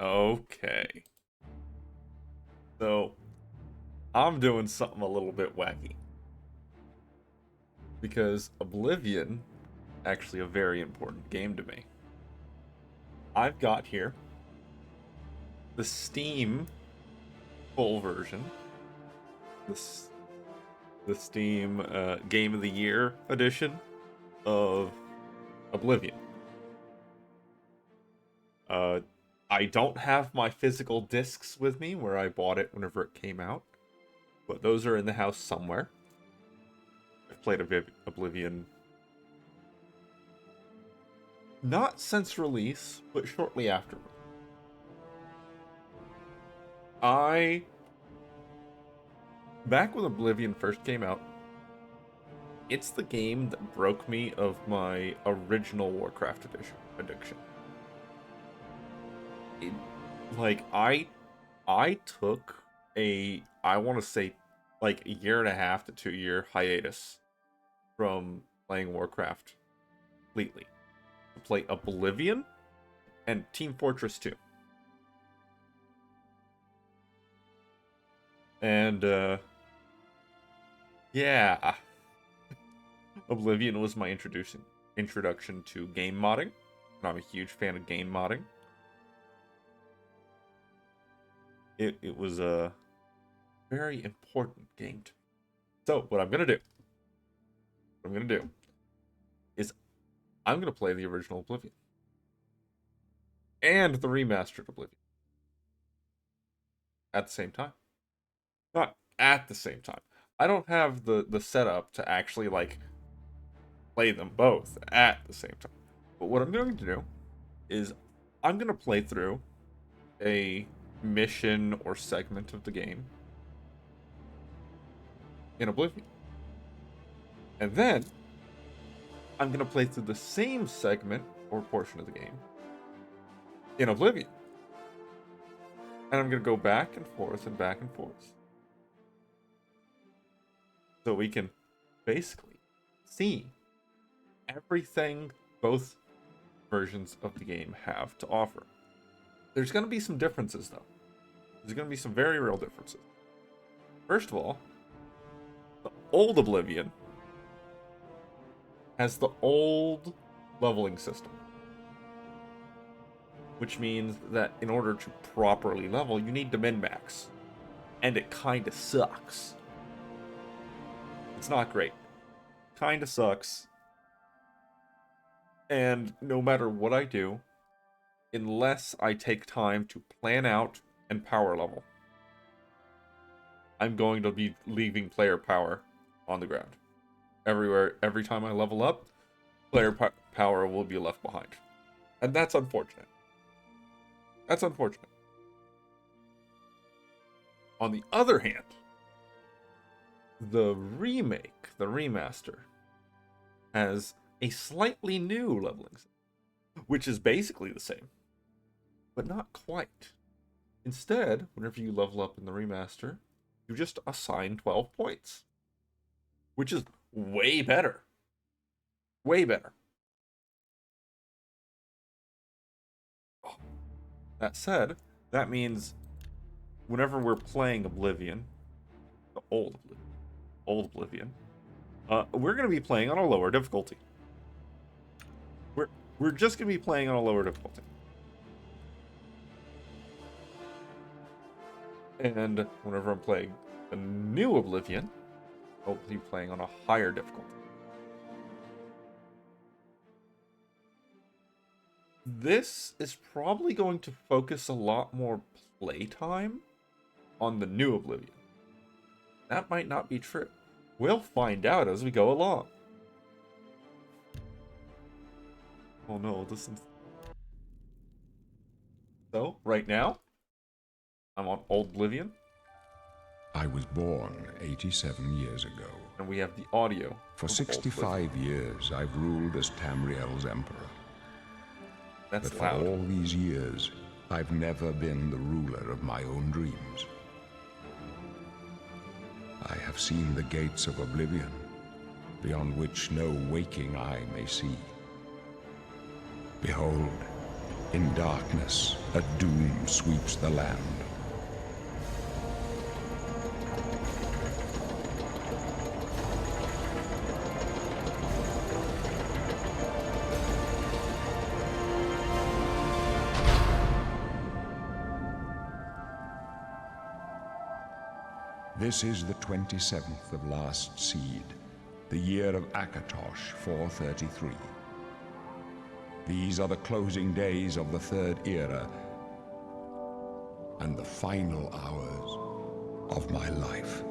Okay. So, I'm doing something a little bit wacky. Because Oblivion, actually a very important game to me. I've got here the Steam full version. This the Steam Game of the Year edition of Oblivion. Uh, I don't have my physical discs with me where I bought it whenever it came out, but those are in the house somewhere. I've played Oblivion not since release, but shortly afterward. I Back when Oblivion first came out, it's the game that broke me of my original Warcraft addiction. It, like I took I want to say like a year and a half to 2 year hiatus from playing Warcraft completely to play Oblivion and Team Fortress 2. And yeah, Oblivion was my introduction to game modding, and I'm a huge fan of game modding. It was a very important game to me. So what I'm gonna do is I'm gonna play the original Oblivion and the remastered Oblivion at the same time. Not at the same time. I don't have the setup to actually like play them both at the same time. But what I'm going to do is I'm going to play through a mission or segment of the game in Oblivion. And then I'm going to play through the same segment or portion of the game in Oblivion. And I'm going to go back and forth and back and forth. So we can basically see everything both versions of the game have to offer. There's going to be some differences, though. There's going to be some very real differences. First of all, the old Oblivion has the old leveling system, which means that in order to properly level, you need to min-max. And it kinda sucks. It's not great. Kinda sucks. And no matter what I do, unless I take time to plan out and power level, I'm going to be leaving player power on the ground. Every time I level up, player power will be left behind. And that's unfortunate. That's unfortunate. On the other hand, the remaster, has a slightly new leveling system, which is basically the same, but not quite. Instead, whenever you level up in the remaster, you just assign 12 points, which is way better. Way better. That said, that means whenever we're playing Oblivion, the old Oblivion, we're going to be playing on a lower difficulty. We're just going to be playing on a lower difficulty. And whenever I'm playing a new Oblivion, I'll be playing on a higher difficulty. This is probably going to focus a lot more playtime on the new Oblivion. That might not be true. We'll find out as we go along. Oh no, this is... So, right now, I'm on Old Oblivion. I was born 87 years ago. And we have the audio. For 65 years, I've ruled as Tamriel's emperor. That's but loud. For all these years, I've never been the ruler of my own dreams. I have seen the gates of Oblivion, beyond which no waking eye may see. Behold, In darkness, a doom sweeps the land. This is the 27th of Last Seed, the year of Akatosh 433. These are the closing days of the Third Era and the final hours of my life.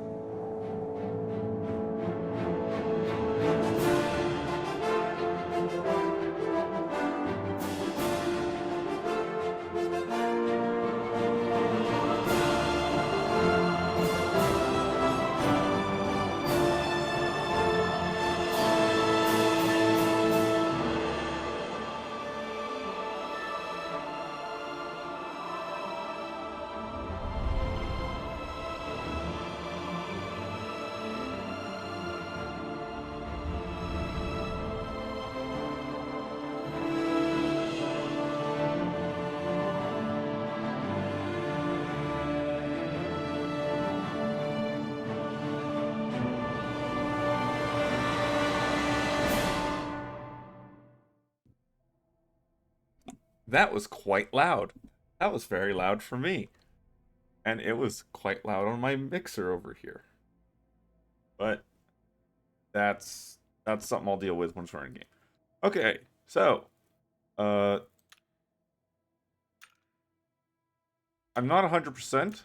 That was quite loud. That was very loud for me. And it was quite loud on my mixer over here. But that's something I'll deal with once we're in game. Okay, so I'm not 100%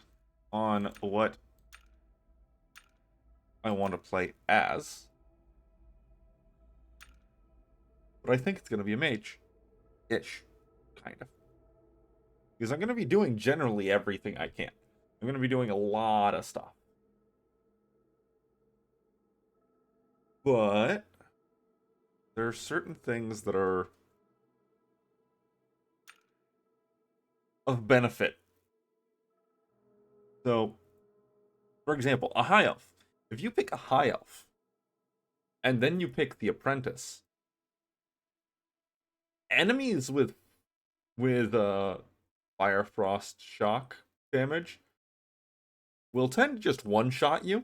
on what I want to play as, but I think it's going to be a mage-ish, kind of. Because I'm going to be doing generally everything I can. I'm going to be doing a lot of stuff. But there are certain things that are of benefit. So, for example, a high elf. If you pick a high elf, and then you pick the apprentice, enemies with fire frost shock damage will tend to just one-shot you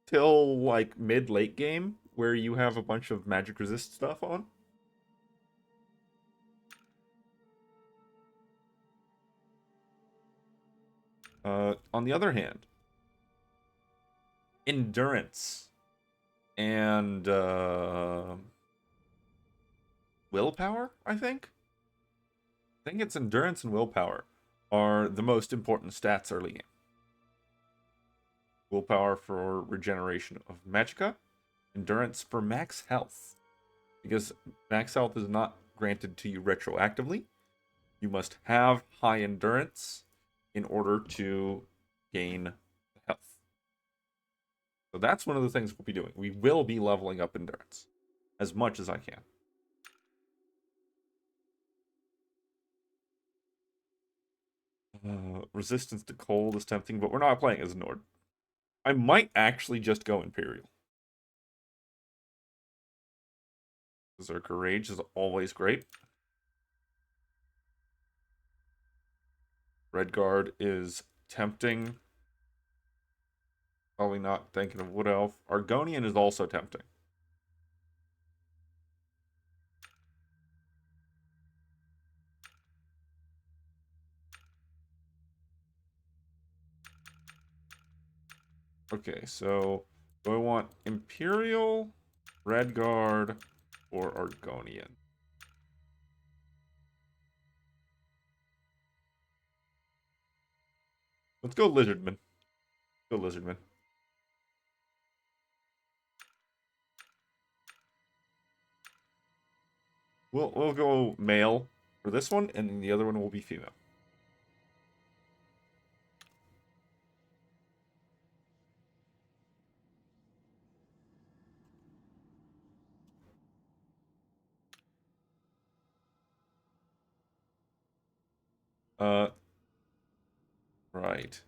till like mid-late game, where you have a bunch of magic resist stuff on. On the other hand, endurance and willpower, I think it's endurance and willpower are the most important stats early game. Willpower for regeneration of magicka, endurance for max health, because max health is not granted to you retroactively. You must have high endurance in order to gain health. So that's one of the things we'll be doing. We will be leveling up endurance as much as I can. Resistance to cold is tempting, but we're not playing as Nord. I might actually just go Imperial. Berserker Rage is always great. Redguard is tempting. Probably not thinking of Wood Elf. Argonian is also tempting. Okay, so do I want Imperial, Redguard, or Argonian? Let's go Lizardman. Go Lizardman. We'll go male for this one, and then the other one will be female. Right.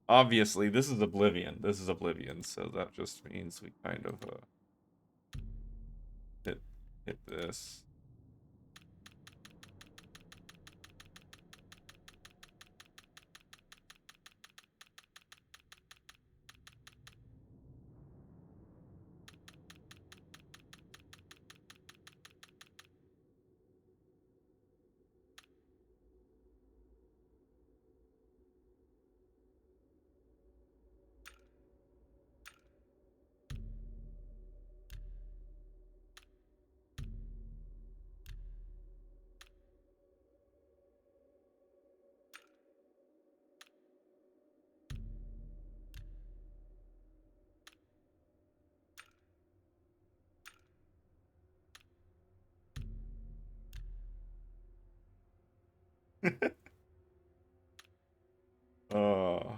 Obviously, this is Oblivion. This is Oblivion, so that just means we kind of hit this. uh,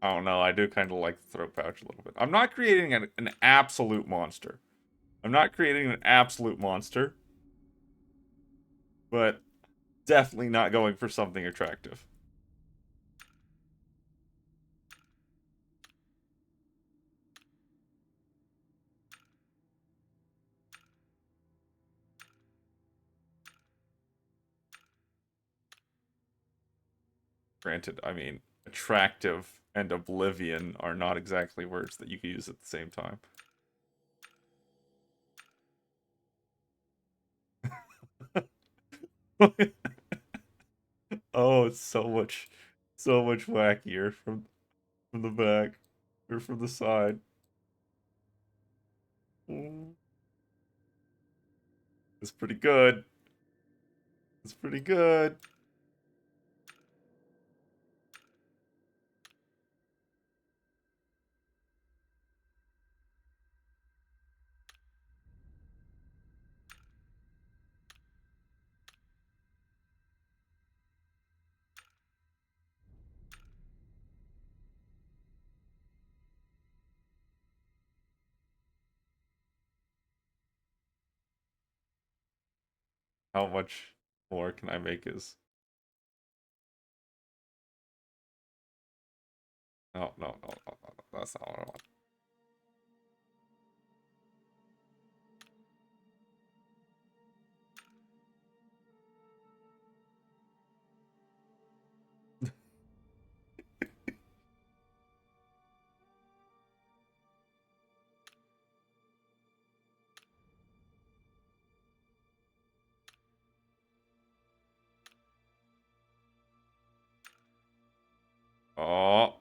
I don't know. I do kind of like the throat pouch a little bit. I'm not creating an absolute monster. I'm not creating an absolute monster, but definitely not going for something attractive. Granted, I mean, attractive and oblivion are not exactly words that you can use at the same time. Oh, it's so much wackier from the back or from the side. Mm, it's pretty good. It's pretty good. How much more can I make his? No, no, no, no, no, no. That's not what I want. Oh,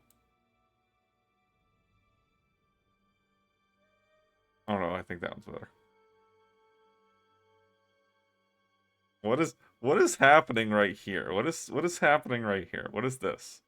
I don't know. I think that one's better. What is happening right here? What is happening right here? What is this?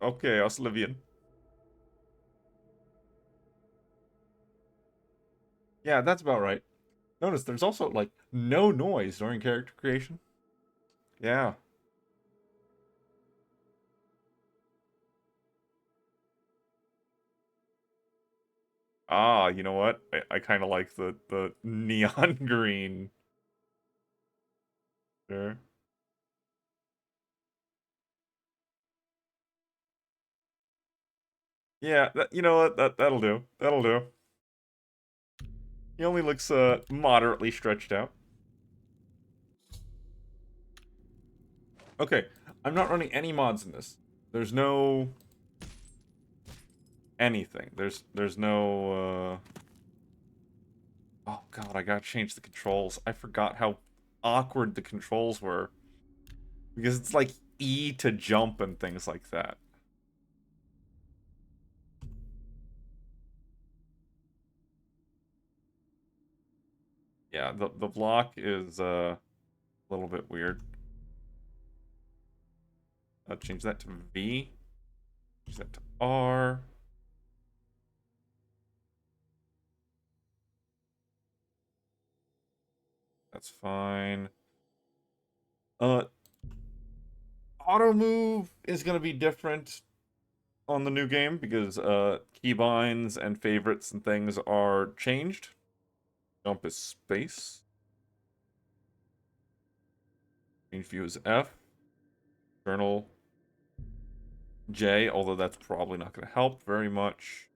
Okay, Oblivion. Yeah, that's about right. Notice there's also like no noise during character creation. Yeah. Ah, you know what? I kind of like the neon green. There. Yeah, you know what? That'll do. That'll do. He only looks moderately stretched out. Okay, I'm not running any mods in this. There's no anything. There's no oh god, I gotta change the controls. I forgot how awkward the controls were. Because it's like E to jump and things like that. Yeah, the block is A little bit weird. I'll change that to V. Change that to R. That's fine. Auto move is going to be different on the new game because keybinds and favorites and things are changed. Jump is space. Change view is F. Journal J, although that's probably not going to help very much.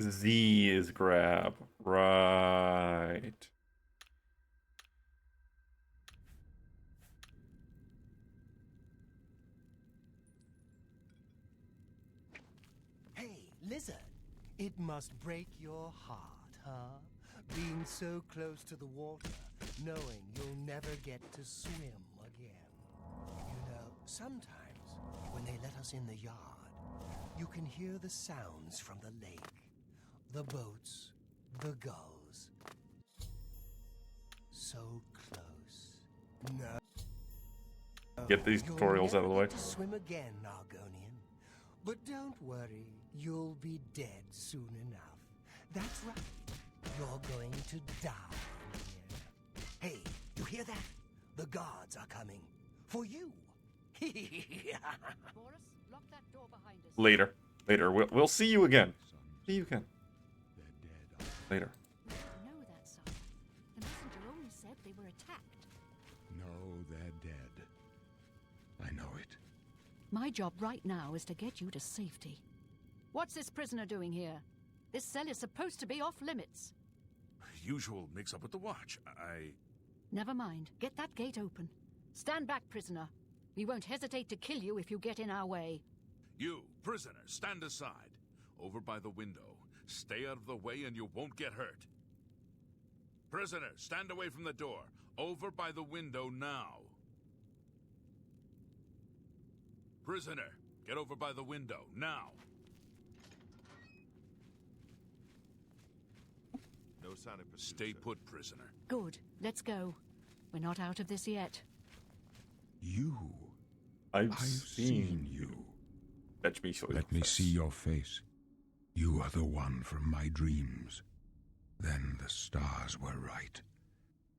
Z is grab. Right. Hey, lizard. It must break your heart, huh? Being so close to the water, knowing you'll never get to swim again. You know, sometimes when they let us in the yard, you can hear the sounds from the lake. The boats, the gulls. So close. No. Get these tutorials out of the way. You'll never get to swim again, Argonian. But don't worry, you'll be dead soon enough. That's right. You're going to die here. Hey, you hear that? The guards are coming. For you. Boris, lock that door behind us. Later. Later. We'll see you again. See you again. They're dead. Later. We know that, son. The messenger only said they were attacked. No, they're dead. I know it. My job right now is to get you to safety. What's this prisoner doing here? This cell is supposed to be off limits. Usual mix-up with the watch. Never mind. Get that gate open. Stand back, prisoner. We won't hesitate to kill you if you get in our way. You, prisoner, stand aside. Over by the window. Stay out of the way and you won't get hurt. Prisoner, stand away from the door. Over by the window now. Prisoner, get over by the window now. No sign of pursuit. Stay put, prisoner. Good. Let's go. We're not out of this yet. You. I've I've seen you. Fetch me so Let me see your face. You are the one from my dreams. Then the stars were right.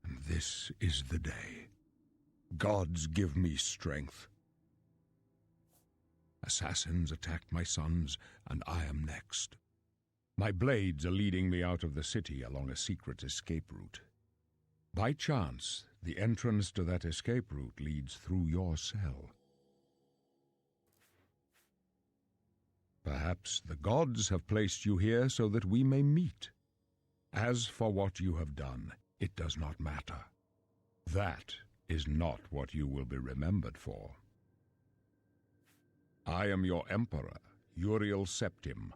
And this is the day. Gods give me strength. Assassins attacked my sons, and I am next. My blades are leading me out of the city along a secret escape route. By chance, the entrance to that escape route leads through your cell. Perhaps the gods have placed you here so that we may meet. As for what you have done, it does not matter. That is not what you will be remembered for. I am your emperor, Uriel Septim.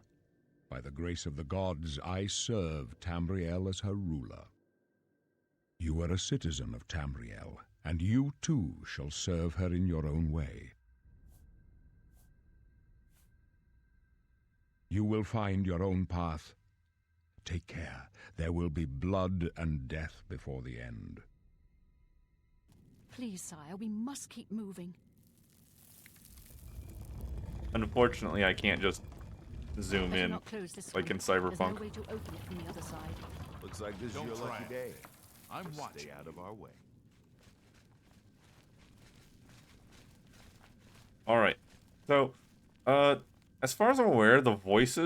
By the grace of the gods, I serve Tamriel as her ruler. You are a citizen of Tamriel, and you too shall serve her in your own way. You will find your own path. Take care. There will be blood and death before the end. Please, sire, we must keep moving. Unfortunately, I can't just zoom Better in not close this like one. in There's no Cyberpunk. way to open it from the other side. Looks like this Don't is your try lucky it. day. I'm Just watching. Stay out of our way. All right. So, as far as I'm aware, the voice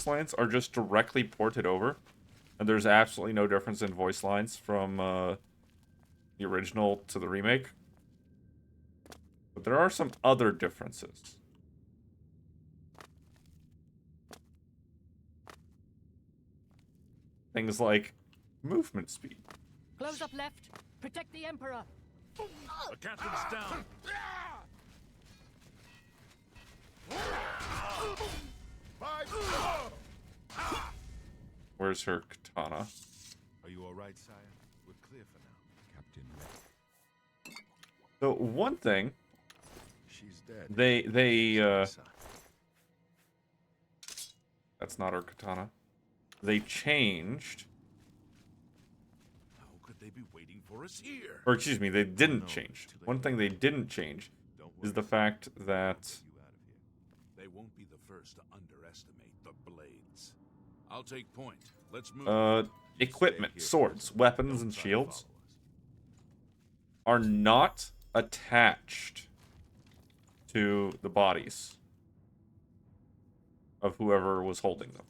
lines are just directly ported over. And there's absolutely no difference in voice lines from the original to the remake. But there are some other differences. Things like movement speed. Close up left. Protect the Emperor. The captain's down. Where's her katana? Are you all right, sire? We're clear for now. Captain. So one thing She's dead. they Son. that's not her katana. They changed How could they be waiting for us here. Or excuse me, they didn't No, change. too late. One thing they didn't change Don't is worry. the fact that You out of here. They won't be the first to underestimate the blades. I'll take point. Let's move. equipment, Stay here, swords, prisoner. weapons, Don't and try to shields follow us. are not attached to the bodies of whoever was holding them.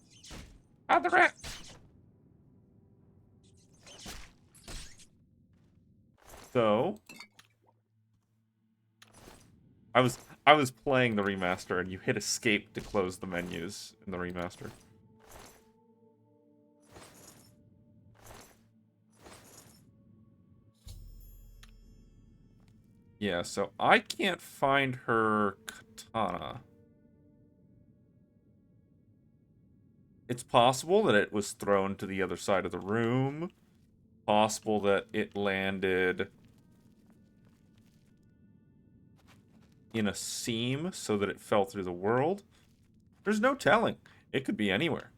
Ah, the rat! So I was playing the remaster and you hit escape to close the menus in the remaster. Yeah, so I can't find her katana. It's possible that it was thrown to the other side of the room. Possible that it landed in a seam so that it fell through the world. There's no telling. It could be anywhere.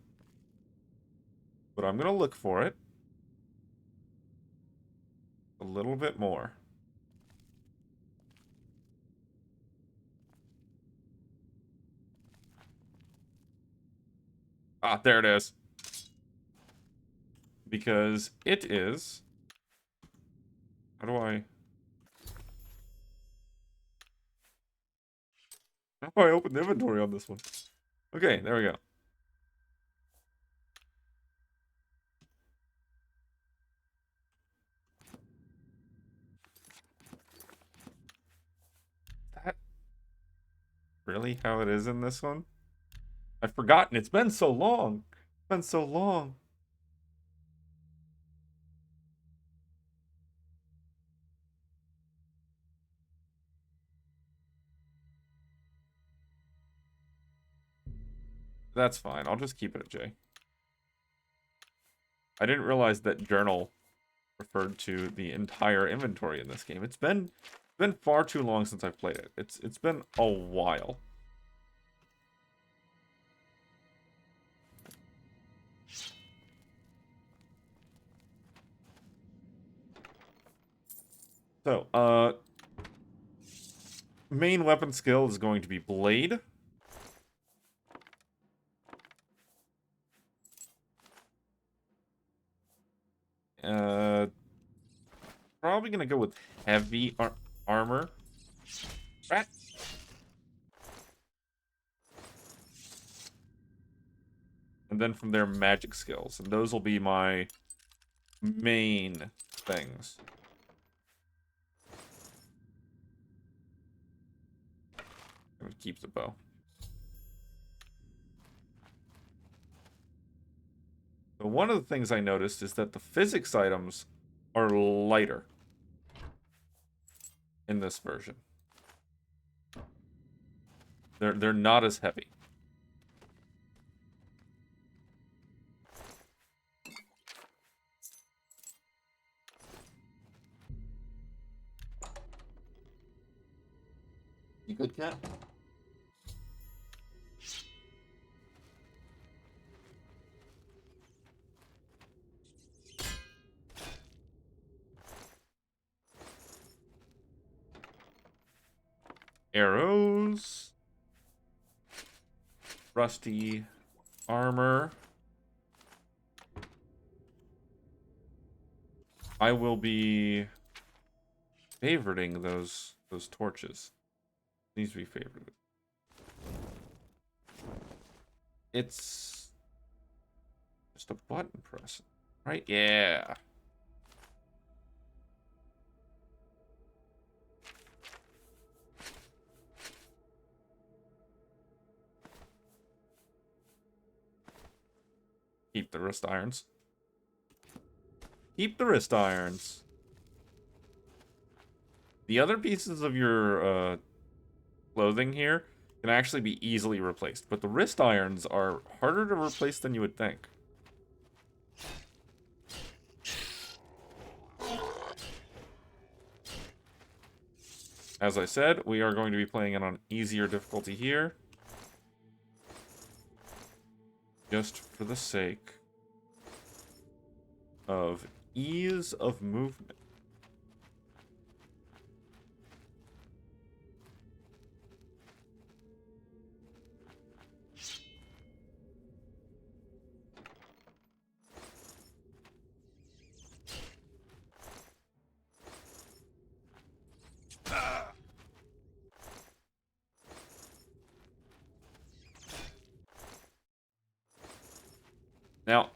But I'm going to look for it a little bit more. Ah, there it is. Because it is... How do I open the inventory on this one? Okay, there we go. That really how it is in this one? I've forgotten. It's been so long. It's been so long. That's fine. I'll just keep it at J. I didn't realize that journal referred to the entire inventory in this game. It's been far too long since I've played it. It's been a while. So, main weapon skill is going to be Blade. Probably gonna go with heavy armor. Rat. And then from there, magic skills. And those will be my main things. I'm gonna keep the bow. So one of the things I noticed is that the physics items are lighter in this version. They're not as heavy. You good, cat? Arrows. Rusty armor. I will be favoriting those torches. Needs to be favored. It's just a button press, right? Yeah. Keep the wrist irons. Keep the wrist irons. The other pieces of your clothing here can actually be easily replaced, but the wrist irons are harder to replace than you would think. As I said, we are going to be playing it on easier difficulty here. Just for the sake of ease of movement. Now,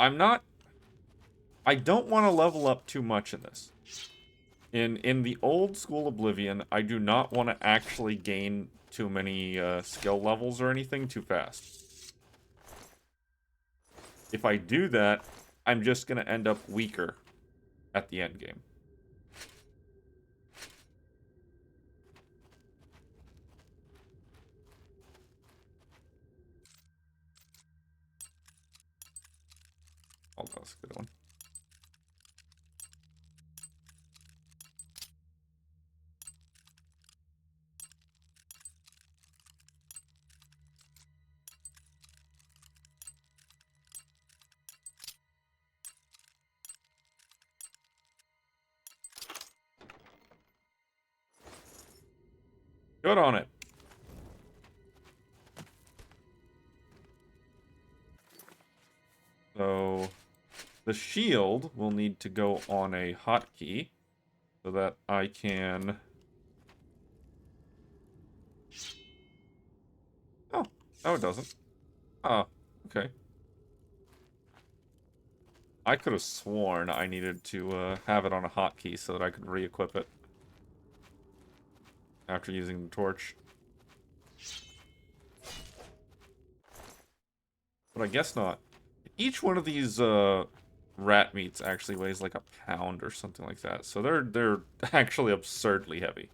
I don't want to level up too much in this. In the old school Oblivion, I do not want to actually gain too many skill levels or anything too fast. If I do that, I'm just going to end up weaker at the end game. Oh, that's a good one. Good on it. So, the shield will need to go on a hotkey so that I can... Oh, no it doesn't. Oh, okay. I could have sworn I needed to have it on a hotkey so that I could re-equip it after using the torch. But I guess not. Each one of these rat meats actually weighs like a pound or something like that. So they're actually absurdly heavy.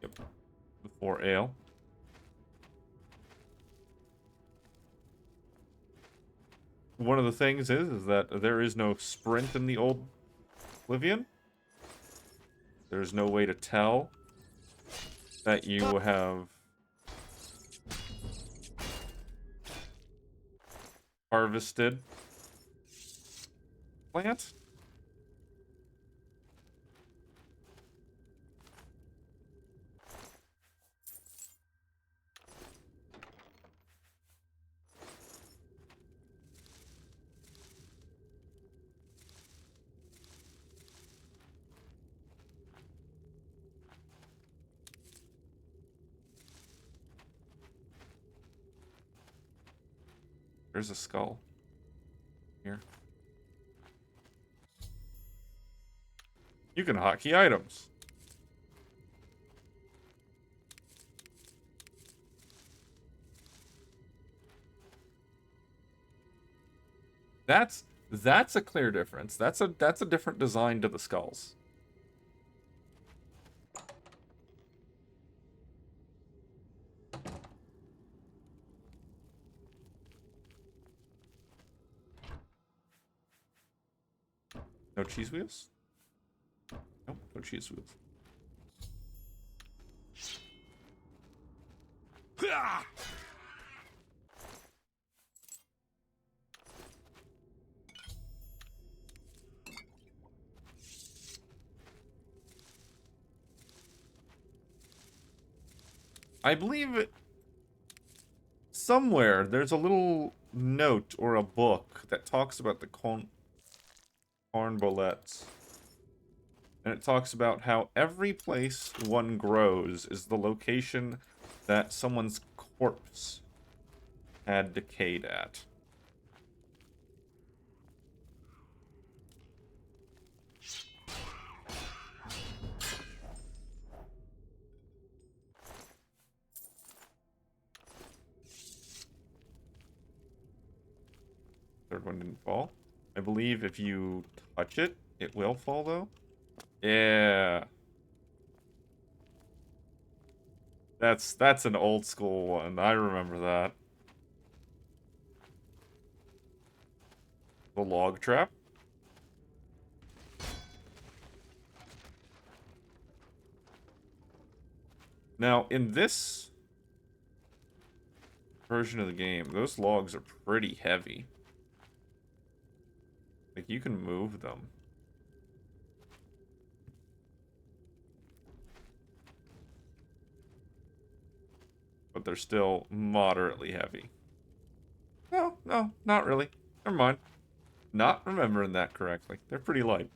Yep. Before ale. One of the things is that there is no sprint in the old Oblivion. There's no way to tell that you have harvested plant. There's a skull here. You can hotkey items. That's a clear difference. That's a different design to the skulls. No cheese wheels? Nope, no cheese wheels. I believe it, somewhere there's a little note or a book that talks about the corn bullets. And it talks about how every place one grows is the location that someone's corpse had decayed at. Third one didn't fall. I believe if you touch it, it will fall, though. Yeah. That's an old school one. I remember that. The log trap. Now, in this version of the game, those logs are pretty heavy. Like, you can move them. But they're still moderately heavy. No, not really. Never mind. Not remembering that correctly. They're pretty light.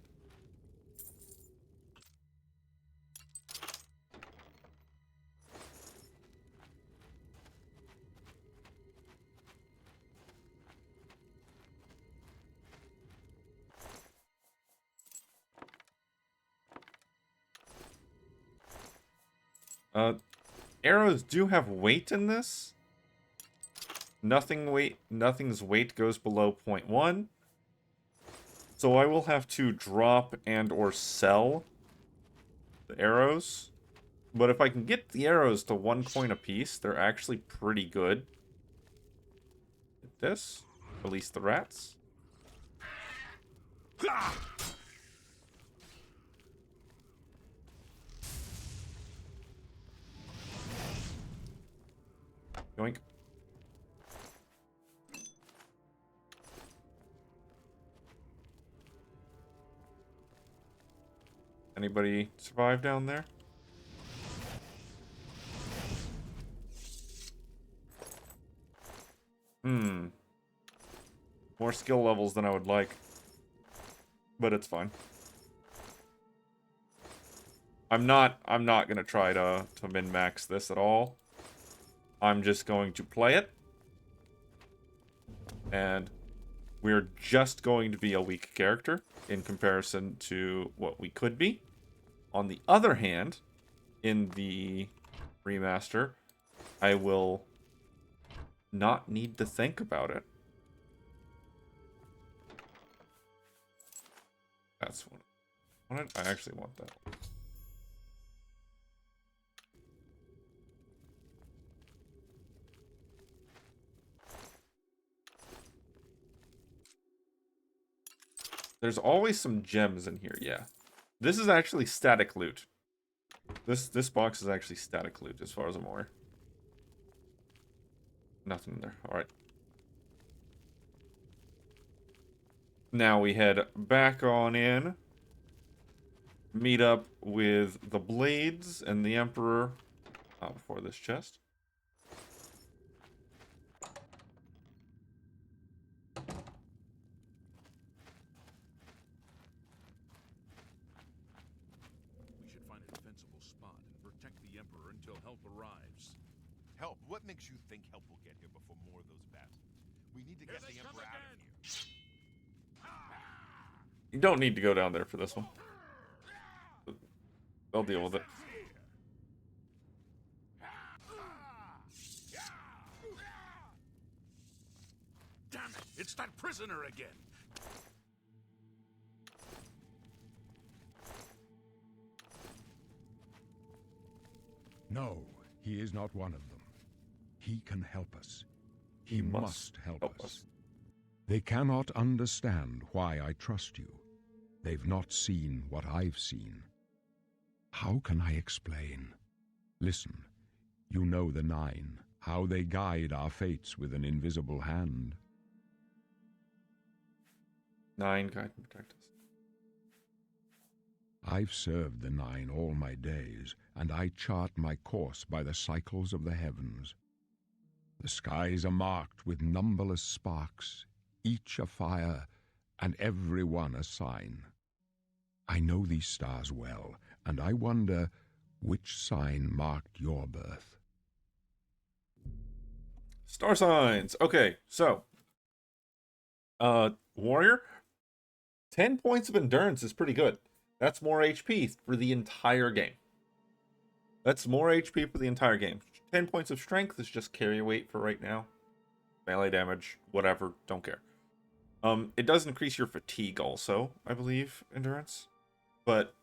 Arrows do have weight in this. Nothing's weight goes below 0.1. So I will have to drop and or sell the arrows. But if I can get the arrows to 1 coin apiece, they're actually pretty good. Get this. Release the rats. Yoink. Anybody survive down there? More skill levels than I would like. But it's fine. I'm not gonna try to min-max this at all. I'm just going to play it. And we're just going to be a weak character in comparison to what we could be. On the other hand, in the remaster, I will not need to think about it. That's what I wanted. I actually want that. There's always some gems in here, yeah. This is actually static loot. This box is actually static loot, as far as I'm aware. Nothing there. Alright. Now we head back on in. Meet up with the Blades and the Emperor before this chest. We should find a defensible spot and protect the Emperor until help arrives. Help? What makes you think help will get here before more of those bastards? We need to get the Emperor out of here. You don't need to go down there for this one. They'll deal with it. Damn it! It's that prisoner again! No, he is not one of them. He can help us. He must help us. They cannot understand why I trust you. They've not seen what I've seen. How can I explain? Listen, you know the Nine, how they guide our fates with an invisible hand. Nine, guide and protect us. I've served the Nine all my days, and I chart my course by the cycles of the heavens. The skies are marked with numberless sparks, each a fire, and every one a sign. I know these stars well, and I wonder which sign marked your birth. Star signs. Okay, so warrior, 10 points of endurance is pretty good. That's more HP for the entire game. That's more HP for the entire game. 10 points of strength is just carry weight for right now. Melee damage, whatever, don't care. It does increase your fatigue also, I believe, endurance. But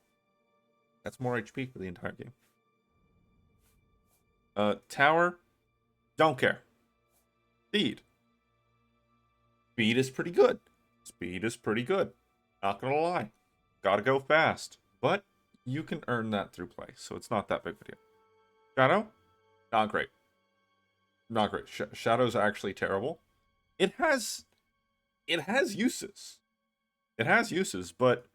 that's more HP for the entire game. Tower, don't care. Speed. Speed is pretty good. Speed is pretty good. Not gonna lie. Gotta go fast. But you can earn that through play, so it's not that big of a deal. Shadow? Not great. Not great. Shadow's actually terrible. It has uses. It has uses, but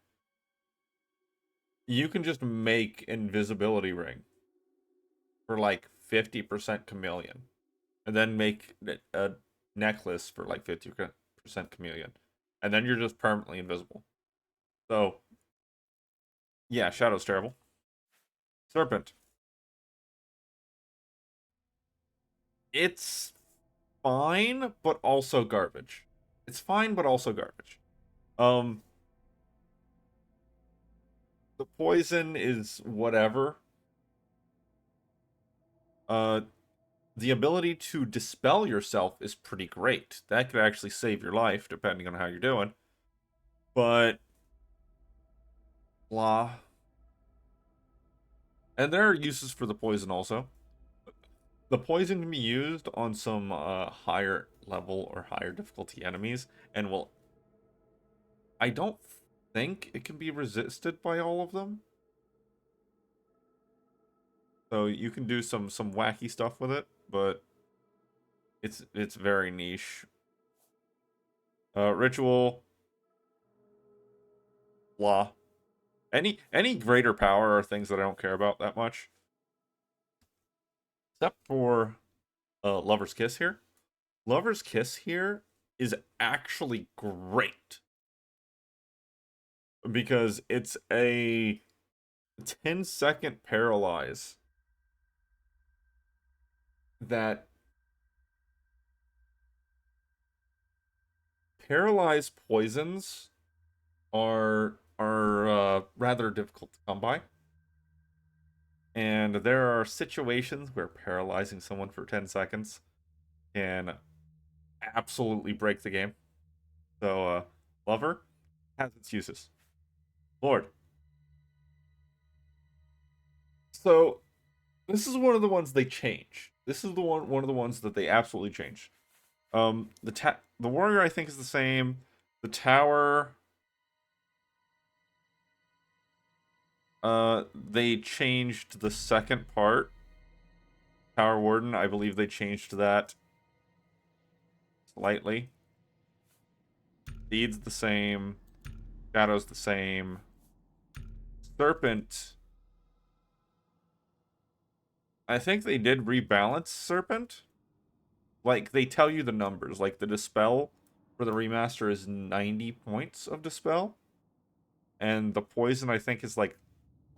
you can just make invisibility ring for like 50% chameleon. And then make a necklace for like 50% chameleon. And then you're just permanently invisible. So yeah, Shadow's terrible. Serpent. It's fine, but also garbage. It's fine, but also garbage. Um, the poison is whatever. Uh, the ability to dispel yourself is pretty great. That could actually save your life, depending on how you're doing. But, blah. And there are uses for the poison also. The poison can be used on some higher level or higher difficulty enemies, and will. I don't think it can be resisted by all of them. So you can do some wacky stuff with it, but it's very niche. Ritual, blah. Any greater power are things that I don't care about that much, except for Lover's Kiss here. Lover's Kiss here is actually great because it's a 10-second paralyze that paralyzed poisons are rather difficult to come by. And there are situations where paralyzing someone for 10 seconds can absolutely break the game. So, Lover has its uses. Lord. So, this is one of the ones they change. This is the one of the ones that they absolutely change. The warrior I think is the same. The tower, they changed the second part. Tower Warden, I believe they changed that slightly. Deed's the same. Shadow's the same. Serpent, I think they did rebalance Serpent. Like, they tell you the numbers. Like, the Dispel for the remaster is 90 points of Dispel. And the Poison, I think, is like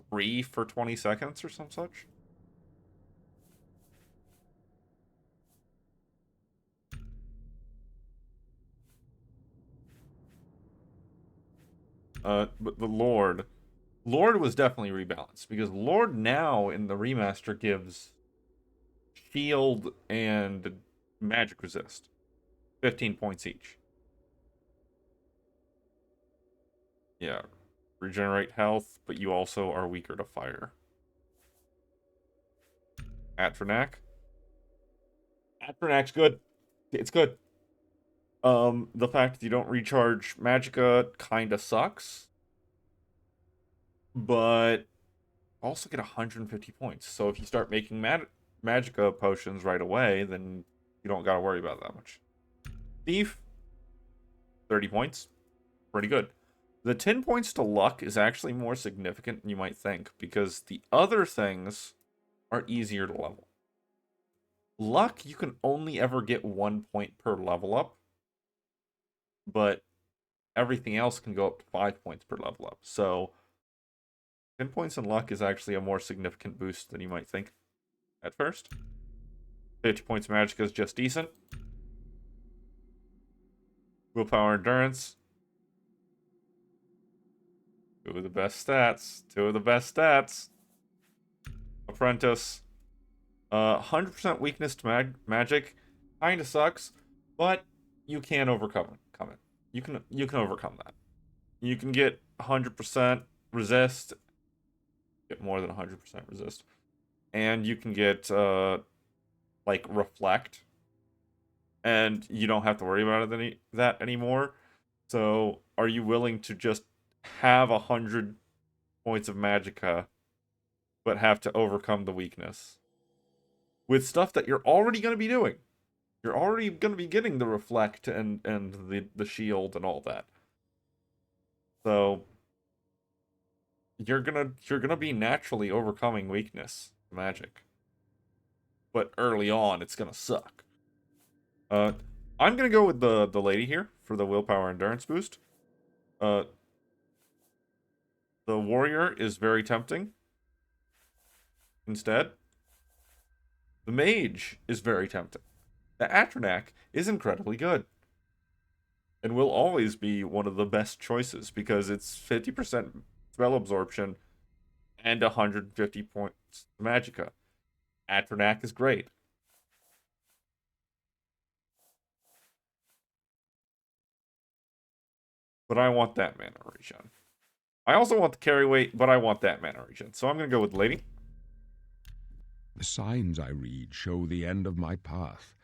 3 for 20 seconds or some such. But the Lord was definitely rebalanced because Lord now in the remaster gives shield and magic resist, 15 points each. Yeah, regenerate health, but you also are weaker to fire. Atronach. Atronach's good. It's good. The fact that you don't recharge Magicka kinda sucks, but also get 150 points. So if you start making Magicka potions right away, then you don't gotta worry about that much. Thief, 30 points. Pretty good. The 10 points to luck is actually more significant than you might think, because the other things are easier to level. Luck, you can only ever get 1 point per level up, but everything else can go up to 5 points per level up. So 10 points in luck is actually a more significant boost than you might think at first. 50 points magic is just decent. Willpower, endurance. Two of the best stats. Two of the best stats. Apprentice. 100% weakness to magic. Kinda sucks, but you can overcome it. You can overcome that. You can get 100% resist. Get more than 100% resist. And you can get like reflect. And you don't have to worry about that anymore. So, are you willing to just have 100 points of magicka, but have to overcome the weakness? with stuff that you're already going to be doing. You're already going to be getting the reflect and the shield and all that. So you're gonna be naturally overcoming weakness magic. But early on it's gonna suck. I'm gonna go with the lady here for the willpower endurance boost. The warrior is very tempting. Instead, the mage is very tempting. The Atronak is incredibly good. And will always be one of the best choices because it's 50% spell absorption and 150 points magicka. Atronak is great. But I want that mana regen. I also want the carry weight, but I want that mana regen. So I'm going to go with Lady. The signs I read show the end of my path.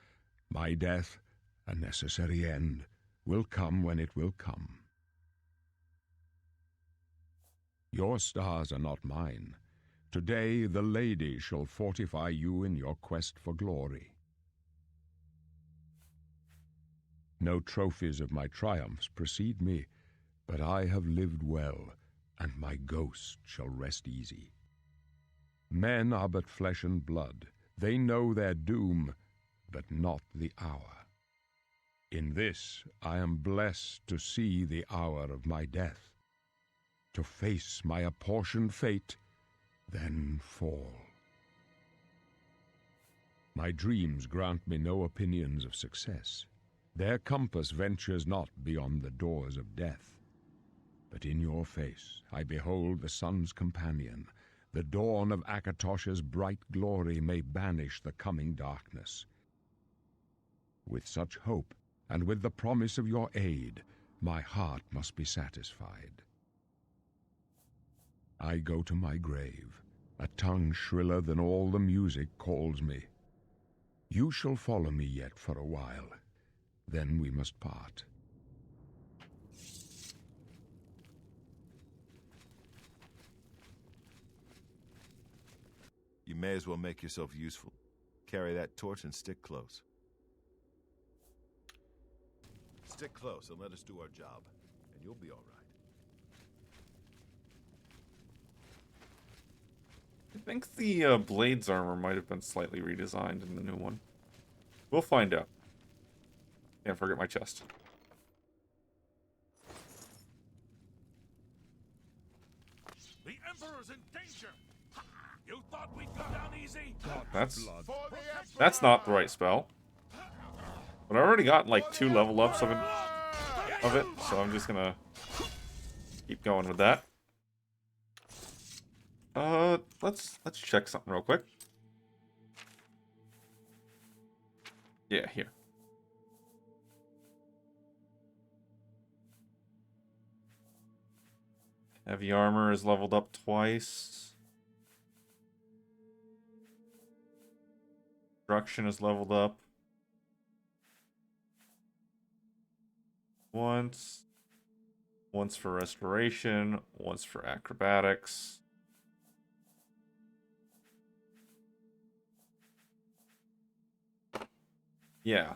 My death, a necessary end, will come when it will come. Your stars are not mine. Today the lady shall fortify you in your quest for glory. No trophies of my triumphs precede me, but I have lived well, and my ghost shall rest easy. Men are but flesh and blood. They know their doom, but not the hour. In this I am blessed to see the hour of my death, to face my apportioned fate, then fall. My dreams grant me no opinions of success. Their compass ventures not beyond the doors of death. But in your face I behold the sun's companion. The dawn of Akatosh's bright glory may banish the coming darkness. With such hope, and with the promise of your aid, my heart must be satisfied. I go to my grave. A tongue shriller than all the music calls me. You shall follow me yet for a while. Then we must part. You may as well make yourself useful. Carry that torch and stick close. Stick close and let us do our job, and you'll be all right. I think the Blades armor might have been slightly redesigned in the new one. We'll find out. Can't forget my chest. The Emperor's in danger! You thought we'd go down easy? That's not the right spell. But I already got like 2 level ups of it, so I'm just gonna keep going with that. Let's check something real quick. Yeah, here. Heavy armor is leveled up twice. Destruction is leveled up once. Once for restoration, once for acrobatics. Yeah.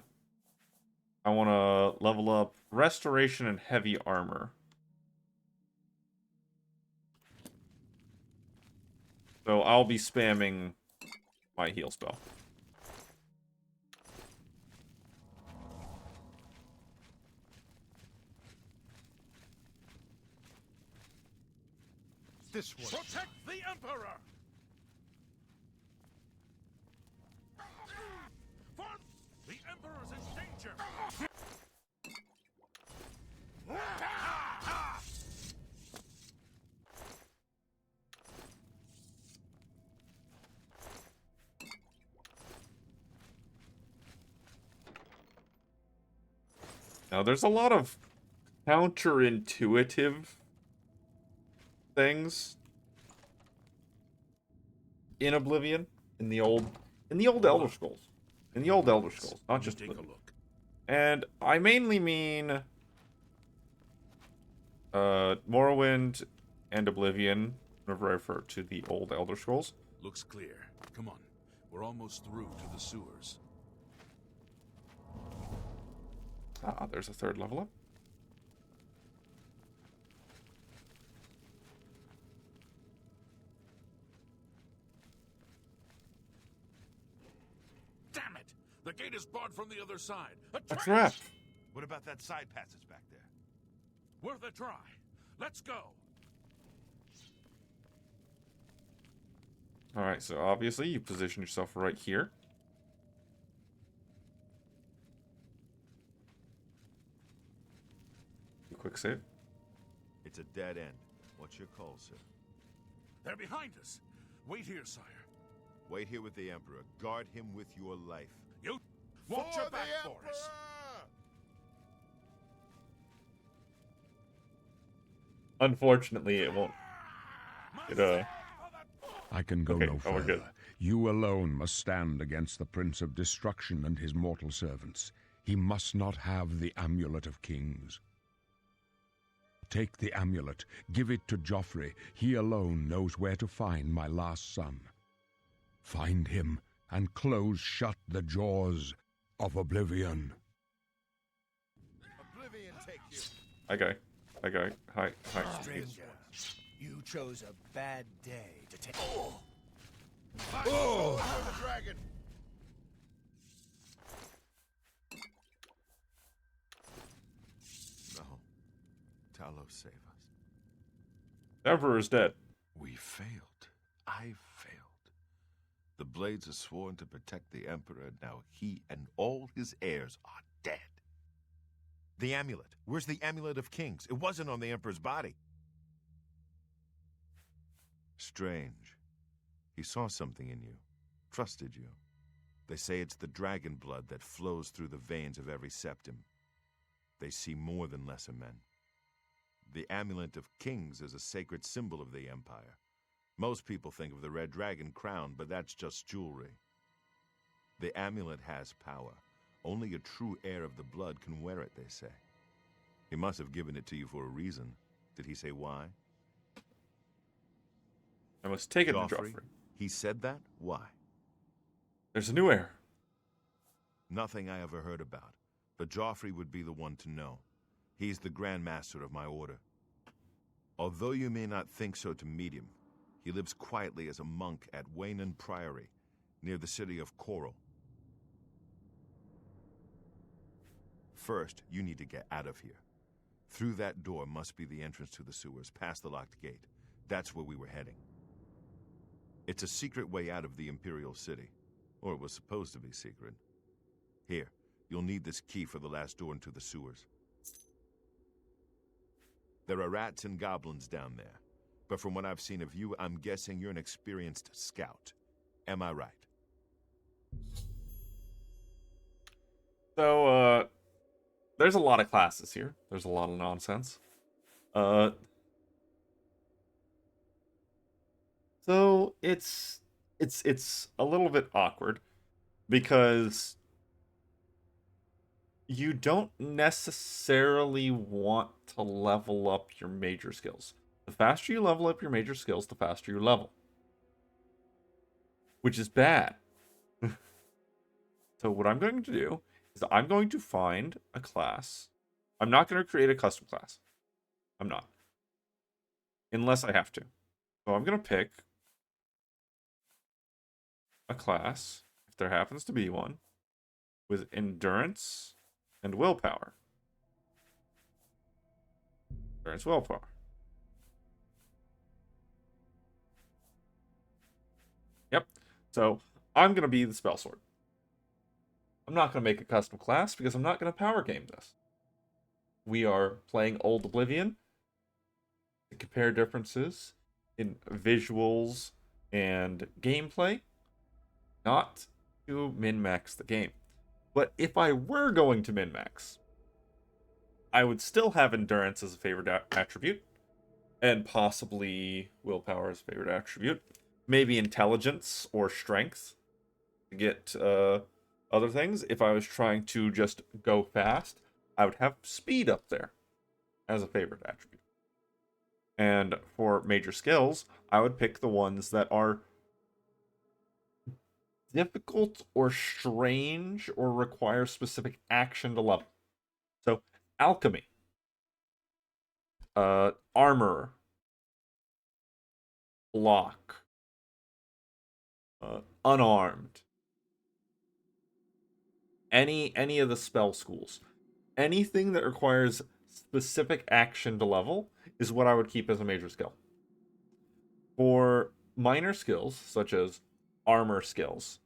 I want to level up restoration and heavy armor. So I'll be spamming my heal spell. This one. Protect the Emperor! The Emperor's in danger! Now, there's a lot of counterintuitive things in Oblivion, in the old Elder Scrolls. In the old Elder Scrolls, not just Take a Oblivion. look. And I mainly mean Morrowind and Oblivion whenever I refer to the old Elder Scrolls. Looks clear. Come on. We're almost through to the sewers. Ah, there's a third level up. Damn it! The gate is barred from the other side. A trap! What about that side passage back there? Worth a try. Let's go. Alright, so obviously you position yourself right here. Quick save. It's a dead end. What's your call, sir? They're behind us. Wait here, sire. Wait here with the Emperor. Guard him with your life. You watch your back for us. Unfortunately, it won't. I can go Okay, no we're good. further. You alone must stand against the Prince of Destruction and his mortal servants. He must not have the Amulet of Kings. Take the amulet, give it to Joffrey. He alone knows where to find my last son. Find him and close shut the jaws of Oblivion. Oblivion take you. Okay. Hi. Stranger, you chose a bad day to take. Oh! The dragon. No. Talos, save us. Emperor's dead. We failed. I failed. The Blades are sworn to protect the Emperor. Now he and all his heirs are dead. The amulet. Where's the Amulet of Kings? It wasn't on the Emperor's body. Strange. He saw something in you. Trusted you. They say it's the dragon blood that flows through the veins of every septim. They see more than lesser men. The Amulet of Kings is a sacred symbol of the Empire. Most people think of the red dragon crown, but that's just jewelry. The amulet has power. Only a true heir of the blood can wear it, they say. He must have given it to you for a reason. Did he say why? I must take it to Joffrey. He said that? Why? There's a new heir. Nothing I ever heard about. But Joffrey would be the one to know. He's the Grand Master of my order. Although you may not think so to meet him, he lives quietly as a monk at Waynon Priory, near the city of Coral. First, you need to get out of here. Through that door must be the entrance to the sewers, past the locked gate. That's where we were heading. It's a secret way out of the Imperial City. Or it was supposed to be secret. Here, you'll need this key for the last door into the sewers. There are rats and goblins down there. But from what I've seen of you, I'm guessing you're an experienced scout. Am I right? So, there's a lot of classes here. There's a lot of nonsense. So it's a little bit awkward because you don't necessarily want to level up your major skills. The faster you level up your major skills, the faster you level. Which is bad. So what I'm going to do is I'm going to find a class. I'm not going to create a custom class. I'm not. Unless I have to. So I'm going to pick a class, if there happens to be one, with endurance and willpower. Endurance, willpower. Yep. So I'm going to be the spell sword. I'm not going to make a custom class because I'm not going to power game this. We are playing Old Oblivion to compare differences in visuals and gameplay, not to min-max the game. But if I were going to min-max, I would still have endurance as a favorite attribute, and possibly willpower as a favorite attribute. Maybe intelligence or strength to get other things. If I was trying to just go fast, I would have speed up there as a favorite attribute. And for major skills, I would pick the ones that are difficult or strange or require specific action to level. So, alchemy, armor, block, unarmed, any of the spell schools, anything that requires specific action to level is what I would keep as a major skill. For minor skills, such as armor skills,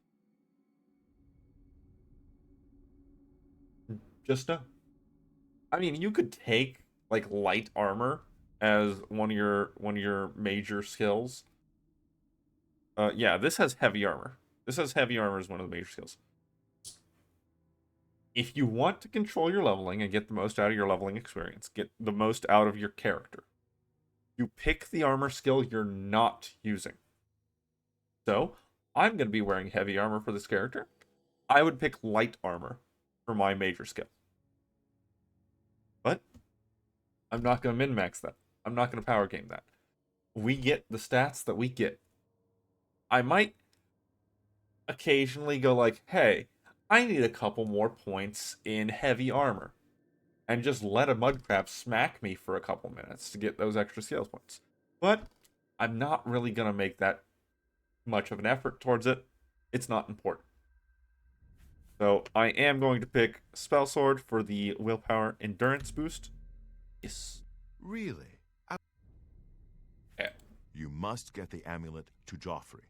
just no. I mean, you could take like light armor as one of your major skills. Yeah, this has heavy armor. This has heavy armor as one of the major skills. If you want to control your leveling and get the most out of your leveling experience, get the most out of your character, you pick the armor skill you're not using. So, I'm going to be wearing heavy armor for this character. I would pick light armor for my major skill. But I'm not going to min-max that. I'm not going to power game that. We get the stats that we get. I might occasionally go like, hey, I need a couple more points in heavy armor. And just let a mudcrab smack me for a couple minutes to get those extra skills points. But I'm not really going to make that much of an effort towards it. It's not important. So I am going to pick Spell Sword for the willpower endurance boost. Yes. Really? Yeah. You must get the amulet to Joffrey.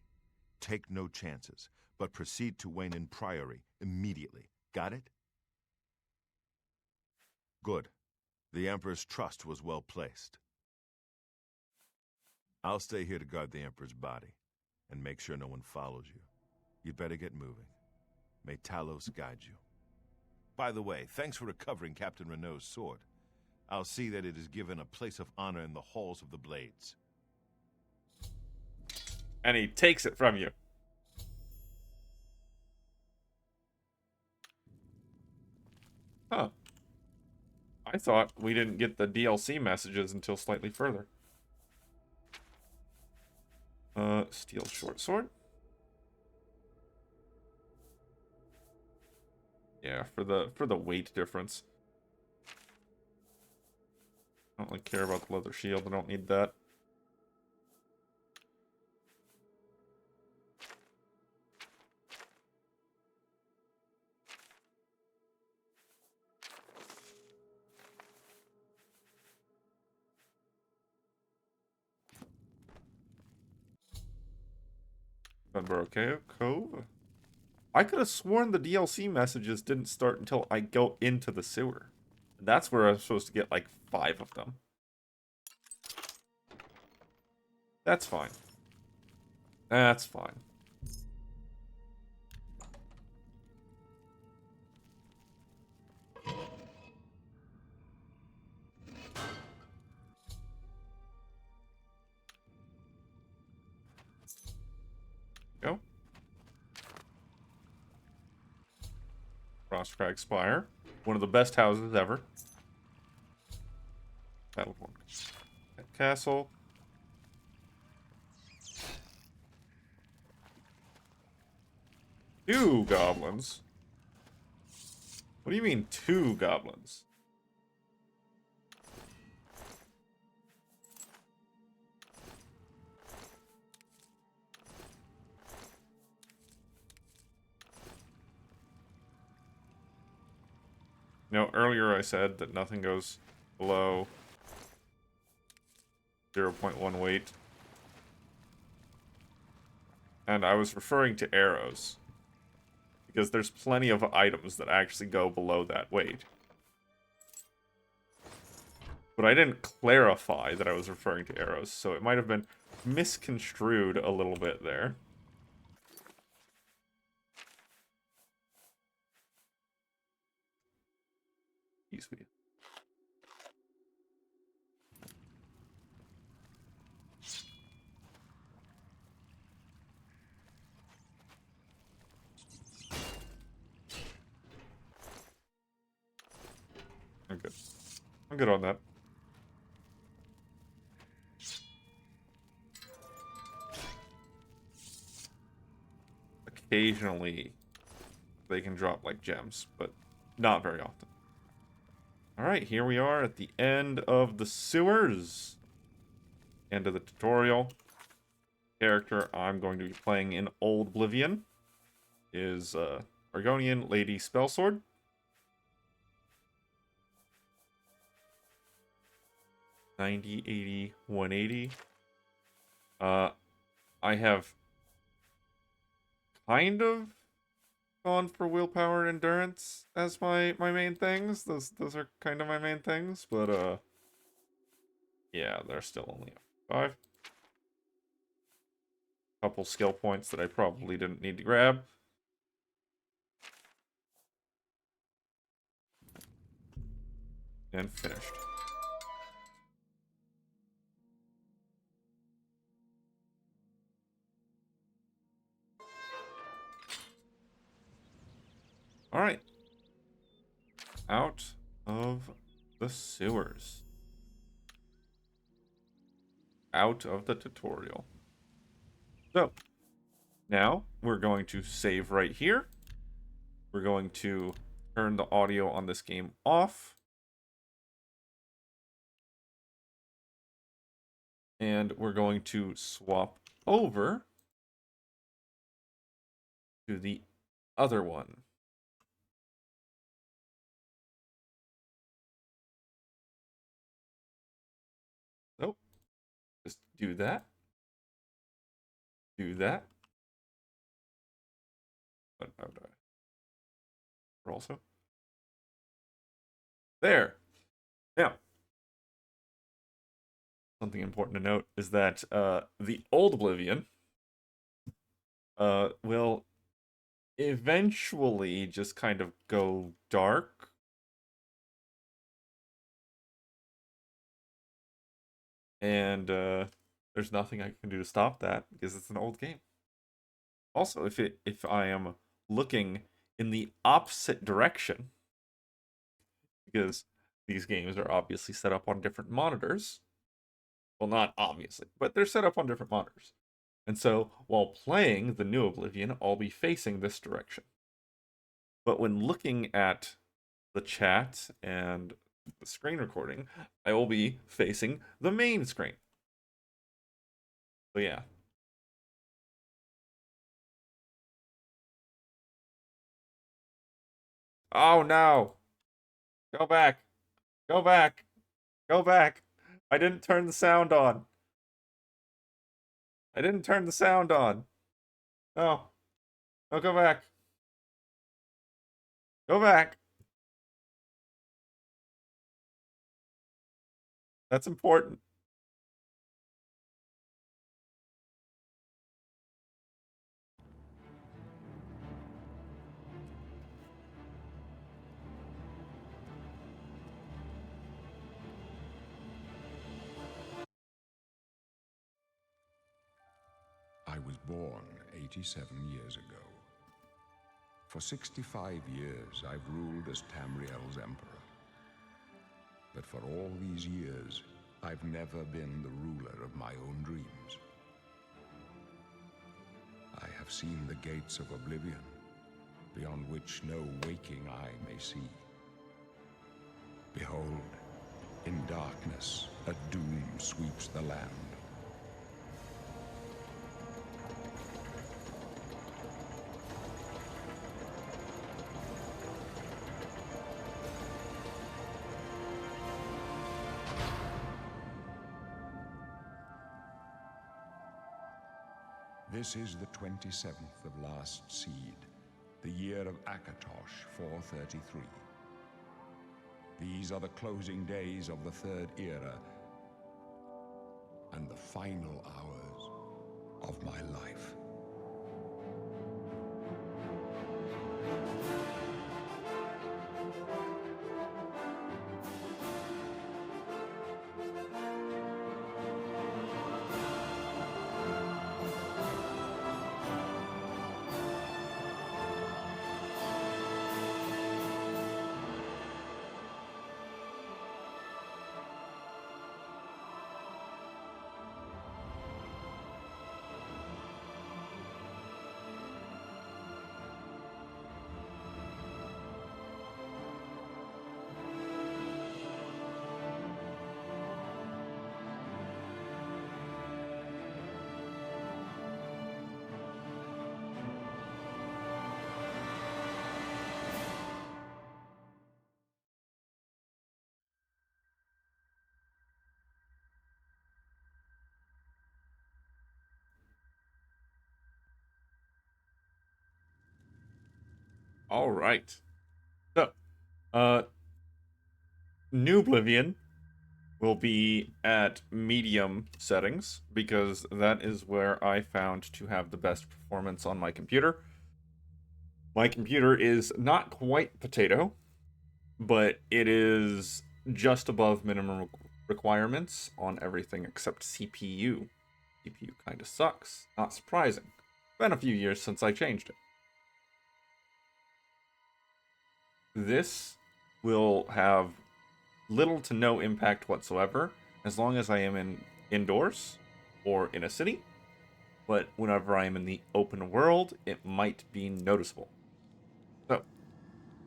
Take no chances, but proceed to Wayne Priory immediately. Got it? Good. The Emperor's trust was well placed. I'll stay here to guard the Emperor's body, and make sure no one follows you. You'd better get moving. May Talos guide you. By the way, thanks for recovering Captain Renault's sword. I'll see that it is given a place of honor in the halls of the Blades. And he takes it from you. Huh. I thought we didn't get the DLC messages until slightly further. Steel short sword. Yeah, for the weight difference. I don't really care about the leather shield. I don't need that. Dunborough Cove. I could have sworn the DLC messages didn't start until I go into the sewer. That's where I was supposed to get like 5 of them. That's fine. That's fine. Go. Frostcrag Spire. One of the best houses ever. Battleborn Castle. Two goblins? What do you mean, 2 goblins? No, earlier I said that nothing goes below 0.1 weight. And I was referring to arrows. Because there's plenty of items that actually go below that weight. But I didn't clarify that I was referring to arrows, so it might have been misconstrued a little bit there. Excuse me. I'm good. I'm good on that. occasionally they can drop like gems, but not very often. Alright, here we are at the end of the sewers. End of the tutorial. Character I'm going to be playing in Old Oblivion is Argonian Lady Spellsword. $90, $80, $180. I have kind of gone for willpower and endurance as my main things. Those are kind of my main things, but yeah, they're still only 5. Couple skill points that I probably didn't need to grab. And finished. Alright. Out of the sewers. Out of the tutorial. So, now we're going to save right here. We're going to turn the audio on this game off. And we're going to swap over to the other one. Nope. Just do that. Do that. But how do I? Also. There. Now, something important to note is that the old Oblivion will eventually just kind of go dark. And there's nothing I can do to stop that because it's an old game. Also, if I am looking in the opposite direction, because these games are obviously set up on different monitors. Well, not obviously, but they're set up on different monitors. And so, while playing the new Oblivion, I'll be facing this direction. But when looking at the chat and the screen recording, I will be facing the main screen. So yeah. Oh no! Go back! Go back! Go back! I didn't turn the sound on. I didn't turn the sound on. No. No, go back. Go back. That's important. I was born 87 years ago. For 65 years, I've ruled as Tamriel's emperor. But for all these years, I've never been the ruler of my own dreams. I have seen the gates of Oblivion, beyond which no waking eye may see. Behold, in darkness, a doom sweeps the land. This is the 27th of last seed, the year of Akatosh, 433. These are the closing days of the Third Era and the final hours of my life. All right. So, uh, New Oblivion will be at medium settings because that is where I found to have the best performance on my computer. My computer is not quite potato, but it is just above minimum requirements on everything except CPU. CPU kind of sucks. Not surprising. Been a few years since I changed it. This will have little to no impact whatsoever as long as I am indoors or in a city. But whenever I am in the open world, it might be noticeable. So,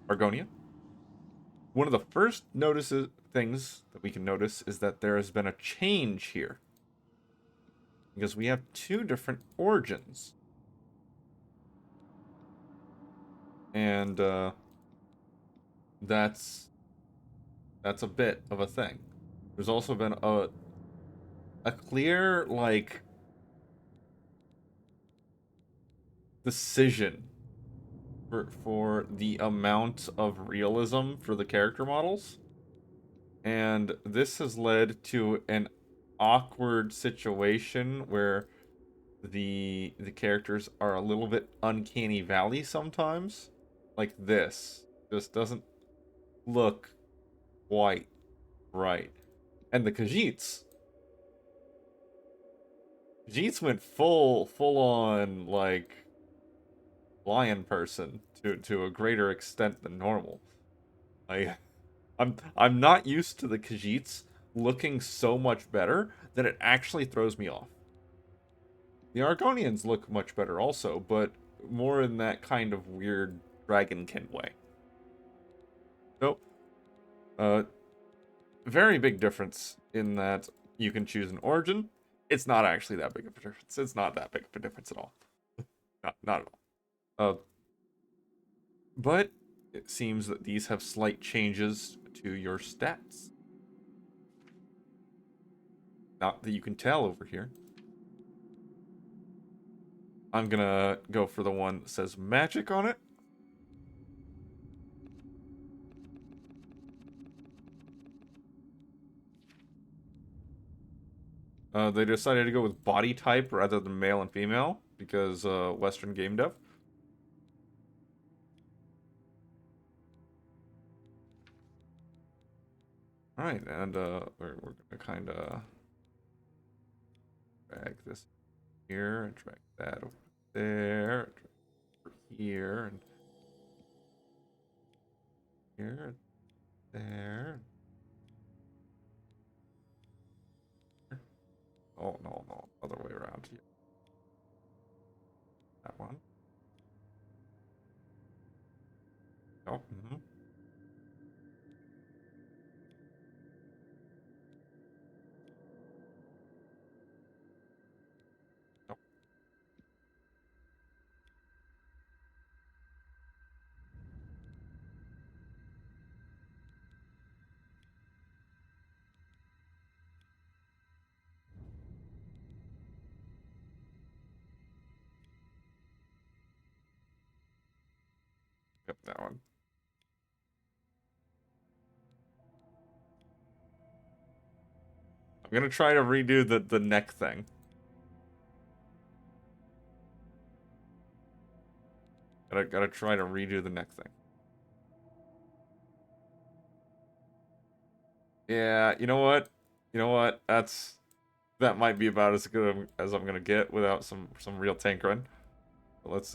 Argonia. One of the first things that we can notice is that there has been a change here. Because we have two different origins. And that's a bit of a thing. There's also been a clear like decision for the amount of realism for the character models. And this has led to an awkward situation where the characters are a little bit uncanny valley sometimes. Like this. Just doesn't look quite right. And the Khajiits. Khajiits went full on like lion person to a greater extent than normal. I'm not used to the Khajiits looking so much better that it actually throws me off. The Argonians look much better also, but more in that kind of weird dragonkin way. So, very big difference in that you can choose an origin. It's not actually that big of a difference. It's not that big of a difference at all. Not at all. But it seems that these have slight changes to your stats. Not that you can tell over here. I'm gonna go for the one that says magic on it. They decided to go with body type rather than male and female because Western game dev. All right, and we're gonna kind of drag this here and drag that over there, over here, and here, there. Oh no, other way around here. That one. Oh. Oh. Yep, that one. I'm gonna try to redo the neck thing. Gotta try to redo the neck thing. Yeah, you know what? You know what? That might be about as good as I'm gonna get without some real tinkering. But let's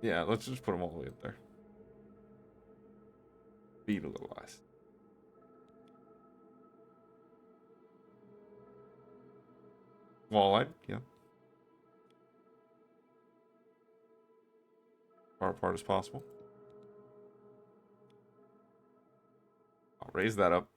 yeah, let's just put them all the way up there. Beat a little less. Wall-eyed, yeah. Far apart as possible. I'll raise that up.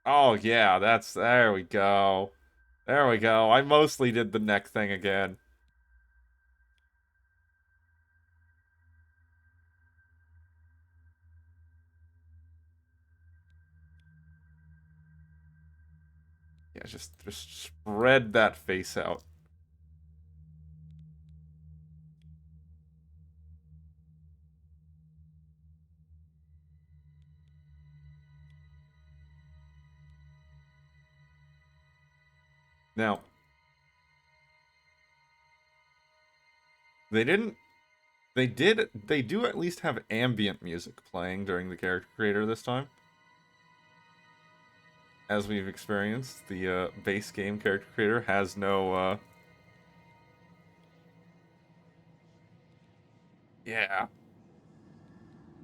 Oh yeah, there we go. There we go. I mostly did the neck thing again. Yeah, just spread that face out. Now, they didn't. They do at least have ambient music playing during the character creator this time. As we've experienced, the base game character creator has no, yeah,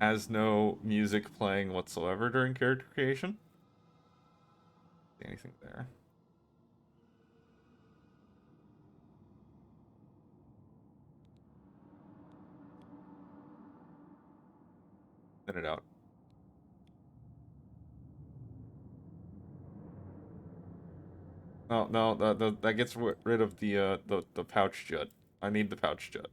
has no music playing whatsoever during character creation. Anything there? Thin it out. No, no, that gets rid of the pouch jet. I need the pouch jet.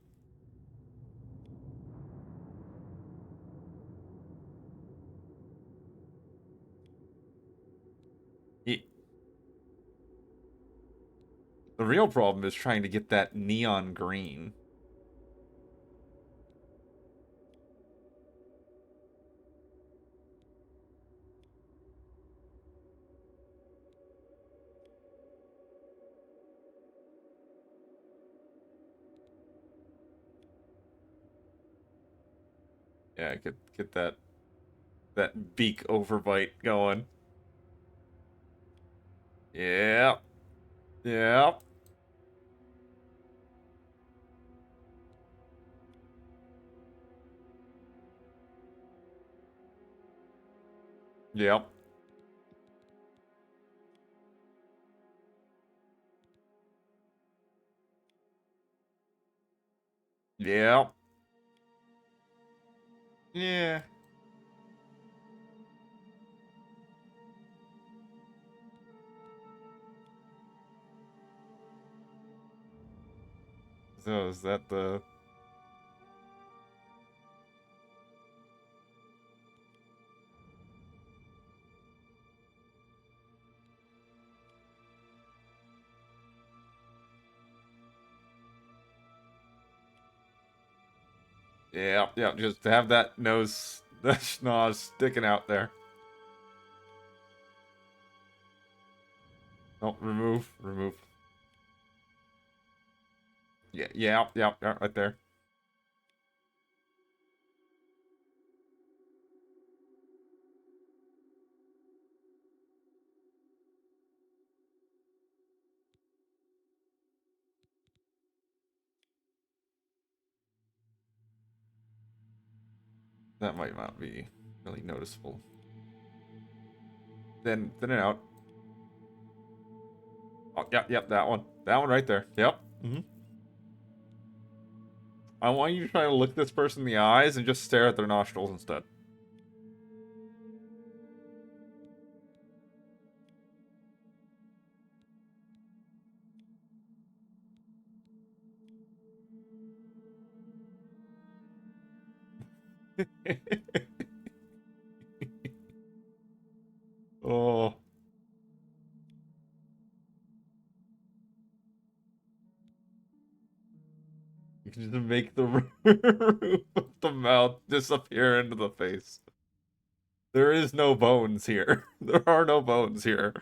The real problem is trying to get that neon green. Yeah, get that beak overbite going. Yeah. Yeah. Yep. Yep. Yeah. So is that the... Yeah, yeah, just to have that nose, that schnoz sticking out there. Oh, remove. Yeah, yeah, yeah, yeah, right there. That might not be really noticeable. Then thin it out. Oh, yep, yep, that one. That one right there. Yep. I want you to try to look this person in the eyes and just stare at their nostrils instead. Oh. You can just make the roof of the mouth disappear into the face. There is no bones here. There are no bones here.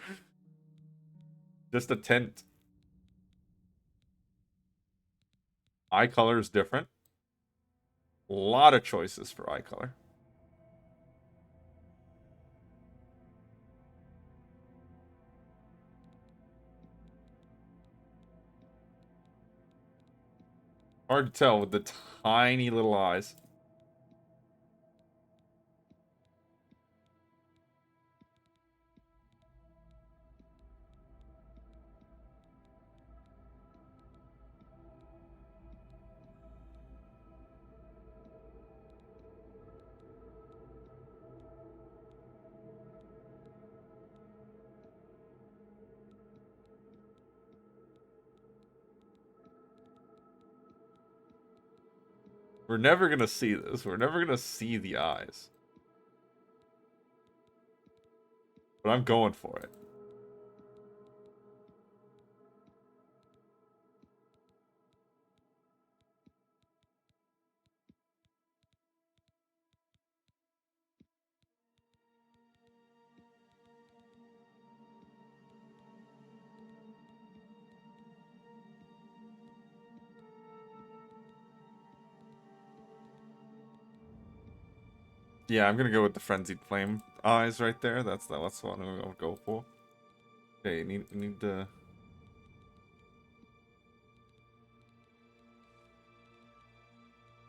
Just a tint. Eye color is different. A lot of choices for eye color. Hard to tell with the tiny little eyes. We're never gonna see this. We're never gonna see the eyes. But I'm going for it. Yeah, I'm gonna go with the Frenzied Flame eyes right there. That's the one I'm gonna go for. Okay, need to...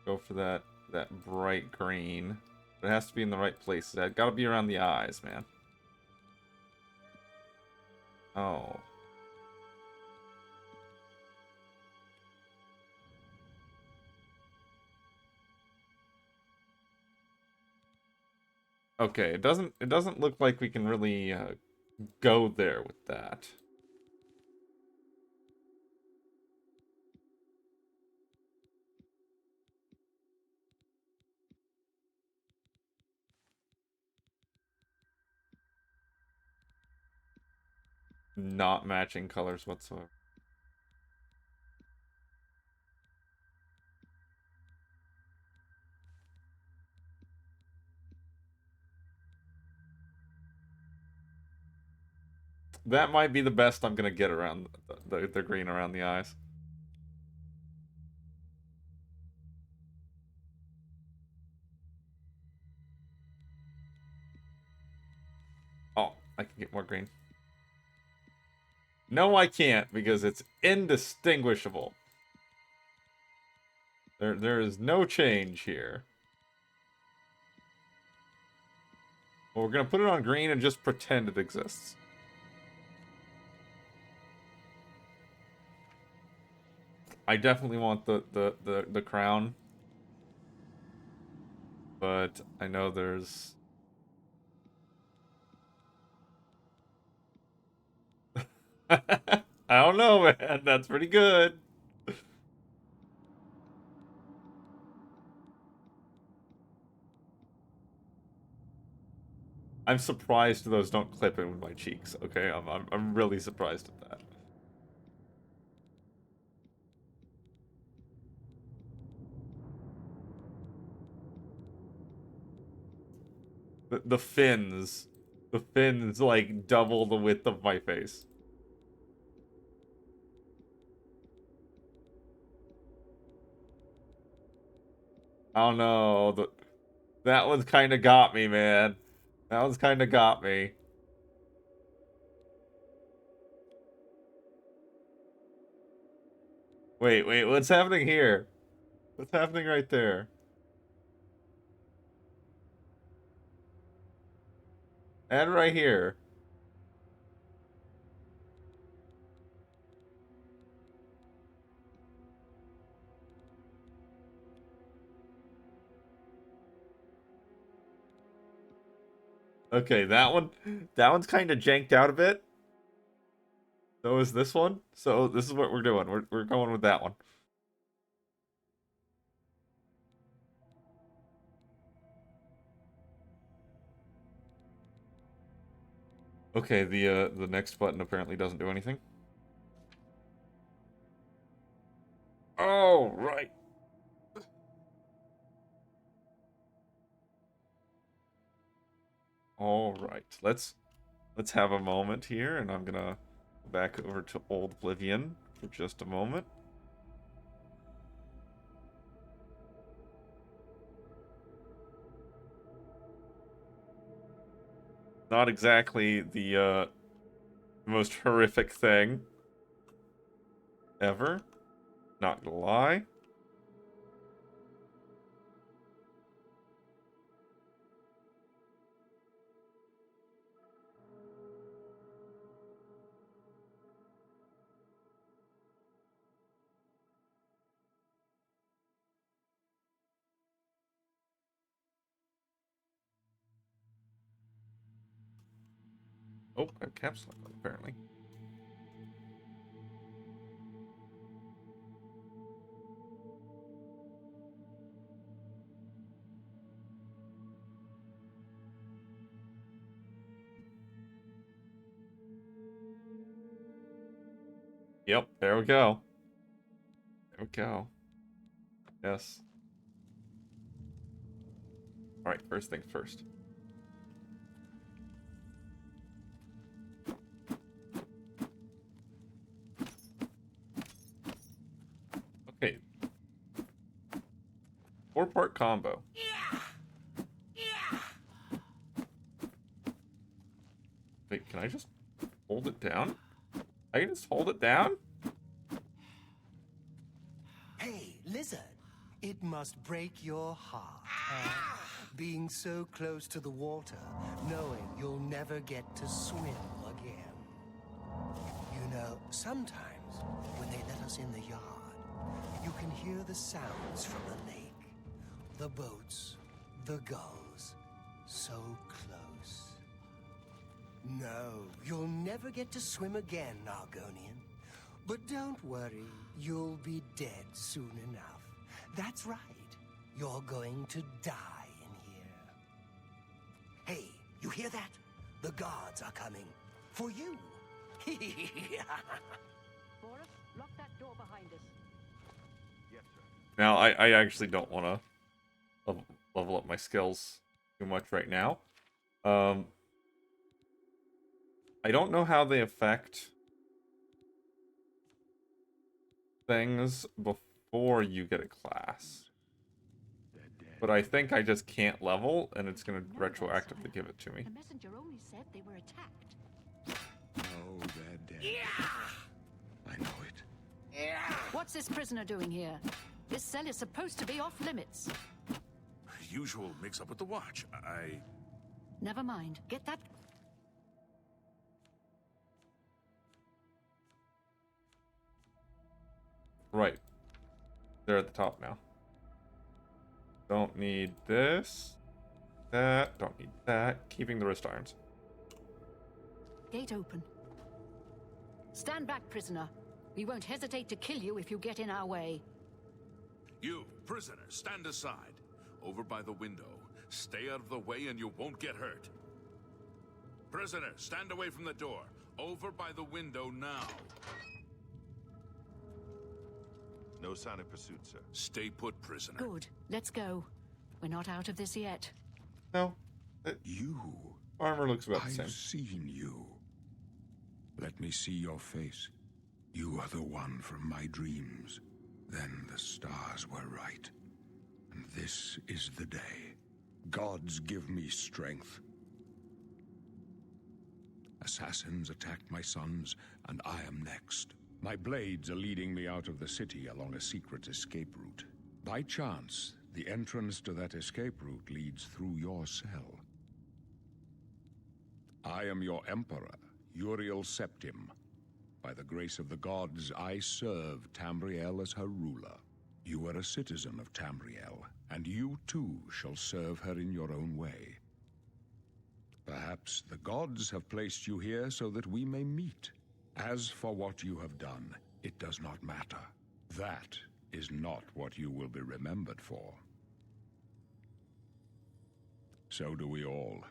Go for that bright green. But it has to be in the right place. That gotta be around the eyes, man. Oh. Okay, it doesn't look like we can really go there with that. Not matching colors whatsoever. That might be the best I'm gonna get around the green around the eyes. Oh, I can get more green. No, I can't, because it's indistinguishable. There is no change here. Well, we're gonna put it on green and just pretend it exists. I definitely want the crown. But I know there's... I don't know, man. That's pretty good. I'm surprised those don't clip in with my cheeks. Okay, I'm really surprised at that. The fins, the fins like double the width of my face. I don't know. That one's kind of got me, man. That one's kind of got me. Wait, what's happening here? What's happening right there? And right here. Okay, that one's kind of janked out a bit. So is this one. So this is what we're doing. We're going with that one. Okay, the next button apparently doesn't do anything. Oh, right. All right. Let's have a moment here, and I'm gonna go back over to Old Oblivion for just a moment. Not exactly the most horrific thing ever. Not gonna lie. Oh, I have caps lock on, apparently. Yep, there we go. There we go. Yes. Alright, first things first. Okay. 4-part combo. Can I just hold it down? I can just hold it down? Hey, lizard, it must break your heart, huh? Being so close to the water, knowing you'll never get to swim again. You know, sometimes when they let us in the yard, you can hear the sounds from the lake. The boats, the gulls, so close. No, you'll never get to swim again, Argonian. But don't worry, you'll be dead soon enough. That's right, you're going to die in here. Hey, you hear that? The guards are coming. For you. Boris, lock that door behind us. Yes, sir. Now, I actually don't want to level up my skills too much right now. I don't know how they affect things before you get a class. But I think I just can't level, and it's going to retroactively give it to me. The messenger only said they were attacked. Oh, they're dead. Yeah! I know it. Yeah! What's this prisoner doing here? This cell is supposed to be off limits. Usual mix-up with the watch. Never mind. Get that... Right. They're at the top now. Don't need this. That. Don't need that. Keeping the wrist irons. Gate open. Stand back, prisoner. We won't hesitate to kill you if you get in our way. You, prisoner, stand aside. Over by the window. Stay out of the way and you won't get hurt. Prisoner, stand away from the door. Over by the window now. No sign of pursuit, sir. Stay put, prisoner. Good. Let's go. We're not out of this yet. No. You. Armor looks about the same. I've seen you. Let me see your face. You are the one from my dreams. Then the stars were right. And this is the day. Gods give me strength. Assassins attacked my sons, and I am next. My blades are leading me out of the city along a secret escape route. By chance, the entrance to that escape route leads through your cell. I am your emperor, Uriel Septim. By the grace of the gods, I serve Tamriel as her ruler. You are a citizen of Tamriel, and you too shall serve her in your own way. Perhaps the gods have placed you here so that we may meet. As for what you have done, it does not matter. That is not what you will be remembered for. So do we all.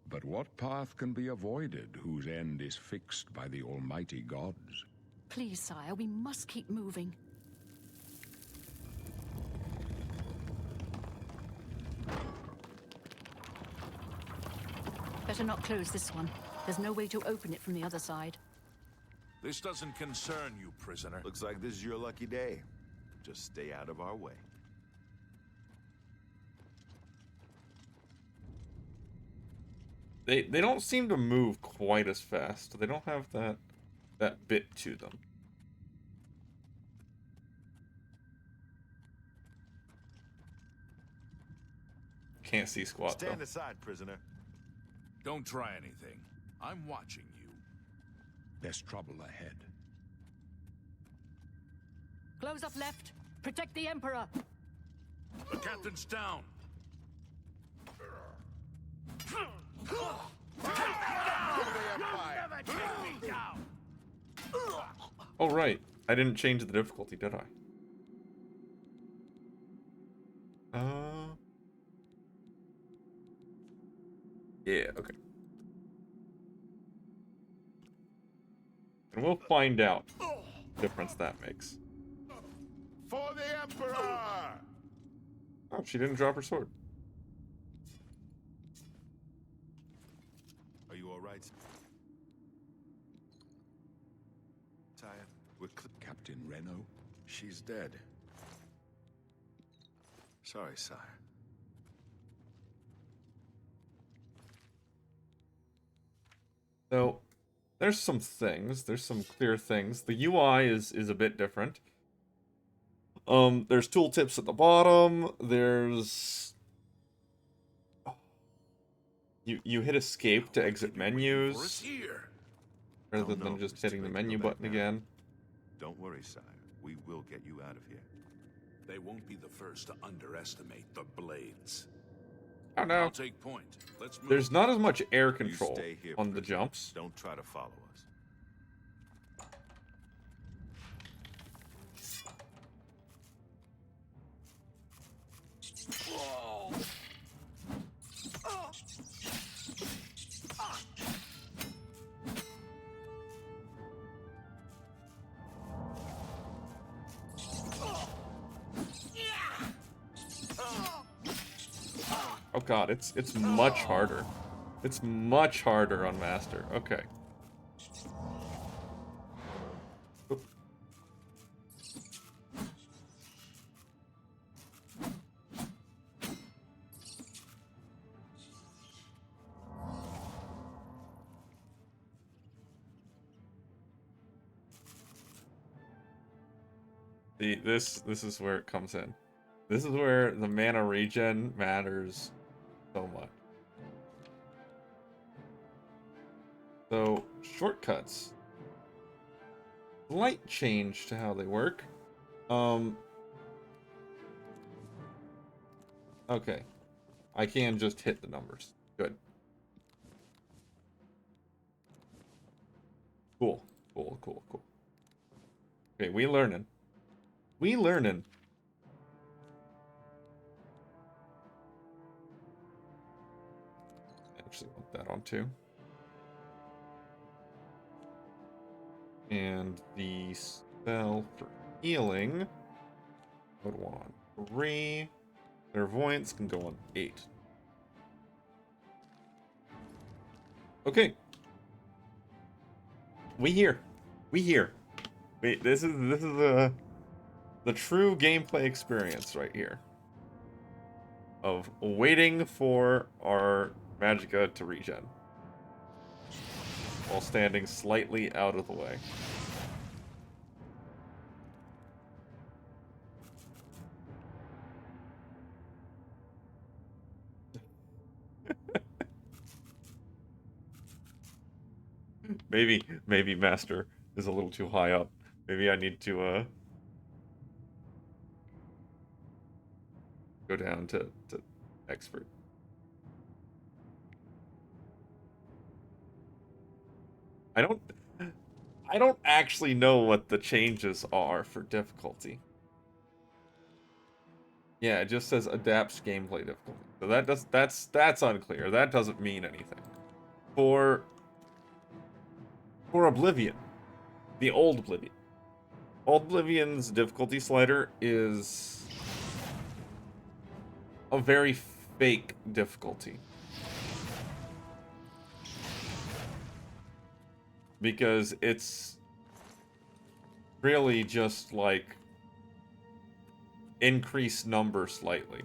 But what path can be avoided whose end is fixed by the almighty gods? Please, sire, we must keep moving. Better not close this one. There's no way to open it from the other side. This doesn't concern you, prisoner. Looks like this is your lucky day. Just stay out of our way. They don't seem to move quite as fast. They don't have that bit to them. Can't see squat though. Stand aside, prisoner. Don't try anything. I'm watching you. There's trouble ahead. Close up left. Protect the Emperor. The captain's down. Oh right, I didn't change the difficulty, did I? Yeah, okay. And we'll find out the difference that makes. For the Emperor! Oh, she didn't drop her sword. Are you all right? Sire, we're Captain Reno? She's dead. Sorry, sire. So, there's some things. There's some clear things. The UI is a bit different. There's tooltips at the bottom. There's you hit escape to exit menus Here. rather No, than no, just it's too hitting the late to menu go back button now. again. Don't worry, sire. We will get you out of here. They won't be the first to underestimate the blades. Oh no. I'll take point. Let's move. There's not as much air You control stay here, on the prisoner. jumps. Don't try to follow us. Oh god, it's much harder. It's much harder on Master. Okay. Oop. See, this is where it comes in. This is where the mana regen matters so much. So, shortcuts. Slight change to how they work. Okay. I can just hit the numbers. Good. Cool. Cool, cool, cool. Okay, we learning. We learning. Actually want that on too. And the spell for healing would want on 3. Clairvoyance can go on 8. Okay. We here. We here. Wait, this is the true gameplay experience right here. Of waiting for our Magicka to regen. While standing slightly out of the way. Maybe Master is a little too high up. Maybe I need to go down to expert. I don't actually know what the changes are for difficulty. Yeah, it just says adapts gameplay difficulty. So that's unclear. That doesn't mean anything. For Oblivion, the old Oblivion. Old Oblivion's difficulty slider is a very fake difficulty. Because it's really just like increase number slightly.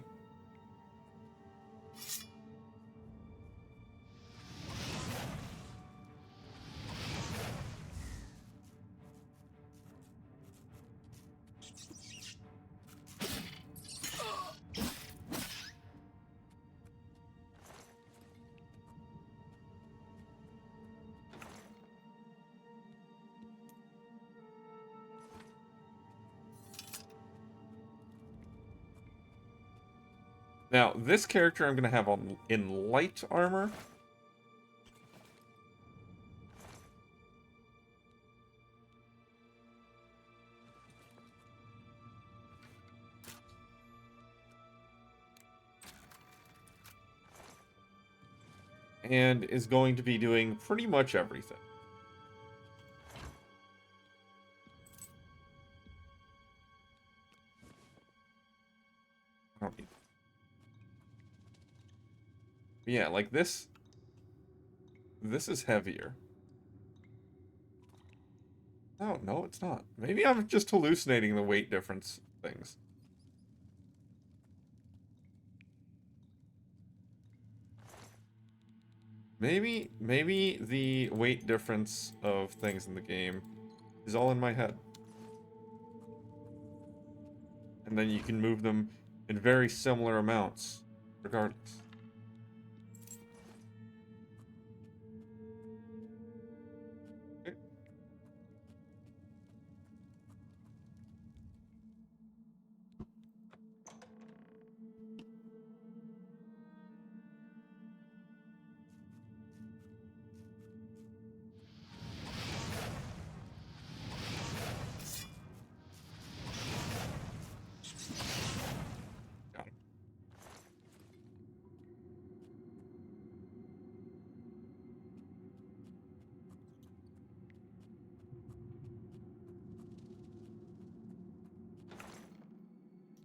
Now, this character I'm going to have on in light armor. And is going to be doing pretty much everything. I don't need... Yeah, like this is heavier. No, it's not. Maybe I'm just hallucinating the weight difference things. Maybe the weight difference of things in the game is all in my head. And then you can move them in very similar amounts, regardless. Okay. Got him.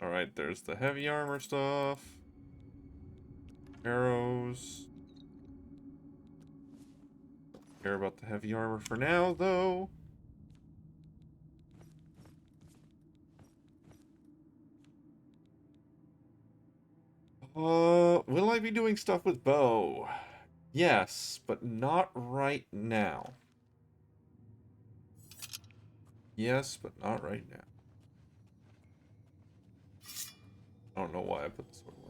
Alright, there's the heavy armor stuff. Arrows. Don't care about the heavy armor for now, though. Will I be doing stuff with bow? Yes, but not right now. Yes, but not right now. I don't know why I put the sword away.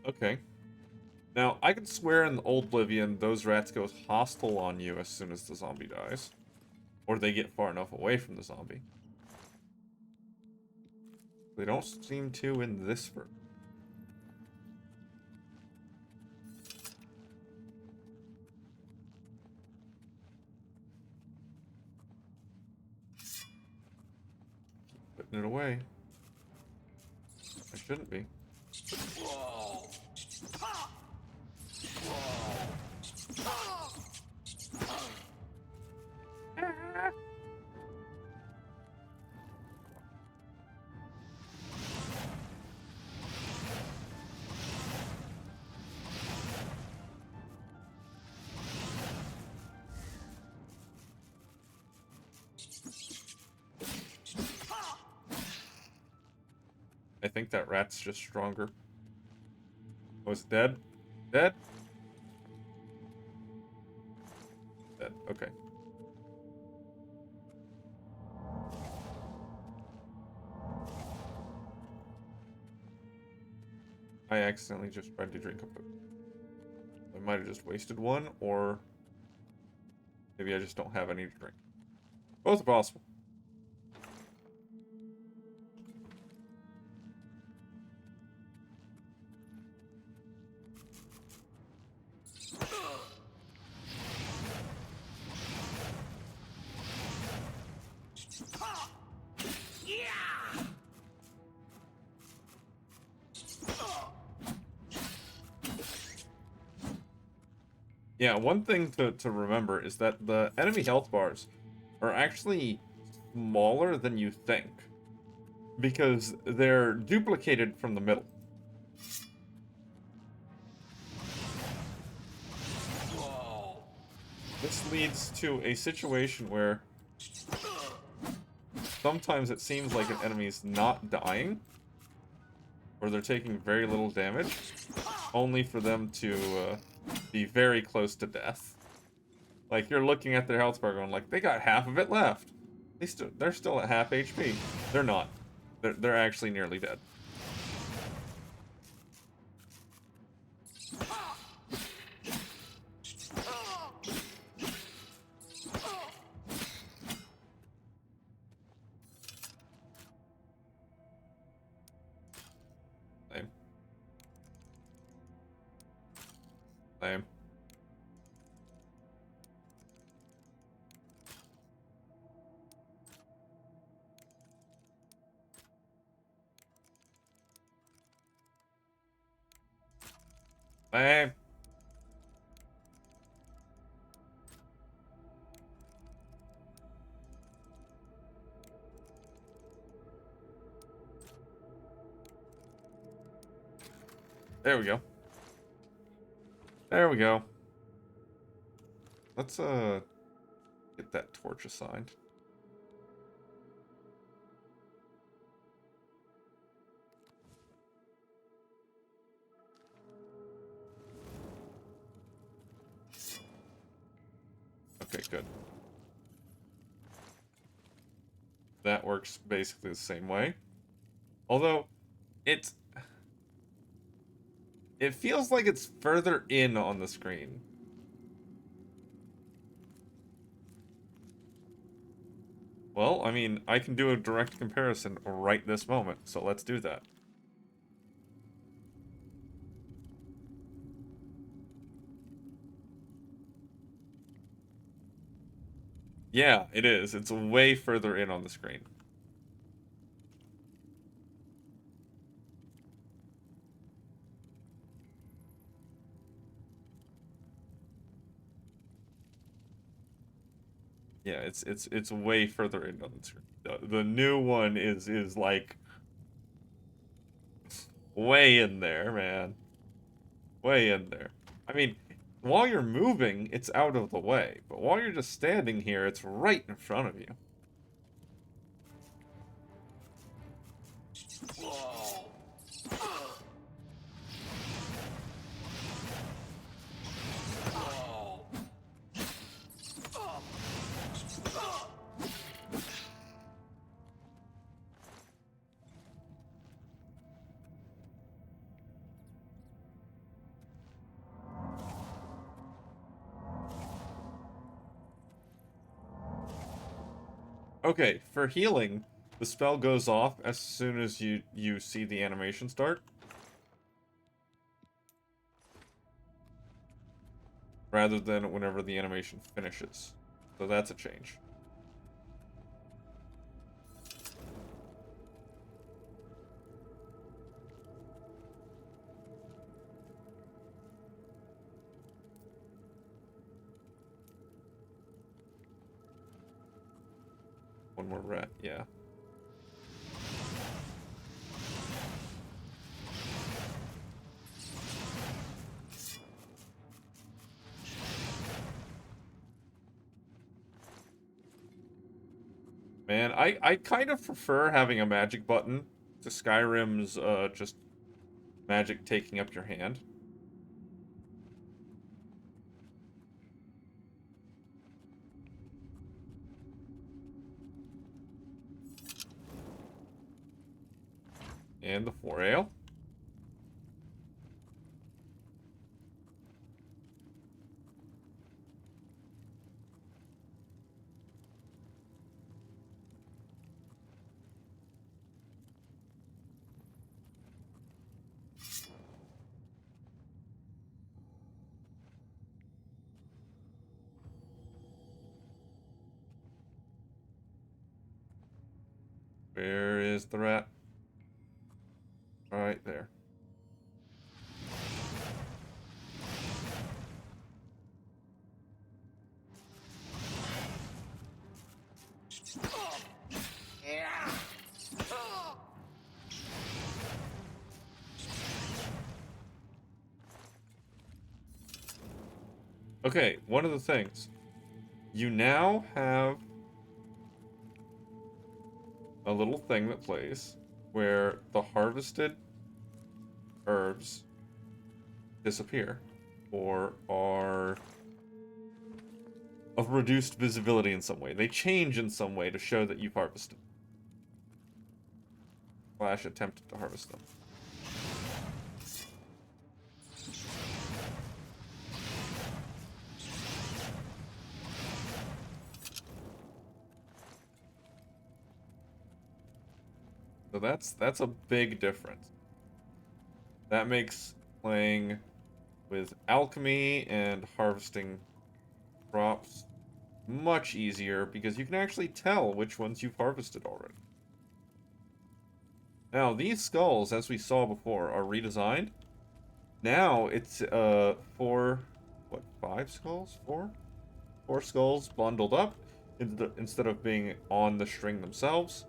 Okay. Now, I could swear in the old Oblivion, those rats go hostile on you as soon as the zombie dies. Or they get far enough away from the zombie. They don't seem to in this version. Putting it away. I shouldn't be. I think that rat's just stronger. Oh, is it dead? Dead? Dead. Okay. I accidentally just tried to drink a potion. I might have just wasted one, or maybe I just don't have any to drink. Both are possible. Yeah, one thing to remember is that the enemy health bars are actually smaller than you think, because they're duplicated from the middle. This leads to a situation where sometimes it seems like an enemy's not dying, or they're taking very little damage, only for them to be very close to death. Like, you're looking at their health bar going like, they got half of it left. They're still at half HP. They're not. They're actually nearly dead. Lame. Lame. Bam. There we go. There we go. Let's get that torch assigned. Okay, good. That works basically the same way. Although, it feels like it's further in on the screen. Well, I mean, I can do a direct comparison right this moment, so let's do that. Yeah, it is. It's way further in on the screen. Yeah, it's way further in on the screen. The new one is like way in there, man. Way in there. I mean, while you're moving, it's out of the way, but while you're just standing here, it's right in front of you. Okay, for healing, the spell goes off as soon as you see the animation start. Rather than whenever the animation finishes. So that's a change. One more rat, yeah. Man, I kind of prefer having a magic button to Skyrim's just magic taking up your hand. And the 4 ale. Where is the rat? Right there. Okay, one of the things. You now have a little thing that plays where the harvested herbs disappear or are of reduced visibility in some way. They change in some way to show that you've harvested. Slash attempted to harvest them. So that's a big difference. That makes playing with alchemy and harvesting crops much easier because you can actually tell which ones you've harvested already. Now, these skulls, as we saw before, are redesigned. Now it's five skulls? Four skulls bundled up instead of being on the string themselves.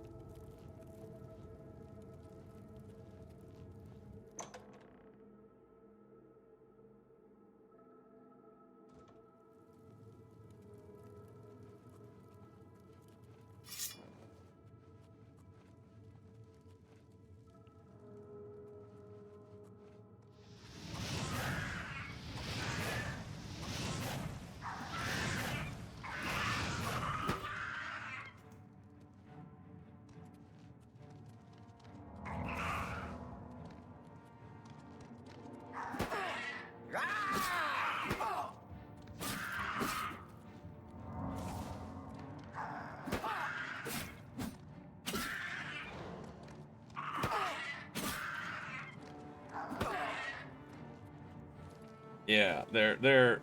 Yeah, they're they're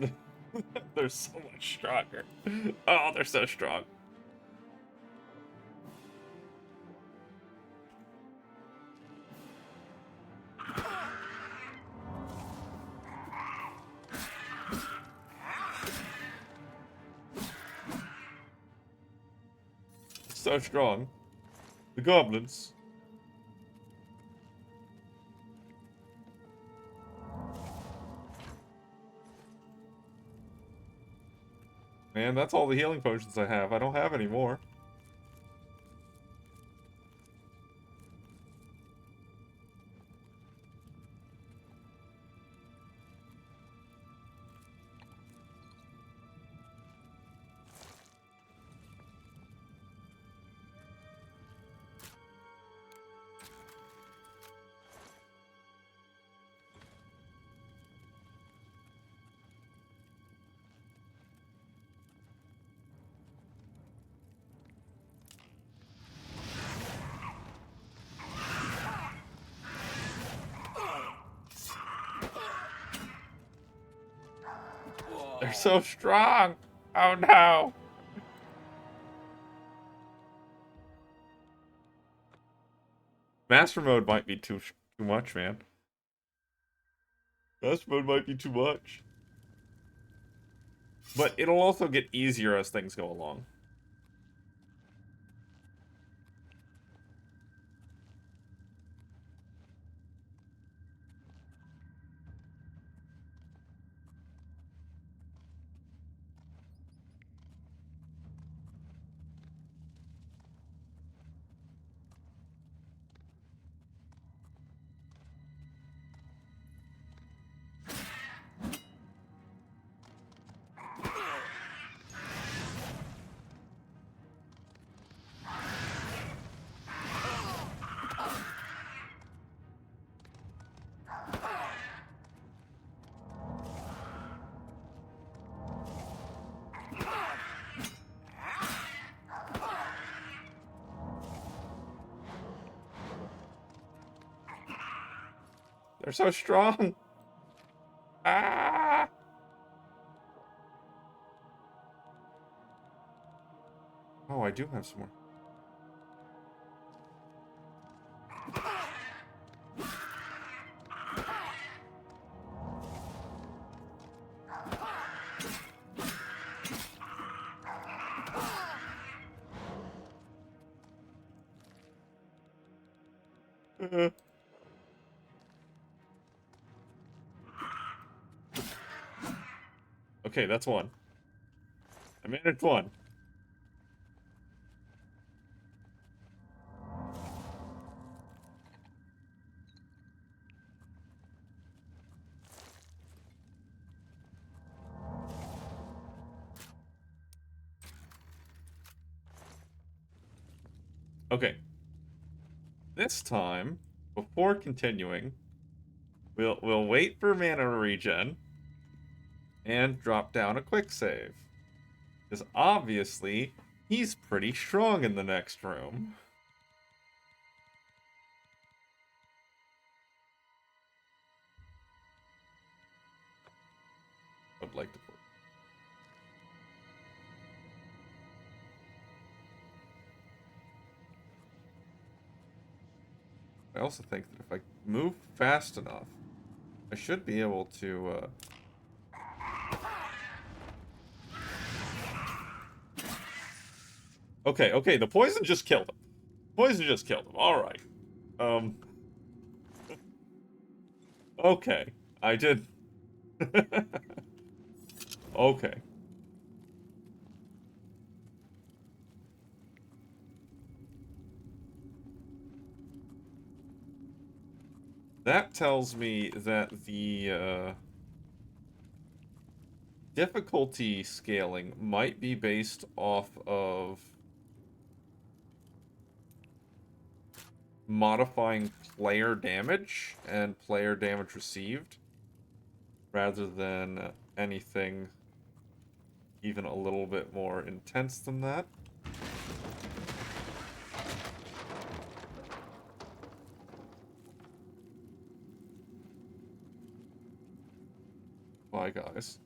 so much stronger. Oh, they're so strong. So strong. The goblins. Man, that's all the healing potions I have. I don't have any more. They're so strong. Oh no. Master mode might be too much, man. Master mode might be too much. But it'll also get easier as things go along. They're so strong. Ah! Oh, I do have some more. Okay, that's one. I managed one. Okay. This time, before continuing, we'll wait for mana regen and drop down a quick save. Because obviously, he's pretty strong in the next room. I'd like to put. I also think that if I move fast enough, I should be able to, Okay, okay, the poison just killed him. Poison just killed him. Alright. Okay. I did. Okay. That tells me that the, difficulty scaling might be based off of modifying player damage and player damage received rather than anything even a little bit more intense than that. Bye, guys.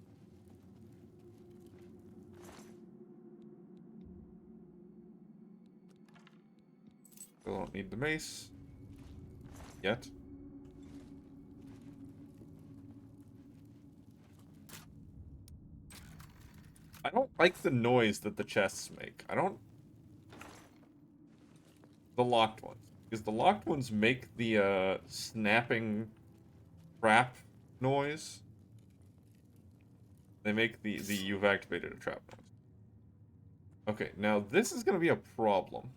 Still don't need the mace. Yet. I don't like the noise that the chests make. I don't... The locked ones. Because the locked ones make the, snapping trap noise. They make the you've activated a trap noise. Okay, now this is gonna be a problem.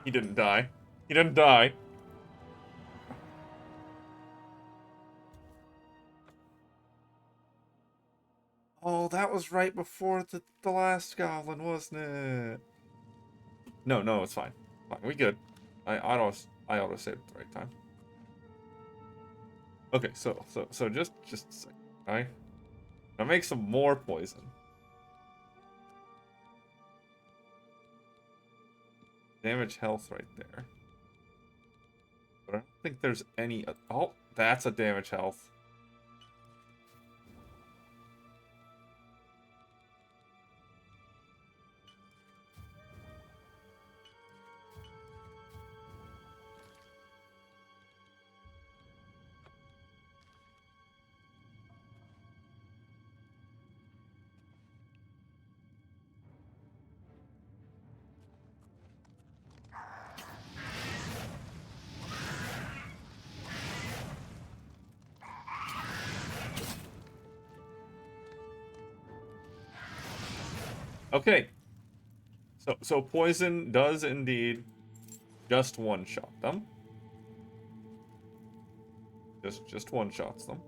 He didn't die. He didn't die. Oh, that was right before the last goblin, wasn't it? No, no, it's fine. Fine, we good. I auto saved at the right time. Okay, so just a second, okay? Now make some more poison. Damage health right there. But I don't think there's any... Oh, that's a damage health. Okay. So poison does indeed just one-shot them. Just one-shots them.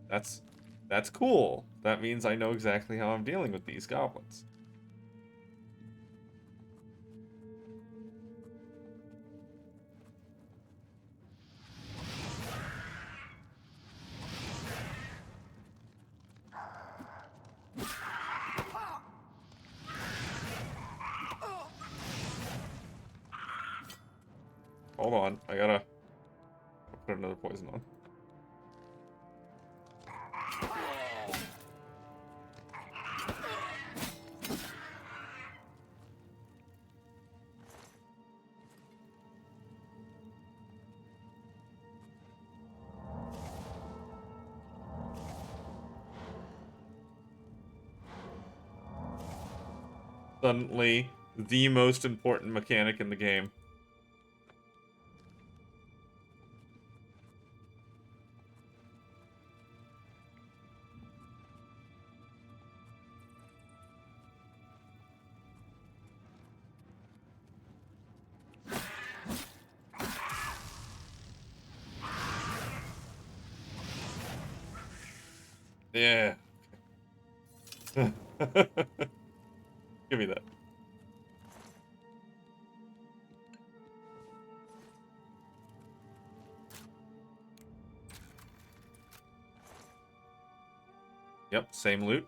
That's cool. That means I know exactly how I'm dealing with these goblins. Hold on, I gotta put another poison on. Suddenly, the most important mechanic in the game. Yeah. Give me that. Yep, same loot.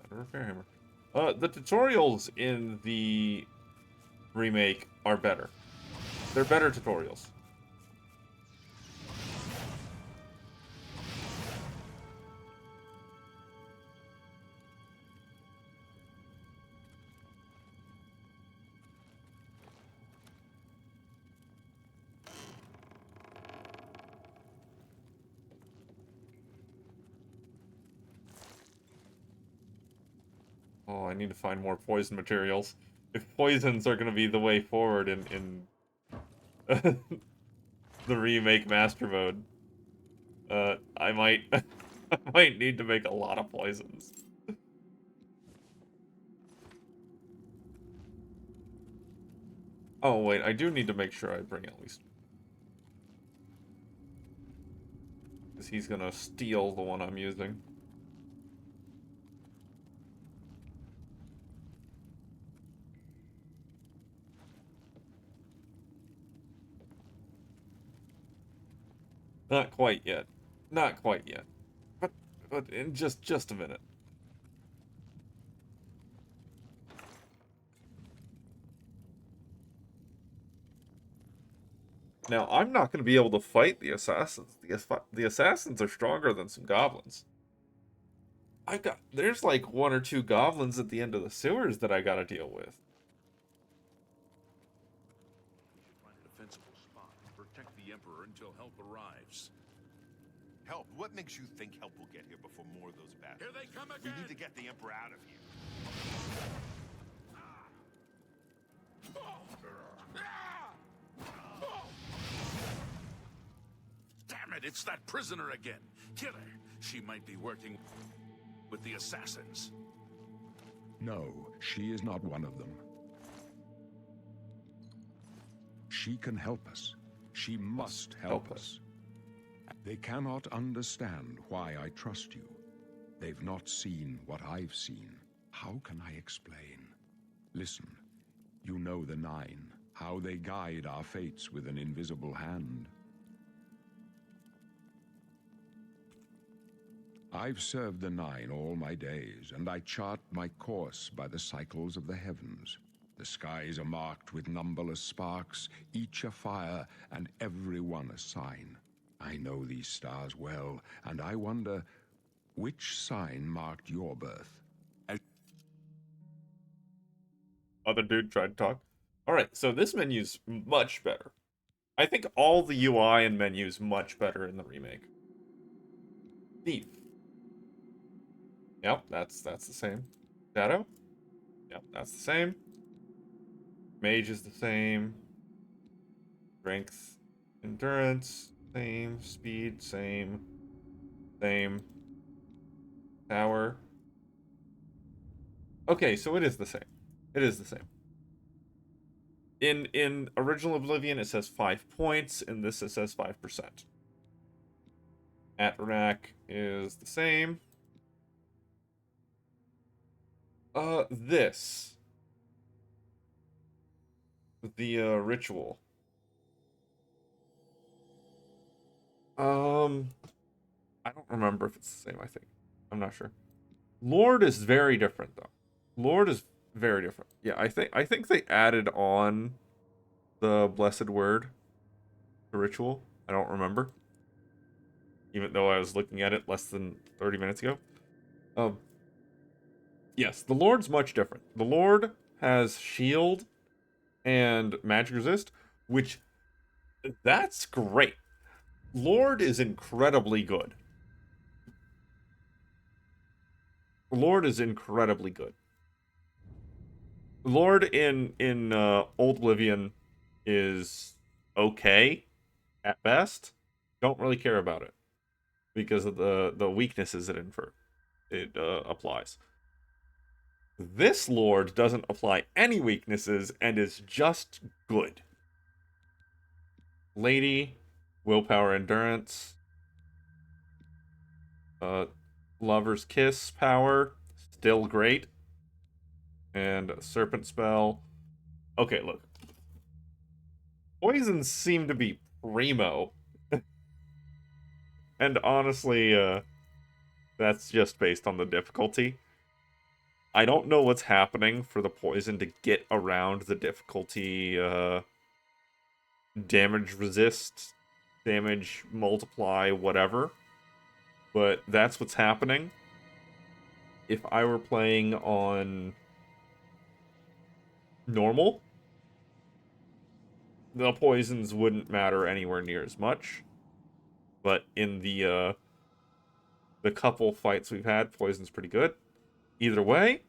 Better repair hammer. The tutorials in the remake are better. They're better tutorials. Oh, I need to find more poison materials. If poisons are going to be the way forward in the remake master mode, I might I might need to make a lot of poisons. Oh wait, I do need to make sure I bring at least, because he's gonna steal the one I'm using. Not quite yet. Not quite yet. But in just a minute. Now, I'm not going to be able to fight the assassins. The assassins are stronger than some goblins. There's like 1 or 2 goblins at the end of the sewers that I gotta deal with. Find a defensible spot and protect the Emperor until help arrives. Help? What makes you think help will get here before more of those bastards? Here they come We again! need to get the Emperor out of here. Damn it, it's that prisoner again. Kill her. She might be working with the assassins. No, she is not one of them. She can help us. She must help us. They cannot understand why I trust you. They've not seen what I've seen. How can I explain? Listen, you know the Nine, how they guide our fates with an invisible hand. I've served the Nine all my days, and I chart my course by the cycles of the heavens. The skies are marked with numberless sparks, each a fire, and every one a sign. I know these stars well, and I wonder, which sign marked your birth? Other dude tried to talk. Alright, so this menu's much better. I think all the UI and menus much better in the remake. Thief. Yep, that's the same. Shadow? Yep, that's the same. Mage is the same. Strength. Endurance. Same. Speed. Same. Same. Power. Okay, so it is the same. It is the same. In original Oblivion, it says 5 points. In this, it says 5%. Atrak is the same. This. The, ritual. I don't remember if it's the same, I think. I'm not sure. Lord is very different, though. Lord is very different. Yeah, I think they added on the blessed word to ritual. I don't remember. Even though I was looking at it less than 30 minutes ago. Yes, the Lord's much different. The Lord has shield and magic resist, which that's great. Lord is incredibly good. Lord is incredibly good. Lord in Old Oblivion is okay at best. Don't really care about it because of the weaknesses it applies. This Lord doesn't apply any weaknesses and is just good. Lady, willpower, endurance. Lover's Kiss power, still great. And Serpent Spell. Okay, look. Poisons seem to be primo. And honestly, that's just based on the difficulty. I don't know what's happening for the poison to get around the difficulty, damage resist, damage multiply, whatever. But that's what's happening. If I were playing on normal, the poisons wouldn't matter anywhere near as much. But in the couple fights we've had, poison's pretty good. Either way,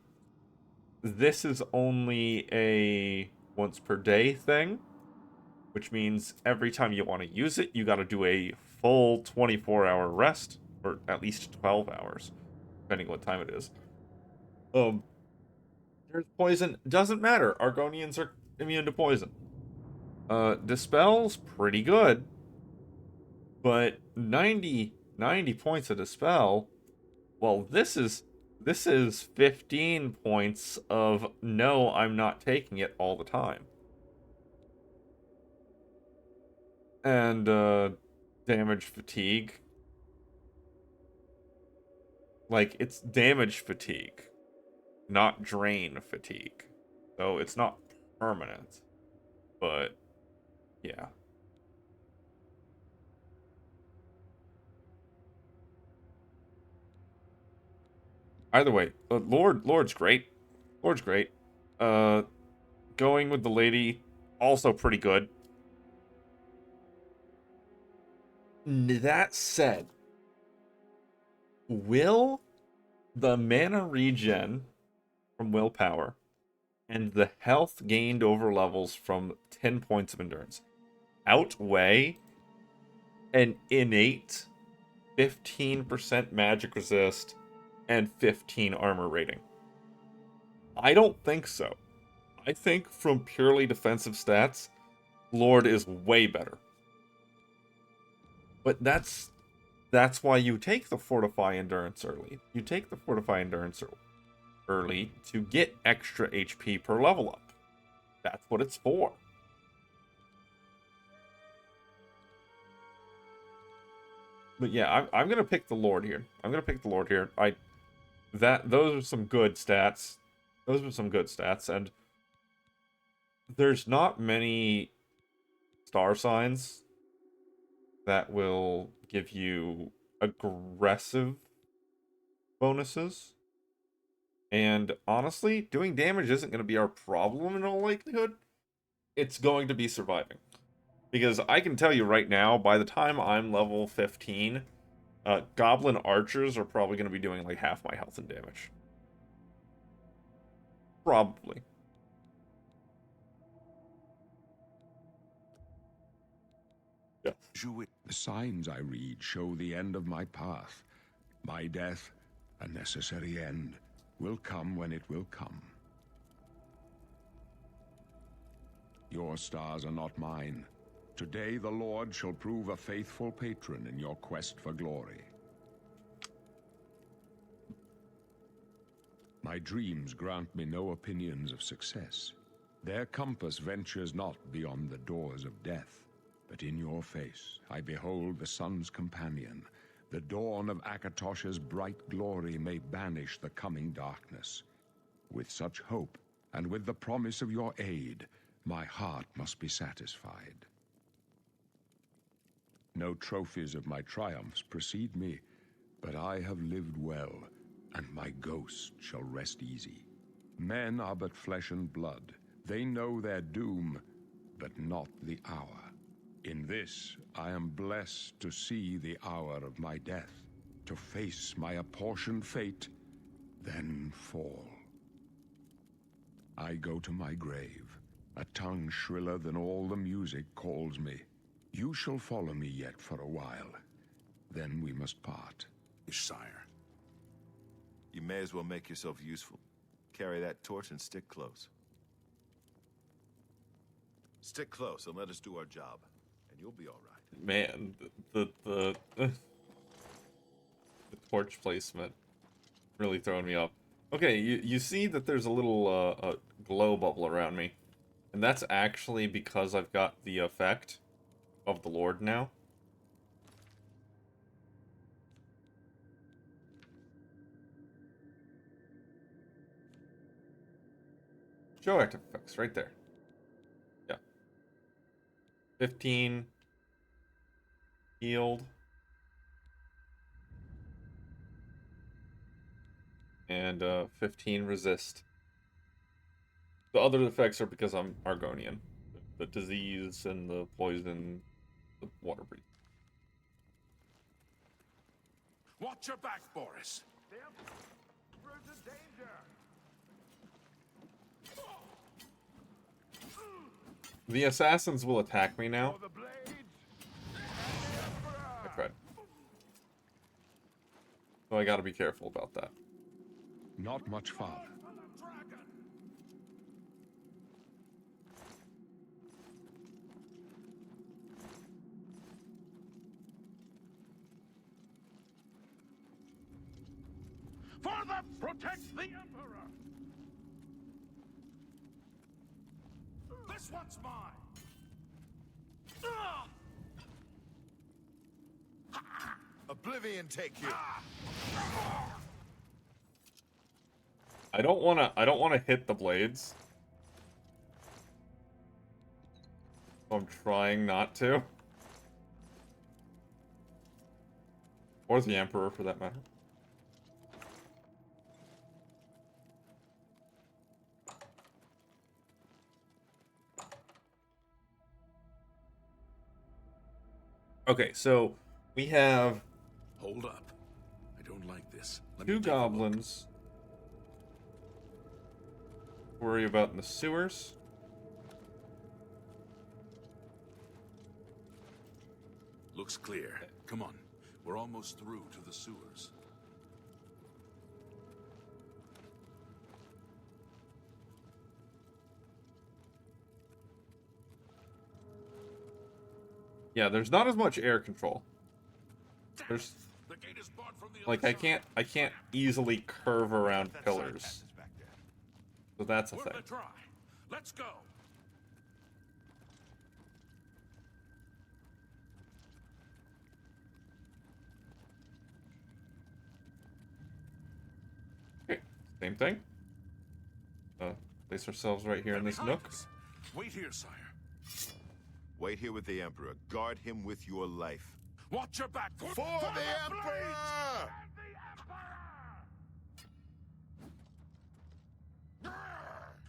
this is only a once per day thing, which means every time you want to use it, you got to do a full 24-hour rest, or at least 12 hours, depending what time it is. There's poison. Doesn't matter. Argonians are immune to poison. Dispel's pretty good, but 90 points of Dispel, well, this is 15 points of no, I'm not taking it all the time. And damage fatigue. Like, it's damage fatigue, not drain fatigue. So it's not permanent. But yeah. Either way, Lord's great. Lord's great. Going with the lady, also pretty good. That said, will the mana regen from willpower and the health gained over levels from 10 points of endurance outweigh an innate 15% magic resist and 15 armor rating? I don't think so. I think from purely defensive stats, Lord is way better. But that's why you take the Fortify Endurance early. You take the Fortify Endurance early to get extra HP per level up. That's what it's for. But yeah, I'm gonna pick the Lord here. Those are some good stats. And there's not many star signs that will give you aggressive bonuses. And honestly, doing damage isn't going to be our problem in all likelihood. It's going to be surviving. Because I can tell you right now, by the time I'm level 15, Goblin Archers are probably going to be doing like half my health and damage. Probably. Yeah. The signs I read show the end of my path. My death, a necessary end, will come when it will come. Your stars are not mine. Today the Lord shall prove a faithful patron in your quest for glory. My dreams grant me no opinions of success. Their compass ventures not beyond the doors of death. But in your face I behold the sun's companion. The dawn of Akatosh's bright glory may banish the coming darkness. With such hope, and with the promise of your aid, my heart must be satisfied. No trophies of my triumphs precede me, but I have lived well, and my ghost shall rest easy. Men are but flesh and blood. They know their doom, but not the hour. In this, I am blessed to see the hour of my death, to face my apportioned fate, then fall. I go to my grave. A tongue shriller than all the music calls me. You shall follow me yet for a while. Then we must part. Sire. You may as well make yourself useful. Carry that torch and stick close. Stick close and let us do our job, and you'll be all right. Man, the torch placement. Really throwing me off. Okay, you see that there's a little glow bubble around me. And that's actually because I've got the effect of the Lord now. Show active effects right there. Yeah. 15 healed. And 15 resist. The other effects are because I'm Argonian. The disease and the poison, the water breathing. Watch your back, Boris. The assassins will attack me now. I tried. So I gotta be careful about that. Not much farther. Father, protect the Emperor! This one's mine! Oblivion take you. I don't wanna hit the blades. So I'm trying not to. Or the Emperor for that matter. Okay, so we have Hold up. I don't like this. Let two me take a look. goblins to worry about in the sewers. Looks clear. Come on. We're almost through to the sewers. Yeah, there's not as much air control. There's The gate is barred from the like other I can't easily curve around That side pillars. passes back there. So that's a We're thing. gonna try. Let's go. Okay, same thing. Place ourselves right here in this Behind nook. us. Wait here, sire. Wait here with the Emperor. Guard him with your life. Watch your back. For the Emperor!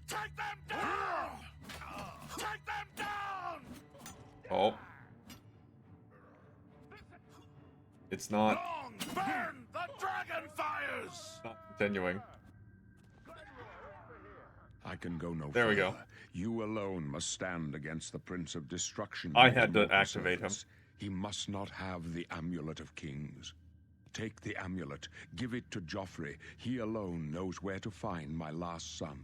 Take them down! Take them down! Oh. It's not Long burn the dragon fires! continuing. I can go no There we further. go. You alone must stand against the Prince of Destruction. I on the had to mortal activate him. surface. He must not have the Amulet of Kings. Take the amulet, give it to Joffrey. He alone knows where to find my last son.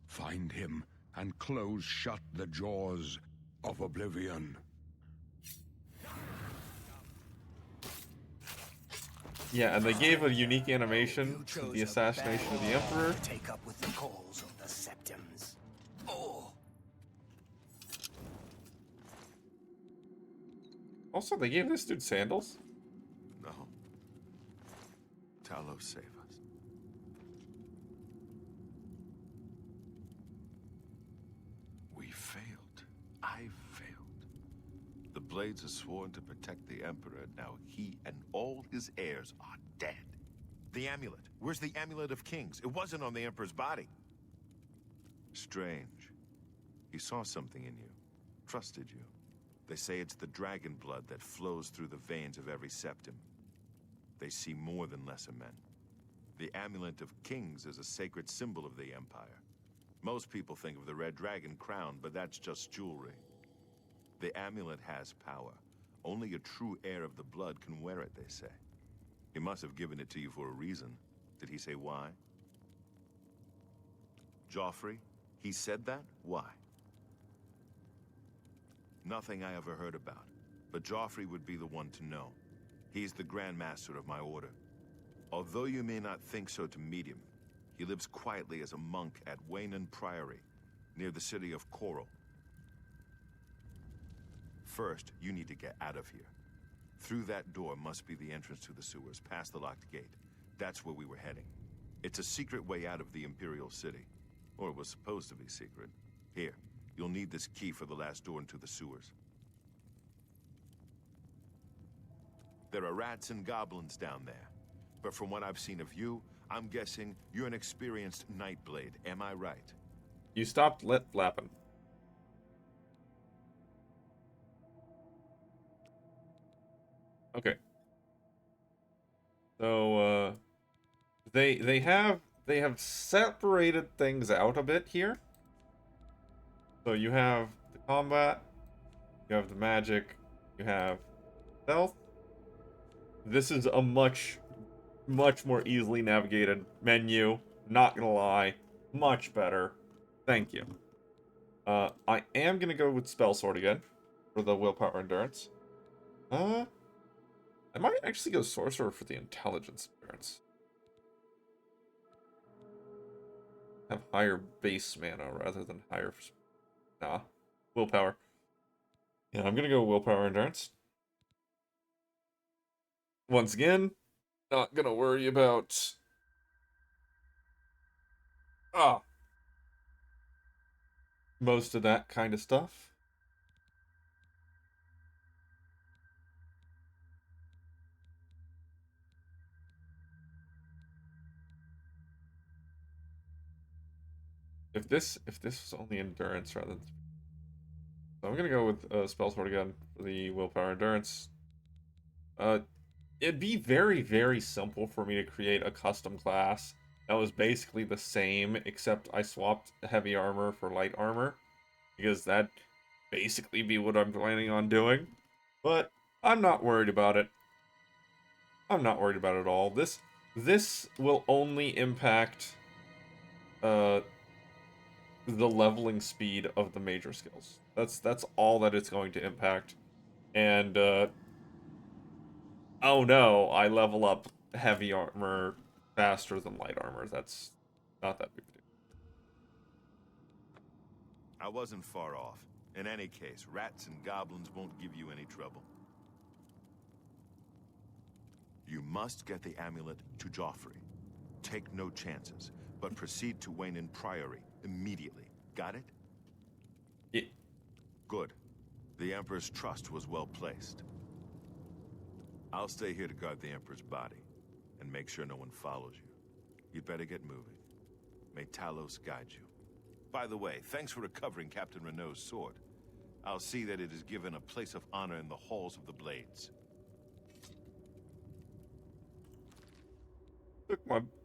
Find him and close shut the jaws of Oblivion. Yeah, and they gave a unique animation You to chose the a assassination of the bad Emperor. to take up with the calls of the Septims. Oh, Also, they gave this dude sandals. No. Talos, save us. We failed. I failed. The Blades are sworn to protect the Emperor. Now he and all his heirs are dead. The amulet. Where's the Amulet of Kings? It wasn't on the Emperor's body. Strange. He saw something in you. Trusted you. They say it's the dragon blood that flows through the veins of every septim. They see more than lesser men. The Amulet of Kings is a sacred symbol of the Empire. Most people think of the red dragon crown, but that's just jewelry. The amulet has power. Only a true heir of the blood can wear it, they say. He must have given it to you for a reason. Did he say why? Joffrey? He said that? Why? Nothing I ever heard about. But Joffrey would be the one to know. He's the Grand Master of my order. Although you may not think so to meet him, he lives quietly as a monk at Waynon Priory, near the city of Coral. First, you need to get out of here. Through that door must be the entrance to the sewers, past the locked gate. That's where we were heading. It's a secret way out of the Imperial City. Or it was supposed to be secret. Here, you'll need this key for the last door into the sewers. There are rats and goblins down there. But from what I've seen of you, I'm guessing you're an experienced Nightblade. Am I right? You stopped lip-flapping. Okay. So, they have separated things out a bit here. So you have the combat, you have the magic, you have stealth. This is a much more easily navigated menu. Not gonna lie, much better. Thank you. I am gonna go with Spell Sword again for the willpower endurance. I might actually go Sorcerer for the intelligence endurance. Have higher base mana rather than higher... Nah. Willpower. Yeah, I'm gonna go willpower endurance. Once again, not gonna worry about... most of that kind of stuff. If this was only endurance rather than... So I'm gonna go with Spell Sword again for the willpower endurance. It'd be very, very simple for me to create a custom class that was basically the same, except I swapped heavy armor for light armor, because that'd basically be what I'm planning on doing. But I'm not worried about it. I'm not worried about it at all. This will only impact the leveling speed of the major skills. That's all that it's going to impact. And oh no, I level up heavy armor faster than light armor. That's not that big a deal. I wasn't far off. In any case, rats and goblins won't give you any trouble. You must get the amulet to Joffrey. Take no chances, but proceed to Waynon Priory immediately. Got it? Yeah. Good. The Emperor's trust was well placed. I'll stay here to guard the Emperor's body, and make sure no one follows you. You'd better get moving. May Talos guide you. By the way, thanks for recovering Captain Renault's sword. I'll see that it is given a place of honor in the halls of the Blades.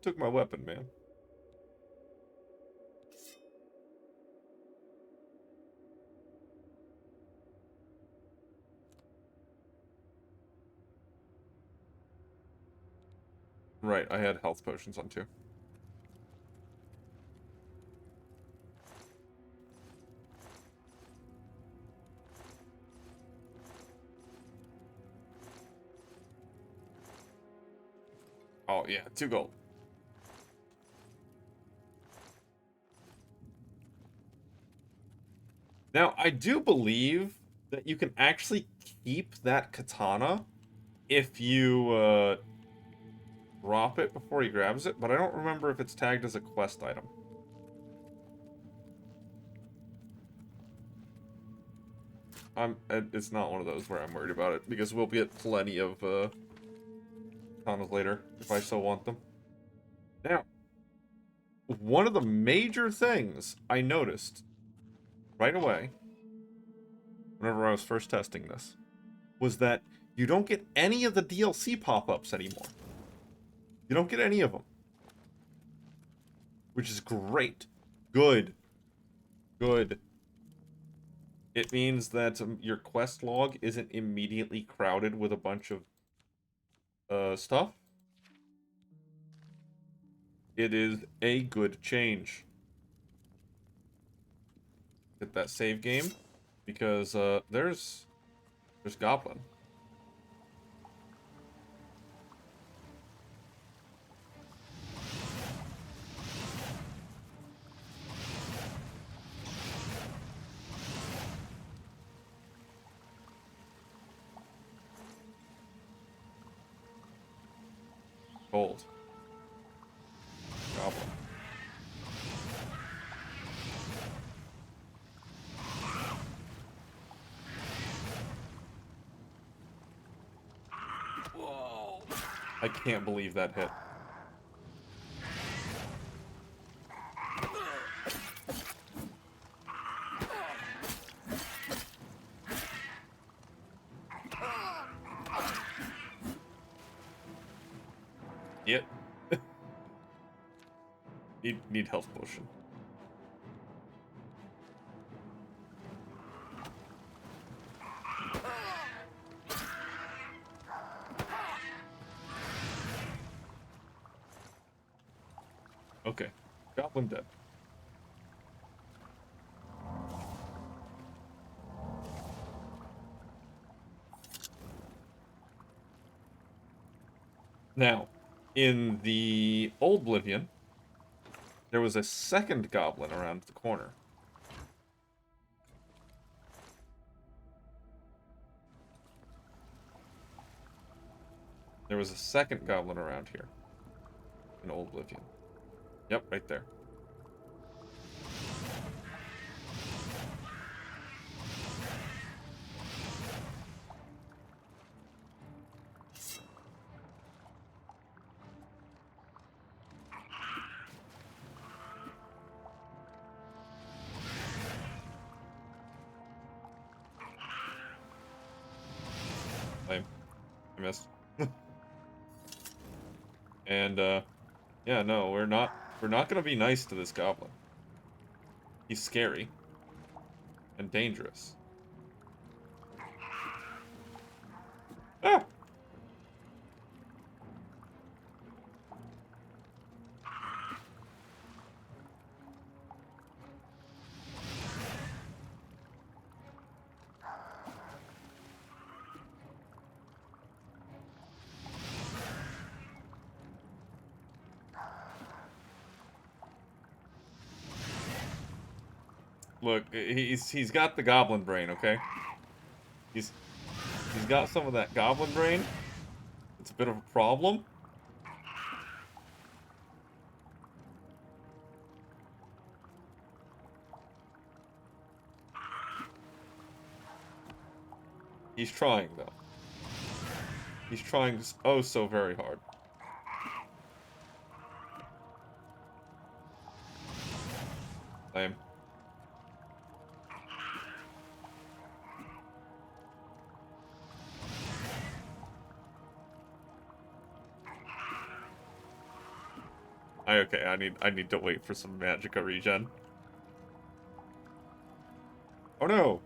Took my weapon, man. Right, I had health potions on too. Oh yeah, 2 gold. Now, I do believe that you can actually keep that katana if you drop it before he grabs it, but I don't remember if it's tagged as a quest item. It's not one of those where I'm worried about it, because we'll get plenty of katanas later, if I still want them. Now, one of the major things I noticed right away, whenever I was first testing this, was that you don't get any of the DLC pop-ups anymore. You don't get any of them. Which is great. Good. Good. It means that your quest log isn't immediately crowded with a bunch of stuff. It is a good change. Hit that save game, because there's Goblin. Cold. Goblin. Whoa. I can't believe that hit. Yep. Need health potion. Okay. Goblin dead. Now, in the old Oblivion, there was a second goblin around the corner. There was a second goblin around here. In old Oblivion. Yep, right there. I missed. And yeah, no, we're not gonna be nice to this goblin. He's scary and dangerous. Ah! Look, he's got the goblin brain, okay? He's got some of that goblin brain. It's a bit of a problem. He's trying, though. He's trying oh so very hard. Lame. Okay, I need to wait for some magicka regen. Oh no!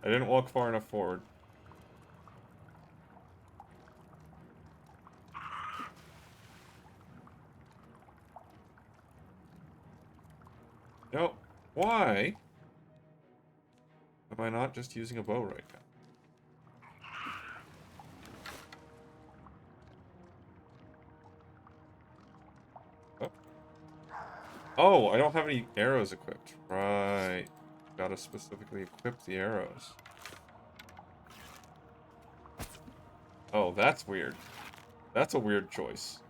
I didn't walk far enough forward. No, why am I not just using a bow right now? Oh, I don't have any arrows equipped. Right. Gotta specifically equip the arrows. Oh, that's weird. That's a weird choice.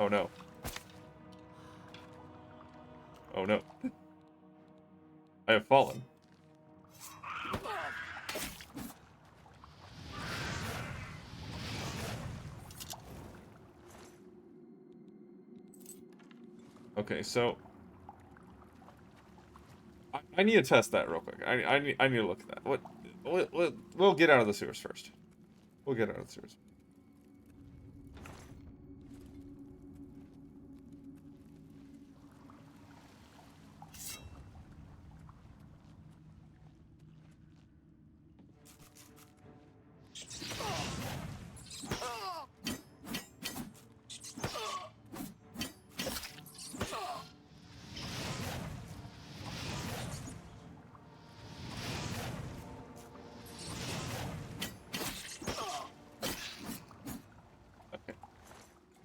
Oh no. Oh no. I have fallen. Okay, so I need to test that real quick. I need to look at that. We'll get out of the sewers first. We'll get out of the sewers.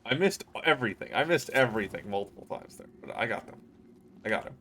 I missed everything. I missed everything multiple times there, but I got them. I got him.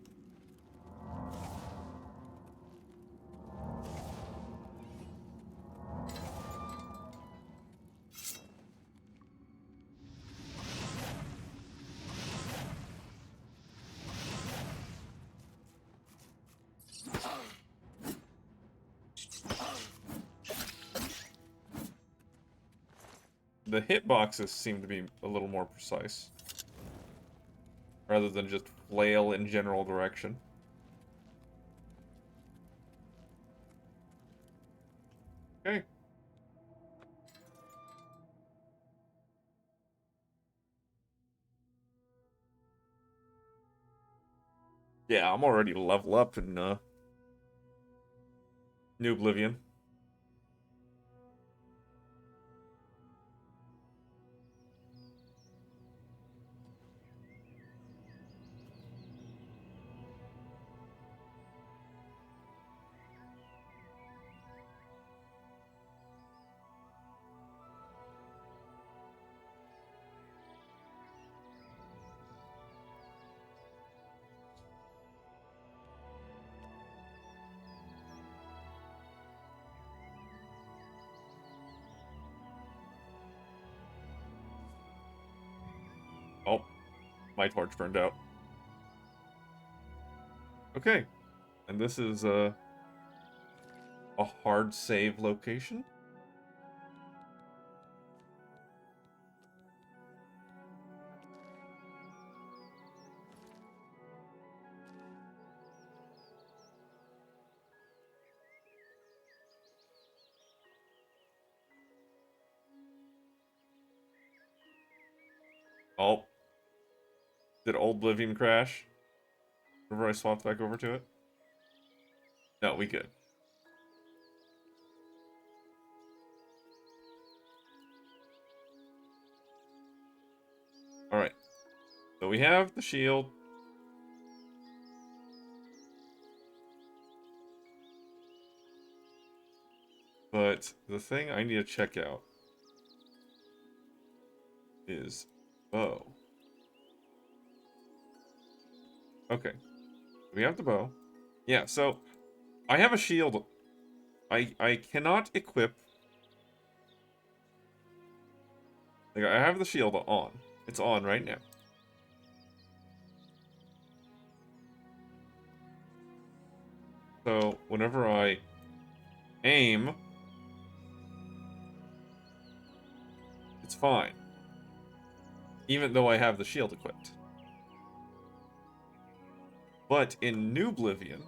The hitboxes seem to be a little more precise, rather than just flail in general direction. Okay. Yeah, I'm already level up in New Oblivion. Oh, my torch burned out. Okay, and this is a hard save location. Oh, did Old Oblivion crash? Whenever I swapped back over to it? No, we good. Alright. So we have the shield. But the thing I need to check out is bow. Okay. We have the bow. Yeah, so I have a shield. I cannot equip. Like, I have the shield on. It's on right now. So whenever I aim, it's fine. Even though I have the shield equipped. But in New Oblivion,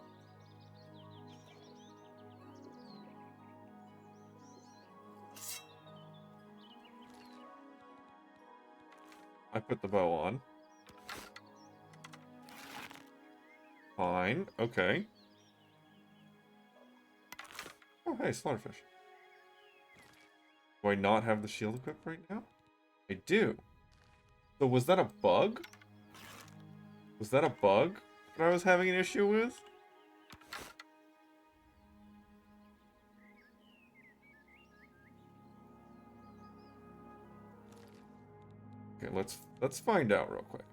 I put the bow on. Fine, okay. Oh, hey, Slaughterfish. Do I not have the shield equipped right now? I do. So was that a bug? Was that a bug that I was having an issue with? Okay, let's find out real quick.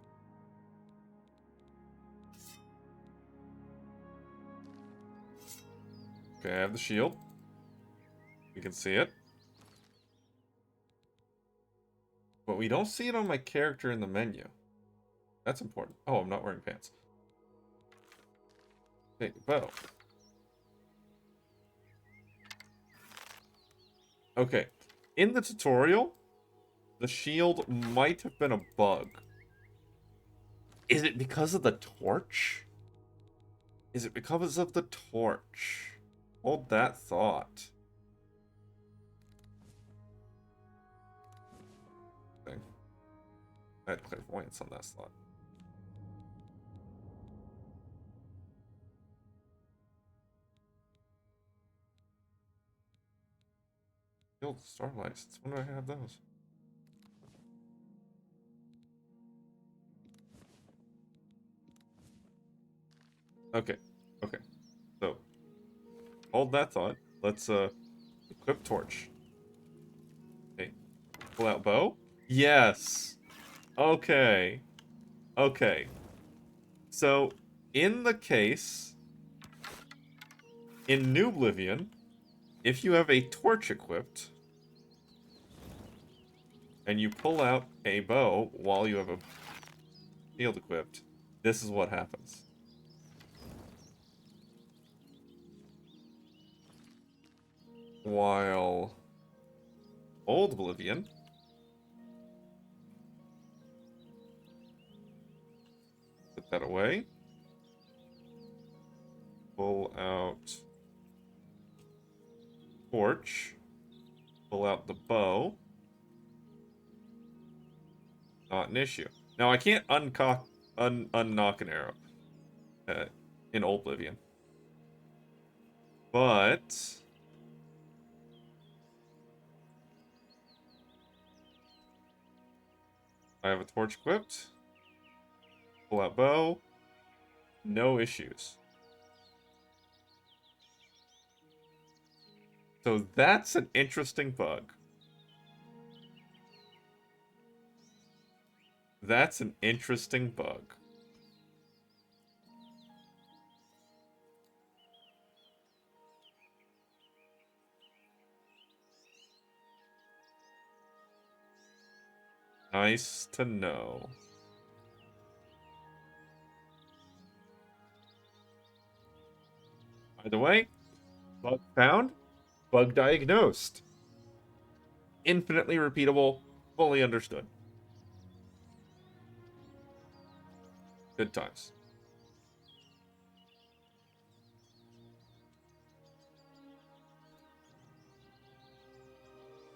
Okay, I have the shield. You can see it. But we don't see it on my character in the menu. That's important. Oh, I'm not wearing pants. Okay, bow. Okay. In the tutorial, the shield might have been a bug. Is it because of the torch? Is it because of the torch? Hold that thought. Okay. I had clairvoyance on that slot. Shield starlights. When do I have those? Okay. Okay. So hold that thought. Let's equip torch. Okay. Pull out bow. Yes. Okay. Okay. So, in the case, in New Oblivion, if you have a torch equipped, and you pull out a bow while you have a shield equipped, this is what happens. While Old Oblivion, put that away. Pull out torch. Pull out the bow. Not an issue. Now I can't uncock, unnock an arrow in Old Oblivion, but I have a torch equipped. Pull out bow. No issues. So that's an interesting bug. That's an interesting bug. Nice to know. Either way, bug found, bug diagnosed. Infinitely repeatable, fully understood. Good times.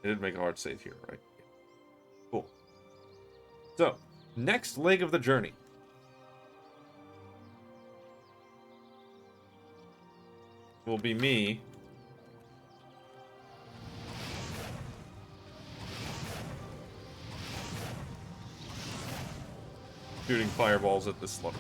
I did make a hard save here, right? Cool. So, next leg of the journey. Will be me shooting fireballs at this slugfish.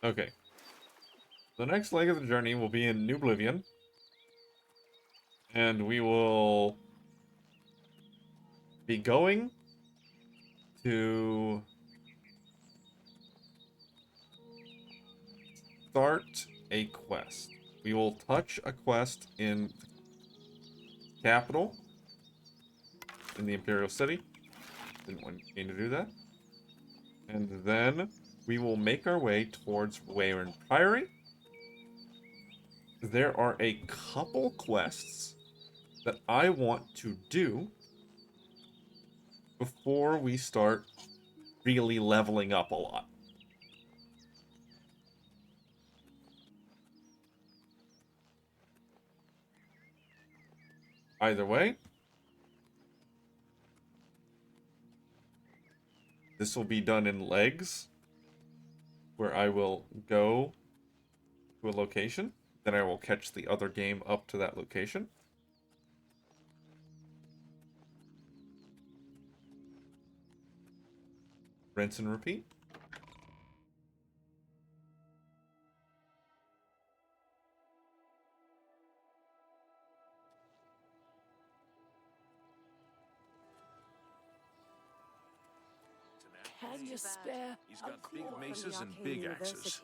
Okay. The next leg of the journey will be in New Oblivion. And we will be going to start a quest. We will touch a quest in the capital, in the Imperial City. Didn't want me to do that. And then we will make our way towards Wayland Priory. There are a couple quests that I want to do before we start really leveling up a lot. Either way, this will be done in legs, where I will go to a location, then I will catch the other game up to that location. Rinse and repeat. Can you spare? He's got big maces and big axes.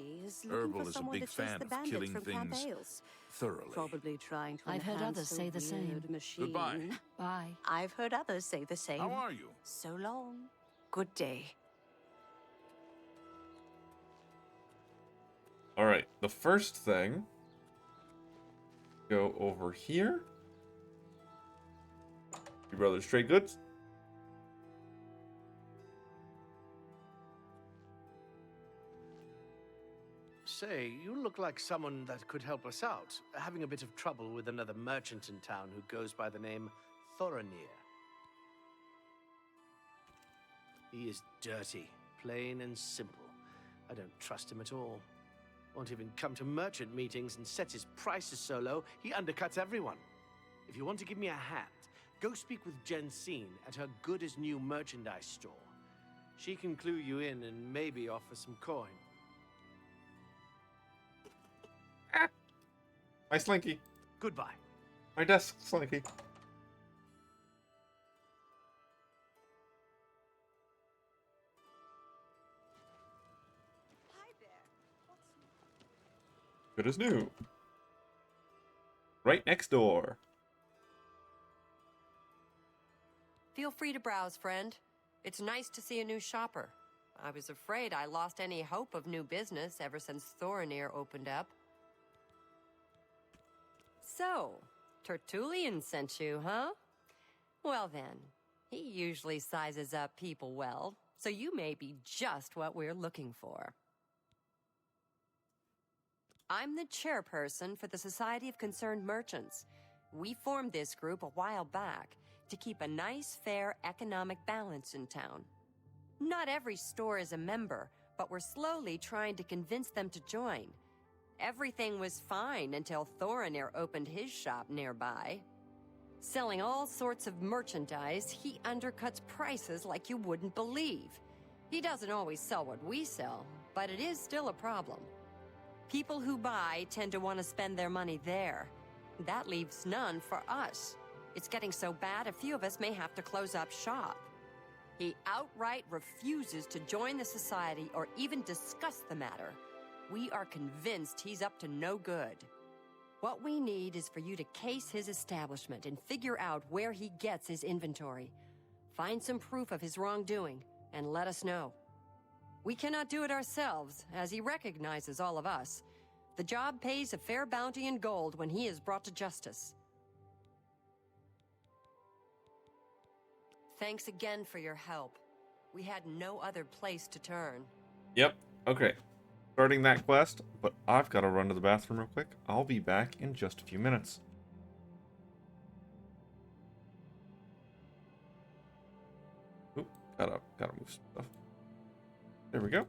Herbal is a big fan of killing things thoroughly. Probably trying to I've heard enhance others a say the same. weird machine. Goodbye. Bye. I've heard others say the same. How are you? So long. Good day. Alright, the first thing, go over here. Your brother's trade goods. Say, you look like someone that could help us out. Having a bit of trouble with another merchant in town who goes by the name Thorinir. He is dirty Plain and simple. I don't trust him at all. Won't even come to merchant meetings and sets his prices so low, he undercuts everyone. If you want to give me a hand, go speak with Jensine at her good-as-new merchandise store. She can clue you in and maybe offer some coin. My slinky. Goodbye. My desk slinky. Hi there. Good as new. Right next door. Feel free to browse, friend. It's nice to see a new shopper. I was afraid I lost any hope of new business ever since Thorinir opened up. So, Tertullian sent you, huh? Well then, he usually sizes up people well, so you may be just what we're looking for. I'm the chairperson for the Society of Concerned Merchants. We formed this group a while back to keep a nice, fair economic balance in town. Not every store is a member, but we're slowly trying to convince them to join. Everything was fine until Thorinir opened his shop nearby. Selling all sorts of merchandise, he undercuts prices like you wouldn't believe. He doesn't always sell what we sell, but it is still a problem. People who buy tend to want to spend their money there. That leaves none for us. It's getting so bad a few of us may have to close up shop. He outright refuses to join the society or even discuss the matter. We are convinced he's up to no good. What we need is for you to case his establishment and figure out where he gets his inventory. Find some proof of his wrongdoing and let us know. We cannot do it ourselves, as he recognizes all of us. The job pays a fair bounty in gold when he is brought to justice. Thanks again for your help. We had no other place to turn. Yep. Okay. Starting that quest, but I've got to run to the bathroom real quick. I'll be back in just a few minutes. Oop, gotta move some stuff. There we go.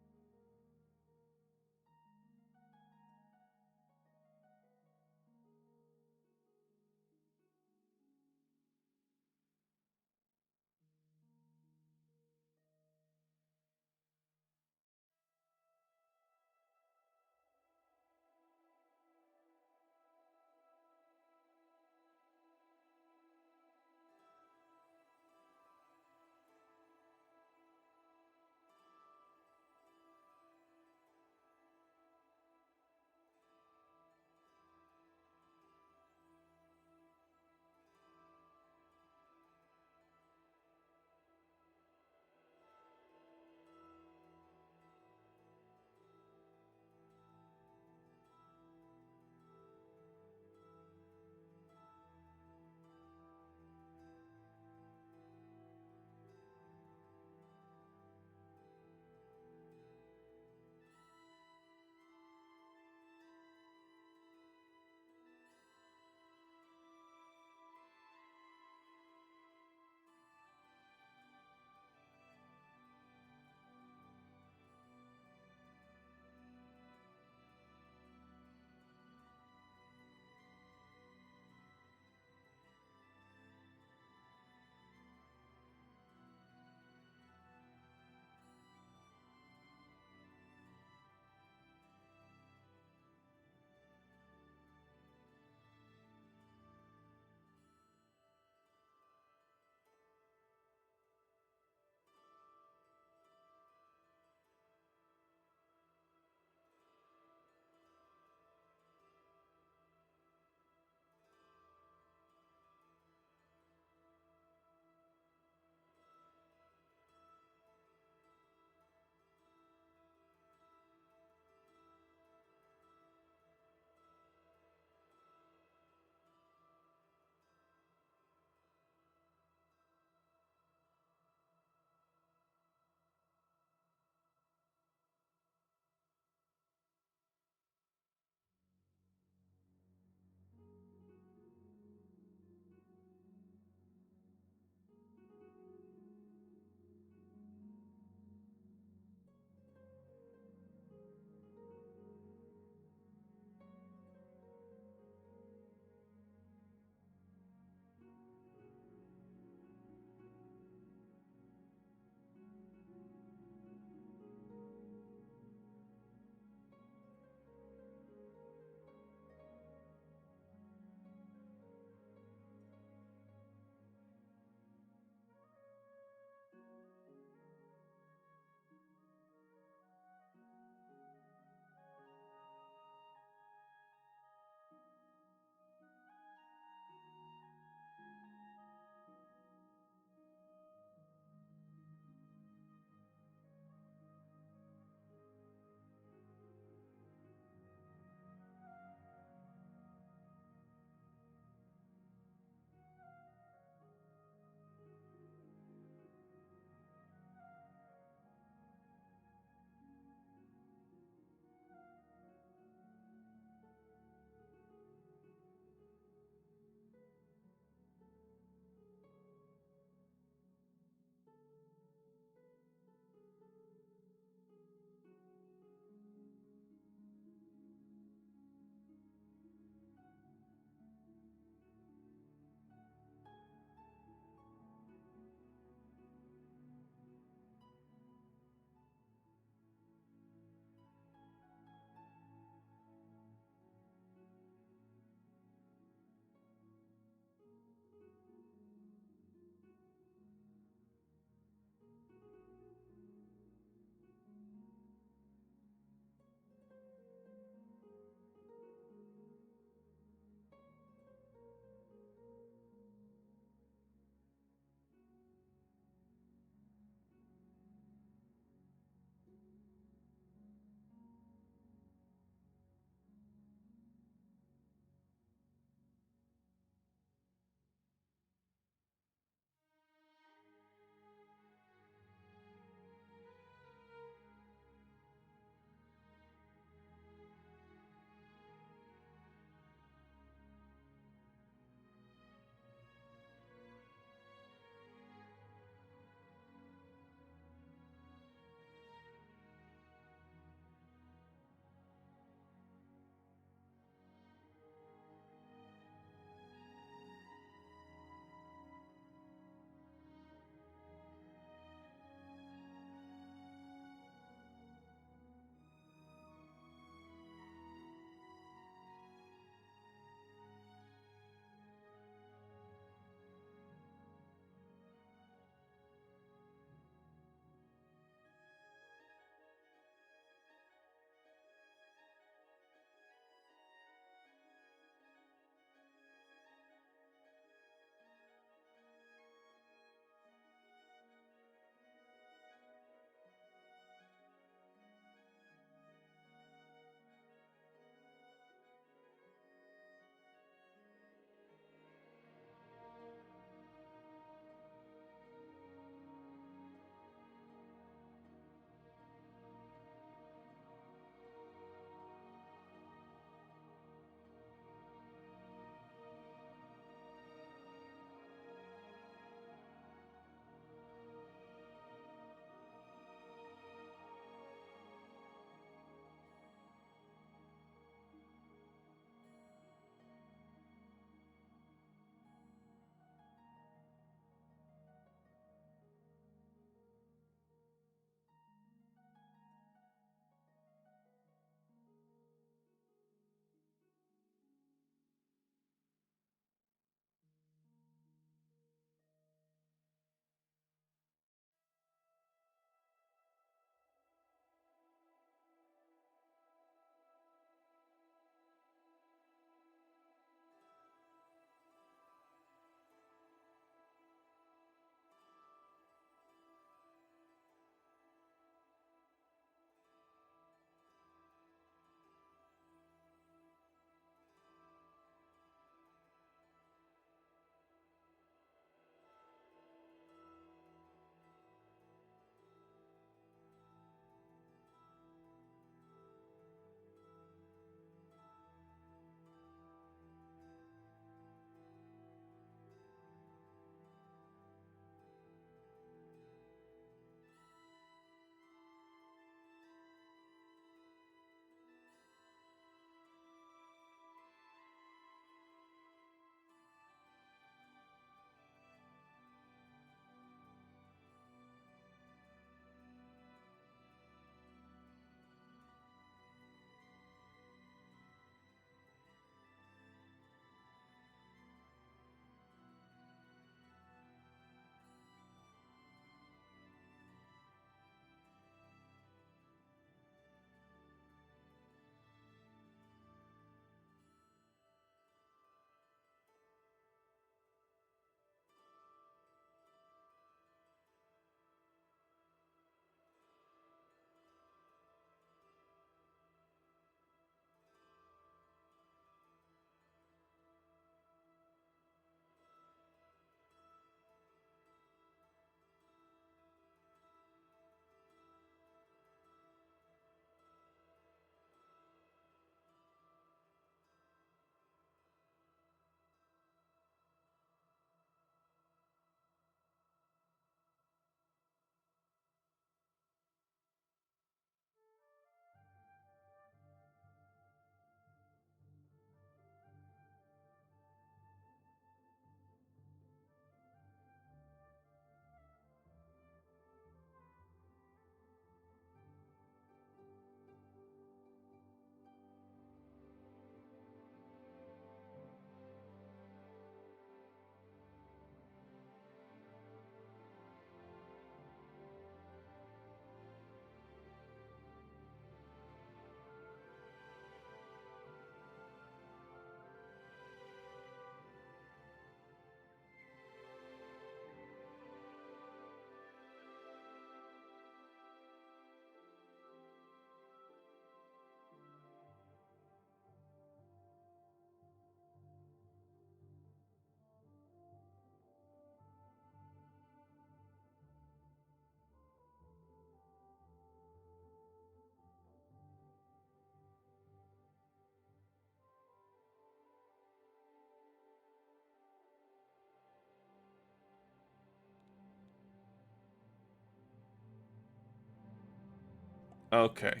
Okay.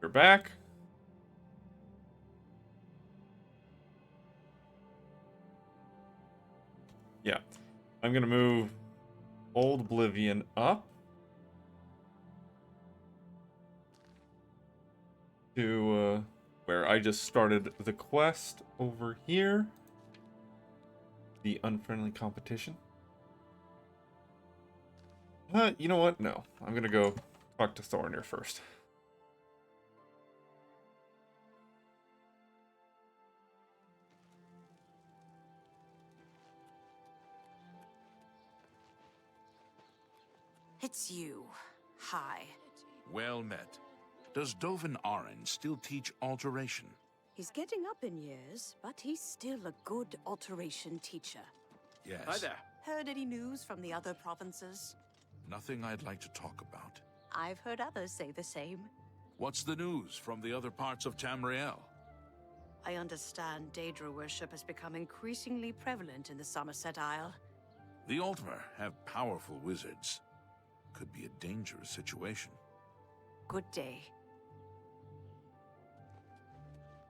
You're back. Yeah. I'm gonna move Old Oblivion up to where I just started the quest over here. The unfriendly competition. You know what? No. I'm gonna go talk to Thornir first. It's you. Hi. Well met. Does Dovin Arryn still teach alteration? He's getting up in years, but he's still a good alteration teacher. Yes. Hi there. Heard any news from the other provinces? Nothing I'd like to talk about. I've heard others say the same. What's the news from the other parts of Tamriel? I understand Daedra worship has become increasingly prevalent in the Somerset Isle. The Altmer have powerful wizards. Could be a dangerous situation. Good day.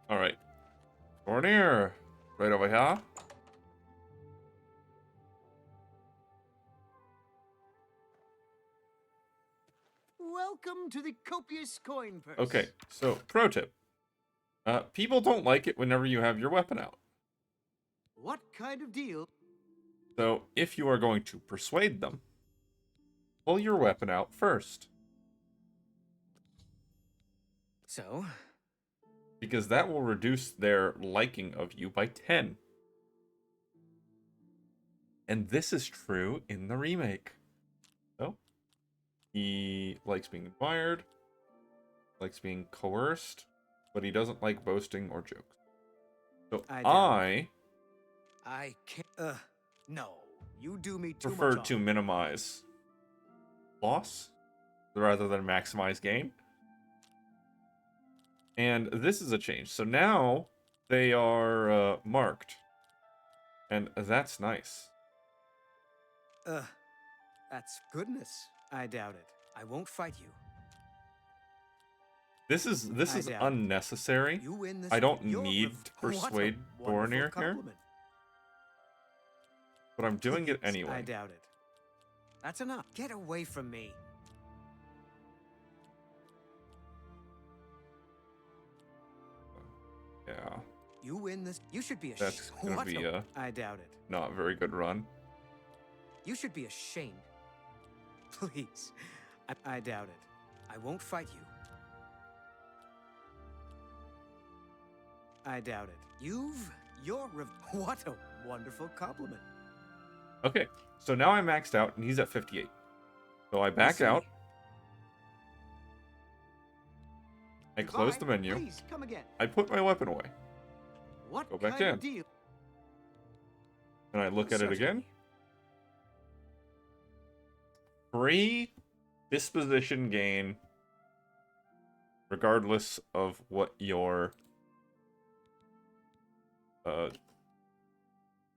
Alright. Thornir. Right over here. Welcome to the copious coin purse. Okay, so pro tip. People don't like it whenever you have your weapon out. What kind of deal? So if you are going to persuade them, pull your weapon out first. So? Because that will reduce their liking of you by 10. And this is true in the remake. So, he likes being admired, likes being coerced, but he doesn't like boasting or jokes. So I can't. No. You do me too prefer much to minimize loss rather than maximize gain. And this is a change. So now they are marked. And that's nice. That's goodness. I doubt it. I won't fight you. This is unnecessary. You win this. I don't You're need to what a persuade wonderful Thornir here, compliment. but I'm doing it Please, anyway. I doubt it. That's enough. Get away from me. Yeah, You win this. You should be ashamed. that's gonna be a I doubt it. not very good run. You should be ashamed. Please. I doubt it. I won't fight you. I doubt it. What a wonderful compliment. Okay, so now I'm maxed out and he's at 58. So I back out. I close the Goodbye. menu. Please, come again. I put my weapon away. What Go back kind in. of deal? And I look at it again. Free disposition gain, regardless of what your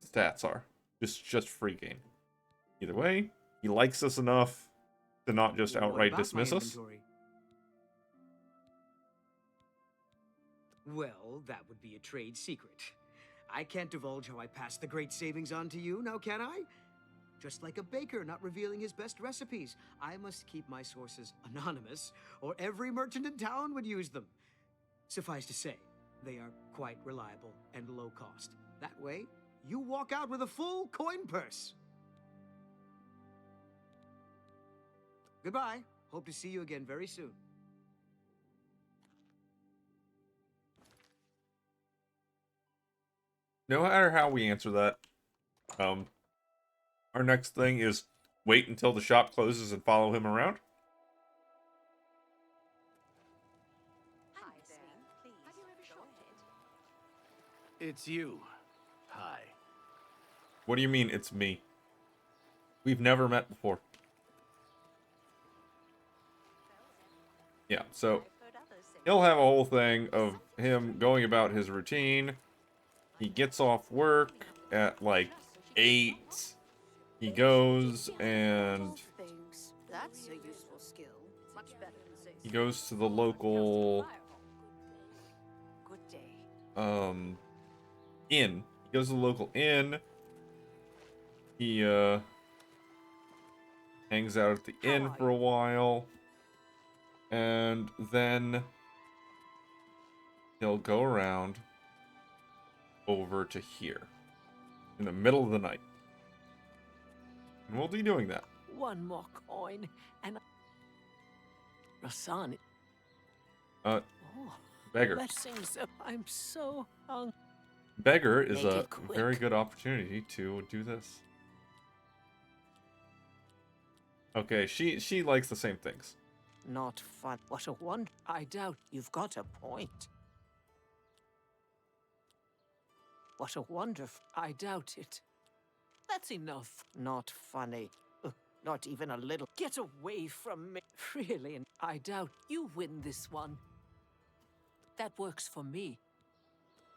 stats are. Just free gain. Either way, he likes us enough to not just What outright about my dismiss us. inventory? Well, that would be a trade secret. I can't divulge how I passed the great savings on to you, now can I? Just like a baker not revealing his best recipes, I must keep my sources anonymous, or every merchant in town would use them. Suffice to say, they are quite reliable and low cost. That way, you walk out with a full coin purse. Goodbye. Hope to see you again very soon. No matter how we answer that, our next thing is wait until the shop closes and follow him around. Hi there. Please, have you ever shopped it? It's you. Hi. What do you mean it's me? We've never met before. Yeah, so I've heard others say he'll have a whole thing of him going about his routine. He gets off work at like 8. He goes and things. That's a useful skill. Much better than say he goes to the local good day. inn. He goes to the local inn. He hangs out at the inn for a while, and then he'll go around over to here in the middle of the night. And we'll be doing that. One more coin, and Rasan. Beggar. Blessings. I'm so hungry. Beggar is Make a it quick. very good opportunity to do this. Okay, she likes the same things. Not fun. What a wonder. I doubt you've got a point. What a wonderful. I doubt it. That's enough. Not funny. Not even a little. Get away from me. Really, and I doubt you win this one. That works for me.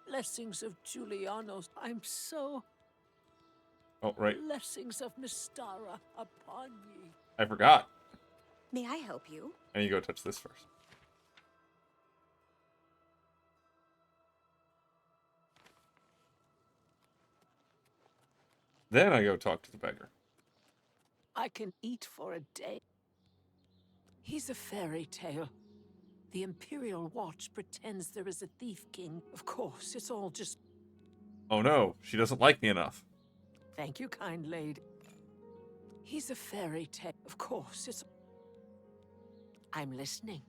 Blessings of Julianos. I'm so. Oh, right. Blessings of Mystara upon ye. I forgot. May I help you? I need to go touch this first. Then I go talk to the beggar. I can eat for a day. He's a fairy tale. The Imperial Watch pretends there is a thief king. Of course, it's all just... Oh no, she doesn't like me enough. Thank you, kind lady. He's a fairy tale. Of course, it's... I'm listening.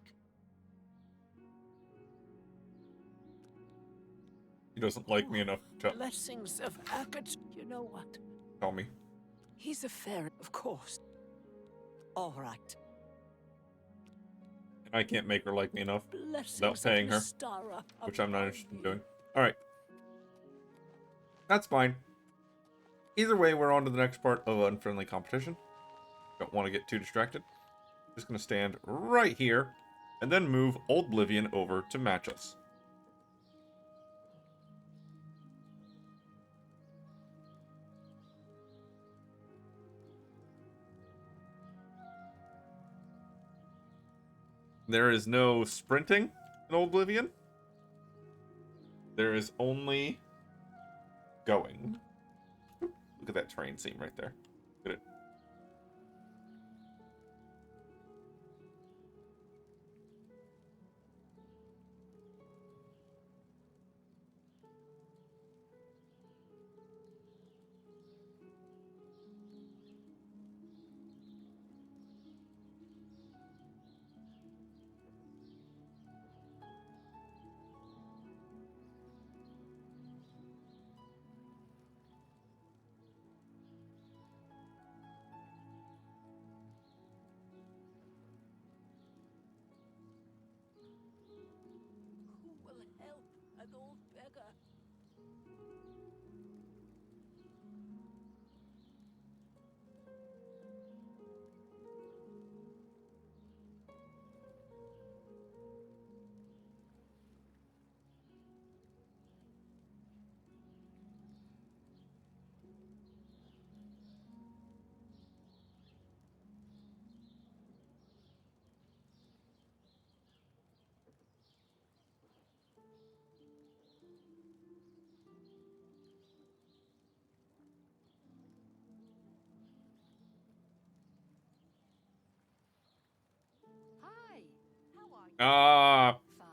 She doesn't like me enough to Blessings of Akat. You know what? tell me. He's a fairy, of course. All right. And I can't make her like me enough Blessings without paying her, of Mystara which I'm not upon interested in ye. doing. Alright. That's fine. Either way, we're on to the next part of Unfriendly Competition. Don't want to get too distracted. Just going to stand right here and then move Old Oblivion over to match us. There is no sprinting in Old Oblivion. There is only going. Look at that train scene right there. Look at it. Who will help an old beggar? Hi. How are you? Ah, Fine.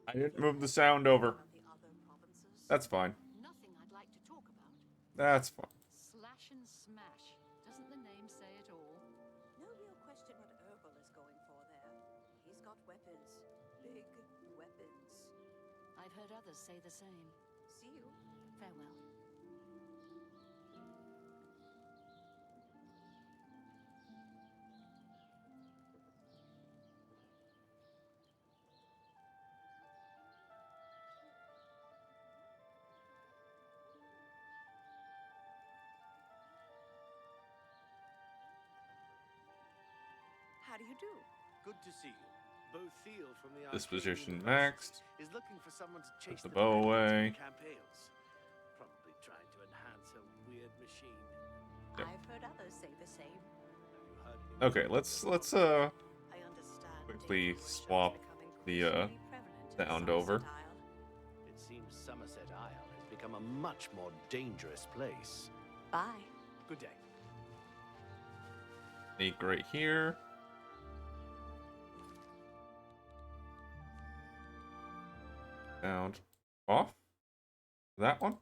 I didn't move the sound over. Of the other provinces? That's fine. Nothing I'd like to talk about. That's fine. Slash and smash. Doesn't the name say it all? No real question what Herbal is going for there. He's got weapons. Big weapons. I've heard others say the same. See you. Farewell. How do you do? Good to see you. Bothil from the Disposition Arcane maxed. University is looking for someone to chase the the bow bandits away. and campaigns. Probably trying to enhance her weird machine. Yep. I've heard others say the same. Have you heard anyone Okay, let's I understand. quickly swap the sound over. It seems Somerset Isle has become a much more dangerous place. Bye. Good day. Sneak right here. Sound off. That one.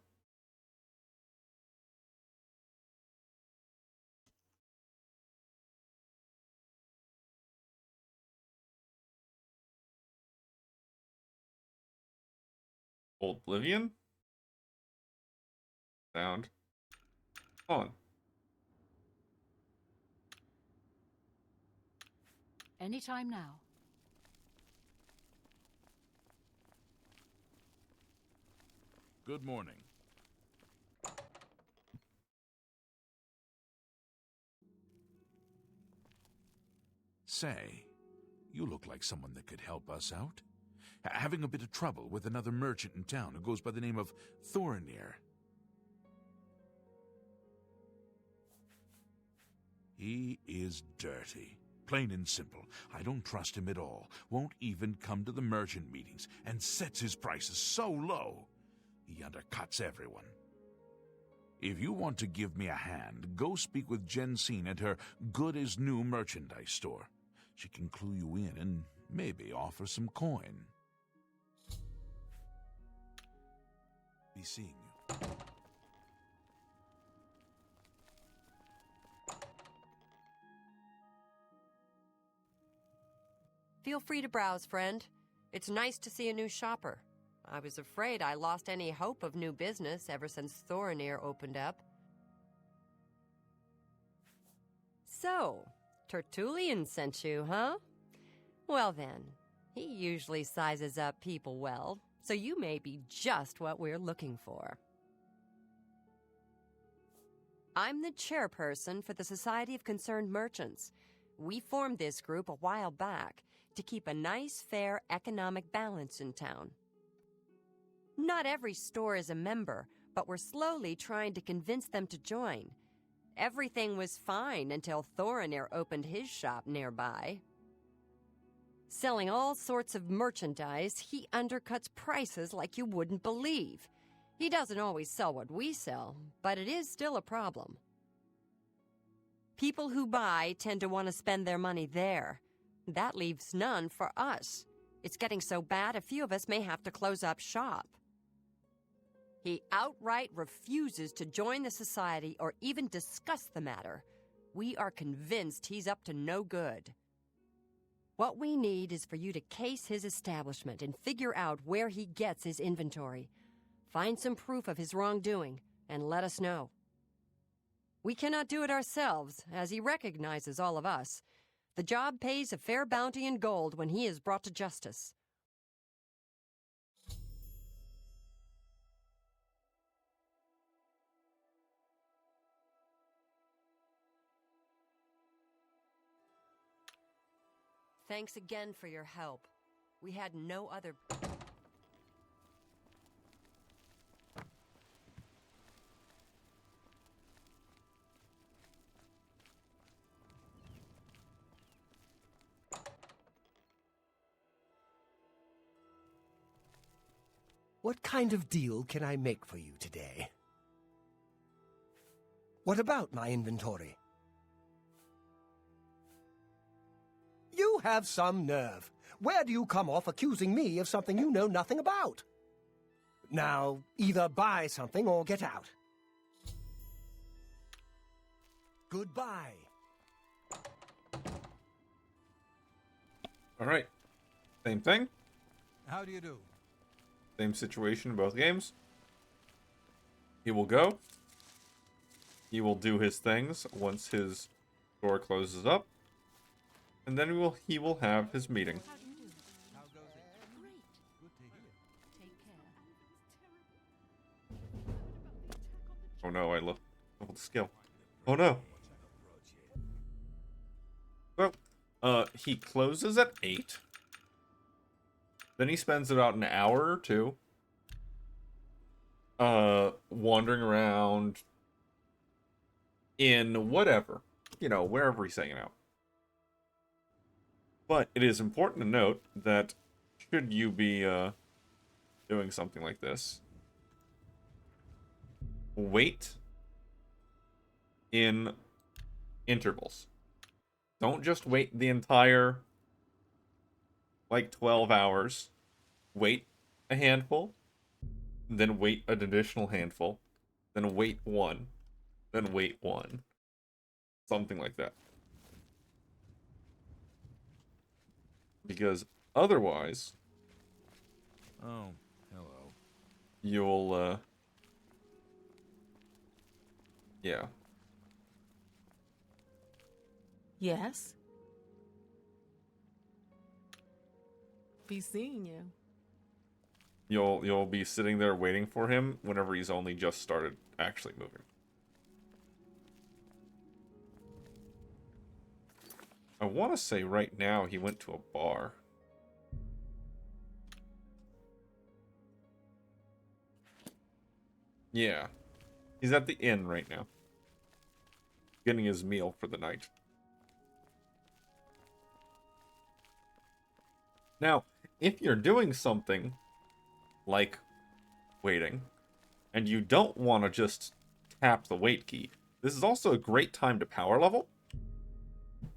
Oblivion. Sound on. Anytime now. Good morning. Say, you look like someone that could help us out. Having a bit of trouble with another merchant in town who goes by the name of Thorinir. He is dirty. Plain and simple. I don't trust him at all. Won't even come to the merchant meetings and sets his prices so low. He undercuts everyone. If you want to give me a hand, go speak with Jensine at her good-as-new merchandise store. She can clue you in and maybe offer some coin. Be seeing you. Feel free to browse, friend. It's nice to see a new shopper. I was afraid I lost any hope of new business ever since Thorinir opened up. So, Tertullian sent you, huh? Well then, he usually sizes up people well, so you may be just what we're looking for. I'm the chairperson for the Society of Concerned Merchants. We formed this group a while back to keep a nice, fair economic balance in town. Not every store is a member, but we're slowly trying to convince them to join. Everything was fine until Thorinir opened his shop nearby. Selling all sorts of merchandise, he undercuts prices like you wouldn't believe. He doesn't always sell what we sell, but it is still a problem. People who buy tend to want to spend their money there. That leaves none for us. It's getting so bad a few of us may have to close up shop. He outright refuses to join the society or even discuss the matter. We are convinced he's up to no good. What we need is for you to case his establishment and figure out where he gets his inventory. Find some proof of his wrongdoing and let us know. We cannot do it ourselves, as he recognizes all of us. The job pays a fair bounty in gold when he is brought to justice. Thanks again for your help. We had no other... What kind of deal can I make for you today? What about my inventory? You have some nerve. Where do you come off accusing me of something you know nothing about? Now, either buy something or get out. Goodbye. All right. Same thing. How do you do? Same situation in both games. He will go. He will do his things once his door closes up. And then he will have his meeting. How goes it? Great. Good to hear. Take care. Oh no, I leveled the skill. Oh no. Well, he closes at 8. Then he spends about an hour or two wandering around in whatever, wherever he's hanging out. But it is important to note that should you be doing something like this, wait in intervals. Don't just wait the entire, like, 12 hours. Wait a handful, then wait an additional handful, then wait one, then wait one. Something like that. Because otherwise, Oh, hello. you'll, yeah. Yes? Be seeing you. You'll be sitting there waiting for him whenever he's only just started actually moving. I want to say right now he went to a bar. Yeah. He's at the inn right now. Getting his meal for the night. Now, if you're doing something like waiting, and you don't want to just tap the wait key, this is also a great time to power level.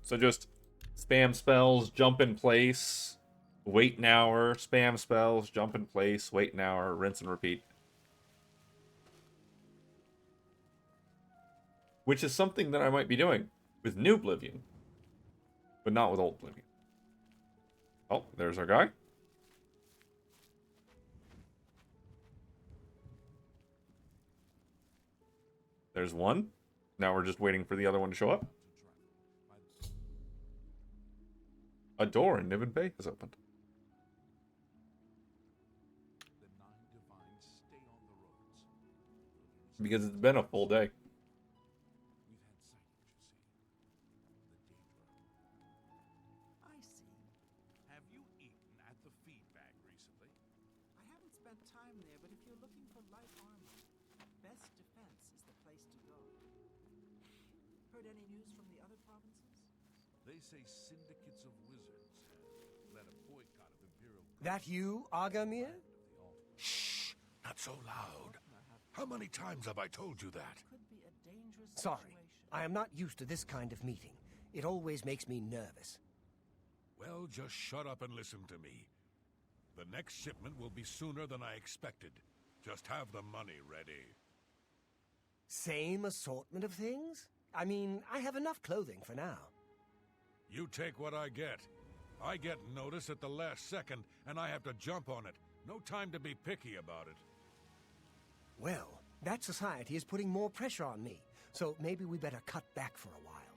So just spam spells, jump in place, wait an hour, spam spells, jump in place, wait an hour, rinse and repeat. Which is something that I might be doing with New Oblivion, but not with Old Oblivion. Oh, there's our guy. There's one. Now we're just waiting for the other one to show up. A door in Niven Bay has opened. Because it's been a full day. I see. Have you eaten at the feedback recently? I haven't spent time there, but if you're looking for light armor, Best Defense is the place to go. Heard any news from the other provinces? They say syndicates of wizards have led a boycott of Imperial... That you, Agamir? Shh! Not so loud. How many times have I told you that? Sorry, I am not used to this kind of meeting. It always makes me nervous. Well, just shut up and listen to me. The next shipment will be sooner than I expected. Just have the money ready. Same assortment of things? I mean, I have enough clothing for now. You take what I get. I get notice at the last second, and I have to jump on it. No time to be picky about it. Well, that society is putting more pressure on me, so maybe we better cut back for a while.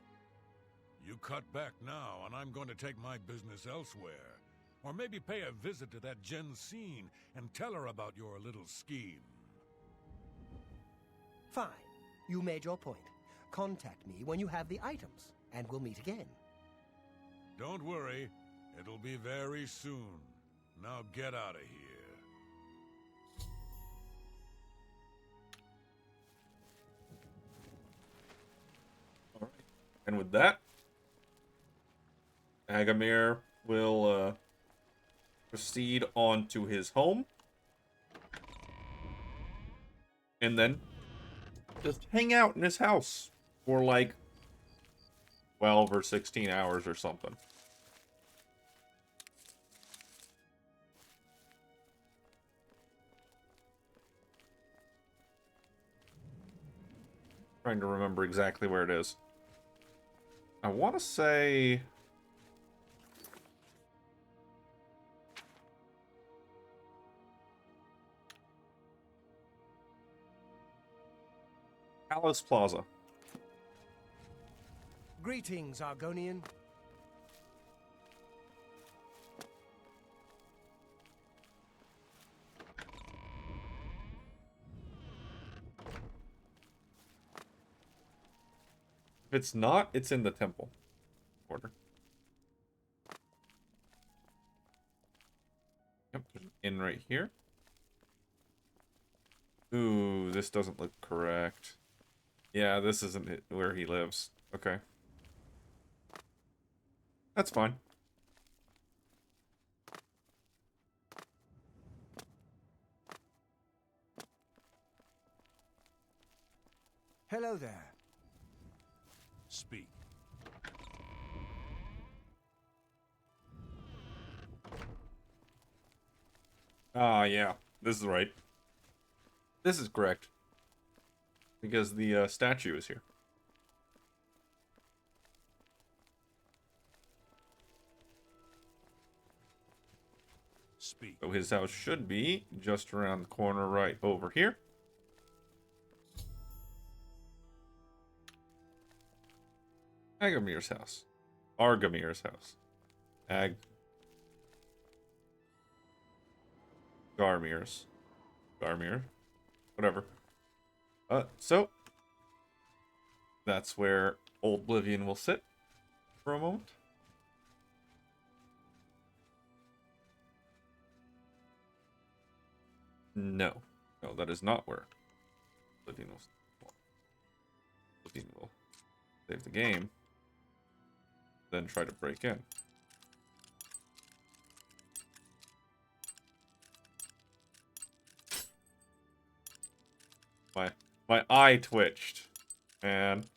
You cut back now, and I'm going to take my business elsewhere. Or maybe pay a visit to that Jensine and tell her about your little scheme. Fine. You made your point. Contact me when you have the items, and we'll meet again. Don't worry. It'll be very soon. Now get out of here. Alright. And with that, Agamir will proceed on to his home. And then just hang out in his house for like 12 or 16 hours or something. Trying to remember exactly where it is. I want to say... Palace Plaza. Greetings, Argonian. If it's not, it's in the temple order. Yep, there's an inn right here. Ooh, this doesn't look correct. Yeah, this isn't it where he lives. Okay. That's fine. Ah, yeah. This is right. This is correct. Because the statue is here. Speak. So his house should be just around the corner right over here. Agamir's house. Argamir's house. Garmir's. Garmir. Whatever. So that's where Oblivion will sit for a moment. No. No, that is not where Oblivion will sit. Oblivion will save the game, then try to break in. My eye twitched, and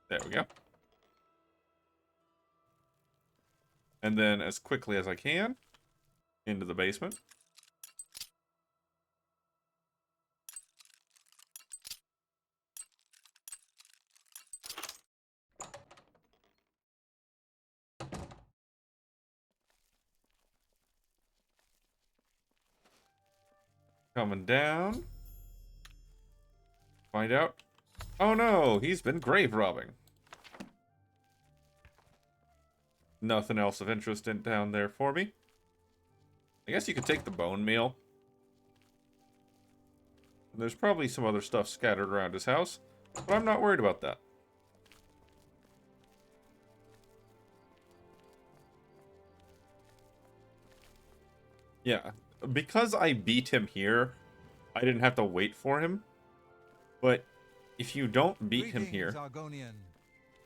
there we go. And then as quickly as I can, into the basement. Coming down. Find out. Oh no, he's been grave robbing. Nothing else of interest in down there for me. I guess you could take the bone meal. And there's probably some other stuff scattered around his house, but I'm not worried about that. Yeah, because I beat him here, I didn't have to wait for him. But if you don't beat him here,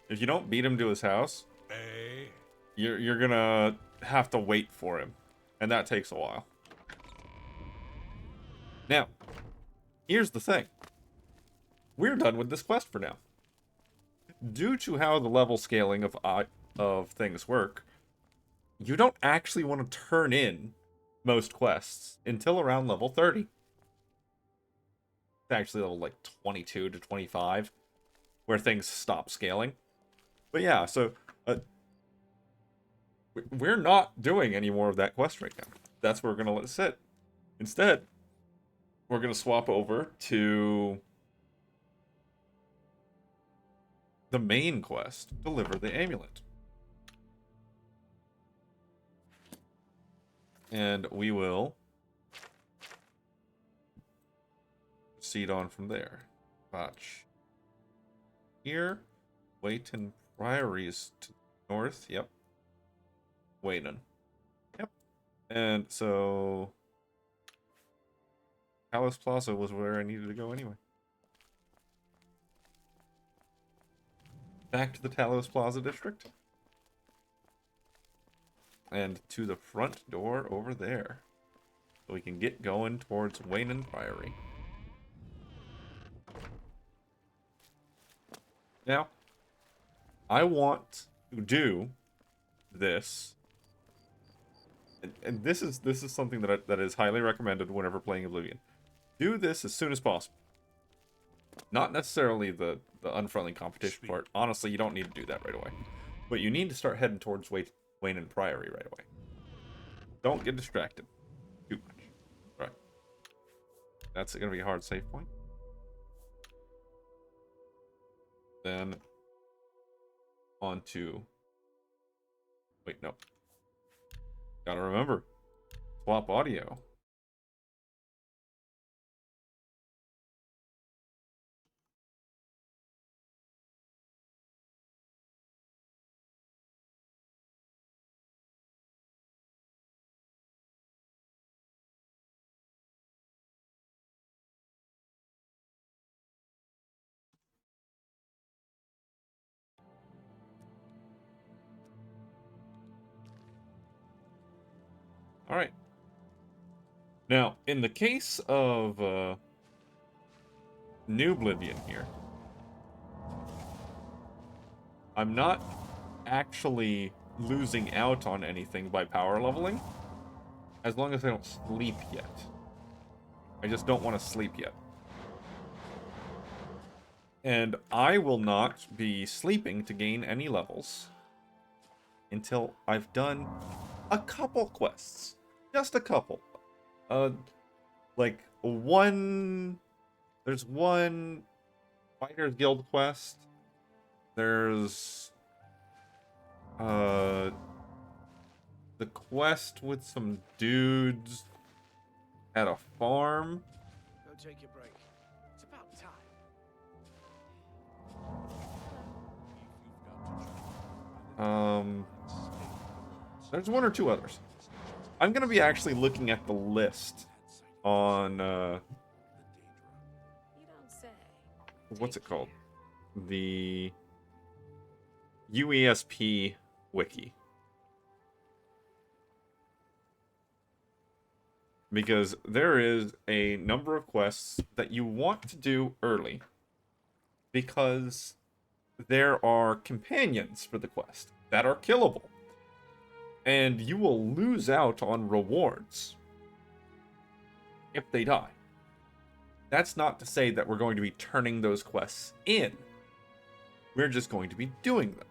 if you don't beat him to his house, you're gonna have to wait for him, and that takes a while. Now, here's the thing. We're done with this quest for now. Due to how the level scaling of things work, you don't actually want to turn in most quests until around level 30. It's actually level like 22 to 25, where things stop scaling. But yeah, so we're not doing any more of that quest right now. That's where we're going to let it sit. Instead, we're going to swap over to the main quest, Deliver the Amulet. And we will proceed on from there. Watch. Here, Wayton Priory is to the north. Yep. Wayton. Yep. And so Palace Plaza was where I needed to go anyway. Back to the Talos Plaza district. And to the front door over there. So we can get going towards Wayne Priory. Now, I want to do this. And this is something that is highly recommended whenever playing Oblivion. Do this as soon as possible. Not necessarily the unfriendly competition part. Honestly, you don't need to do that right away. But you need to start heading towards Wayne and Priory right away. Don't get distracted too much. Right. That's going to be a hard save point. Then on to... Wait, no. Gotta remember. Swap audio. All right. Now, in the case of New Oblivion here, I'm not actually losing out on anything by power leveling, as long as I don't sleep yet. I just don't want to sleep yet. And I will not be sleeping to gain any levels until I've done a couple quests. Just a couple. Like one... There's one Fighters Guild quest. There's... the quest with some dudes at a farm. Go take your break. It's about time. There's one or two others. I'm gonna be actually looking at the list on what's it called? The UESP wiki. Because there is a number of quests that you want to do early, because there are companions for the quest that are killable, and you will lose out on rewards if they die. That's not to say that we're going to be turning those quests in. We're just going to be doing them.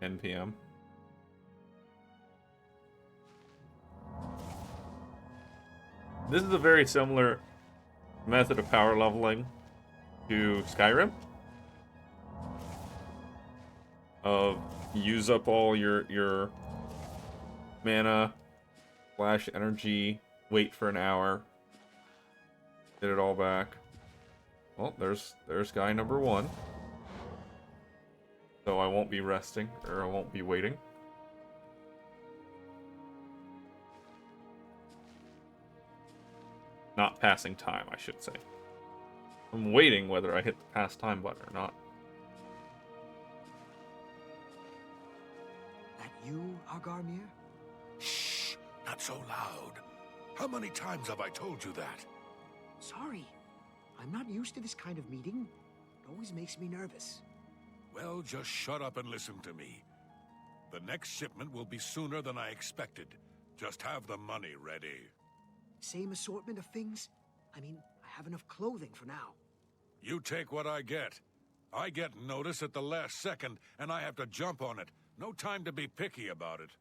NPM. This is a very similar method of power leveling to Skyrim. Of use up all your mana / energy, wait for an hour, get it all back. Well, there's guy number 1. So I won't be resting, or I won't be waiting. Not passing time, I should say. I'm waiting whether I hit the pass time button or not. That you, Agarmir? Shh! Not so loud. How many times have I told you that? Sorry. I'm not used to this kind of meeting. It always makes me nervous. Well, just shut up and listen to me. The next shipment will be sooner than I expected. Just have the money ready. Same assortment of things? I mean, I have enough clothing for now. You take what I get. I get notice at the last second, and I have to jump on it. No time to be picky about it.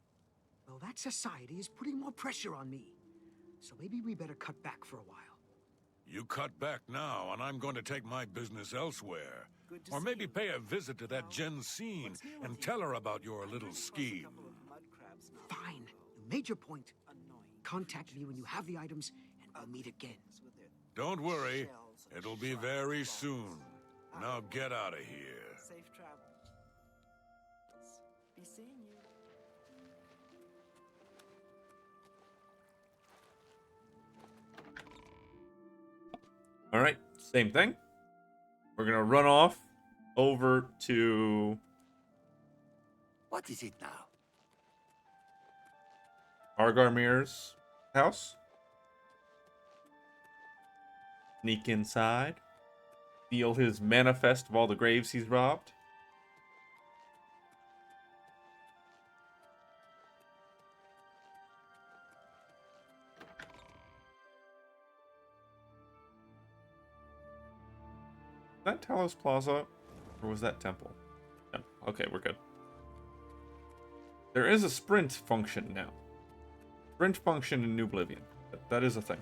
Well, that society is putting more pressure on me. So maybe we better cut back for a while. You cut back now, and I'm going to take my business elsewhere. Or maybe pay a visit to that Jensine and tell her about your little scheme. Fine. You made your point. Contact me when you have the items, and we'll meet again. Don't worry. It'll be very soon. Now get out of here. Safe travels. Be seeing you. Alright, same thing. We're gonna run off over to... What is it now? Argarmir's house. Sneak inside. Steal his manifest of all the graves he's robbed. Is that Talos Plaza? Or was that Temple? No. Okay, we're good. There is a sprint function now. Sprint function in New Oblivion. That is a thing.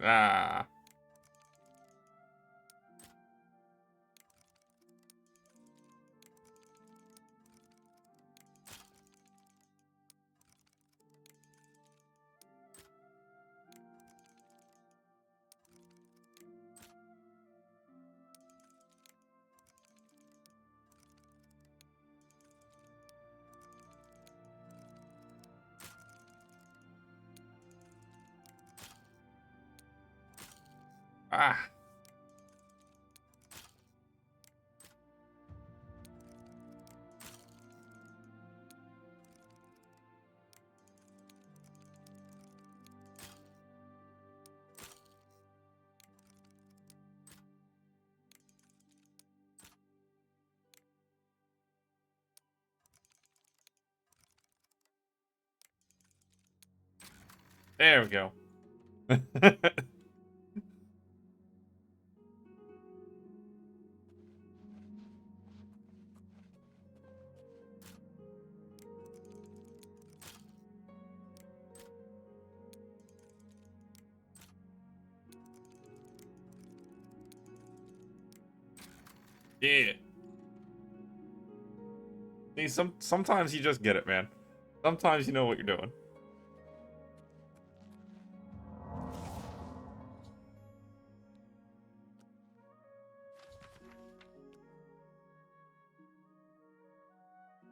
Ah. Ah. There we go. Yeah. See, sometimes you just get it, man. Sometimes you know what you're doing.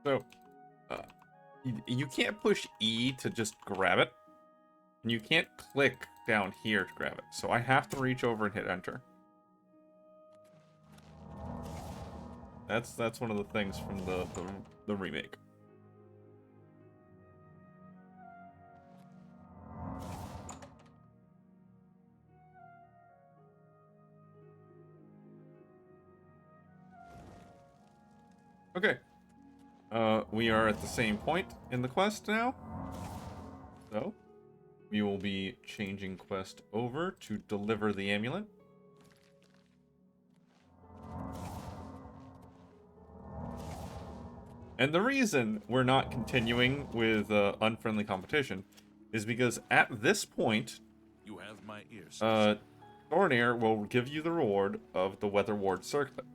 So, you can't push E to just grab it. And you can't click down here to grab it. So I have to reach over and hit enter. That's one of the things from the remake. Okay. We are at the same point in the quest now. So, we will be changing quest over to deliver the amulet. And the reason we're not continuing with unfriendly competition is because at this point, You have my ears. Thornir will give you the reward of the Weather Ward Circlet,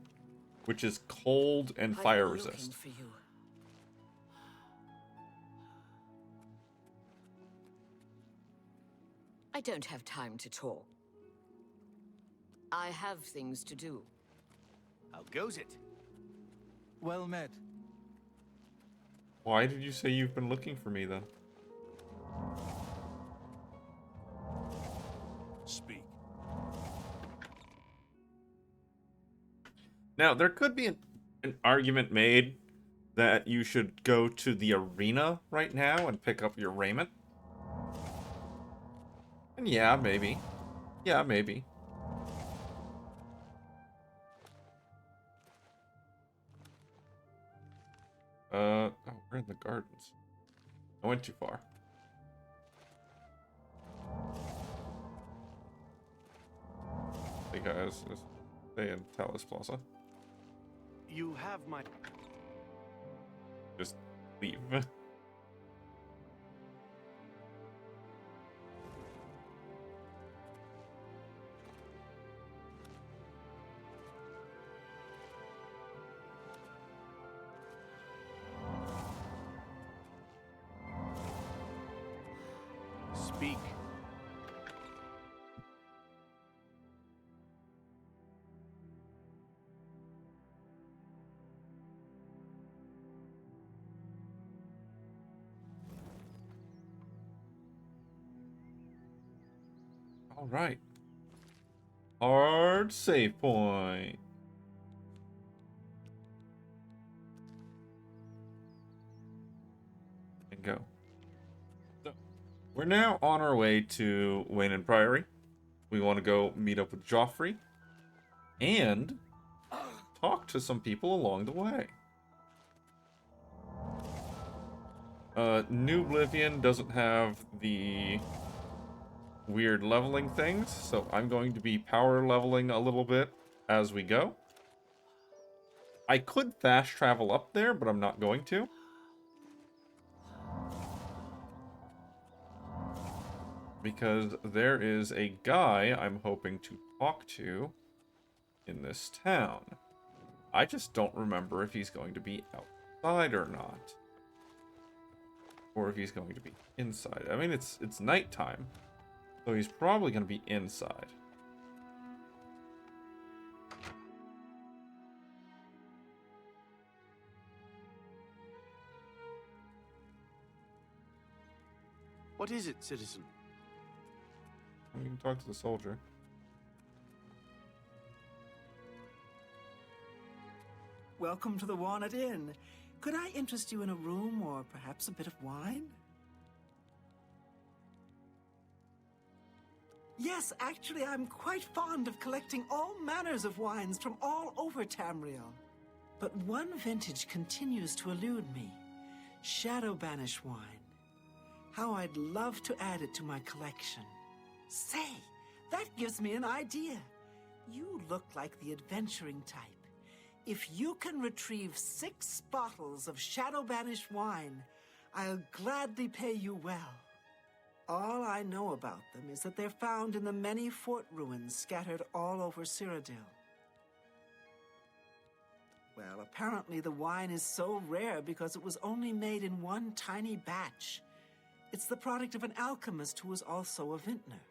which is cold and fire resist. For you. I don't have time to talk. I have things to do. How goes it? Well met. Why did you say you've been looking for me then? Speak. Now, there could be an argument made that you should go to the arena right now and pick up your raiment. And yeah, maybe. Yeah, maybe. Oh, we're in the gardens. I went too far. Hey guys, just stay in Talos Plaza. You have my... Just leave. Speak. All right. Hard save point. And go. So, we're now on our way to Wayne and Priory. We want to go meet up with Joffrey and talk to some people along the way. New Oblivion doesn't have the weird leveling things, so I'm going to be power leveling a little bit as we go. I could fast travel up there, but I'm not going to. because there is a guy I'm hoping to talk to in this town. I just don't remember if he's going to be outside or not. Or if he's going to be inside. I mean, it's nighttime, so he's probably going to be inside. What is it, citizen? We can talk to the soldier. Welcome to the Walnut Inn. Could I interest you in a room or perhaps a bit of wine? Yes, actually, I'm quite fond of collecting all manners of wines from all over Tamriel. But one vintage continues to elude me. Shadow Banish wine. How I'd love to add it to my collection. Say, that gives me an idea. You look like the adventuring type. If you can retrieve 6 bottles of Shadow Banish wine, I'll gladly pay you well. All I know about them is that they're found in the many fort ruins scattered all over Cyrodiil. Well, apparently the wine is so rare because it was only made in one tiny batch. It's the product of an alchemist who was also a vintner.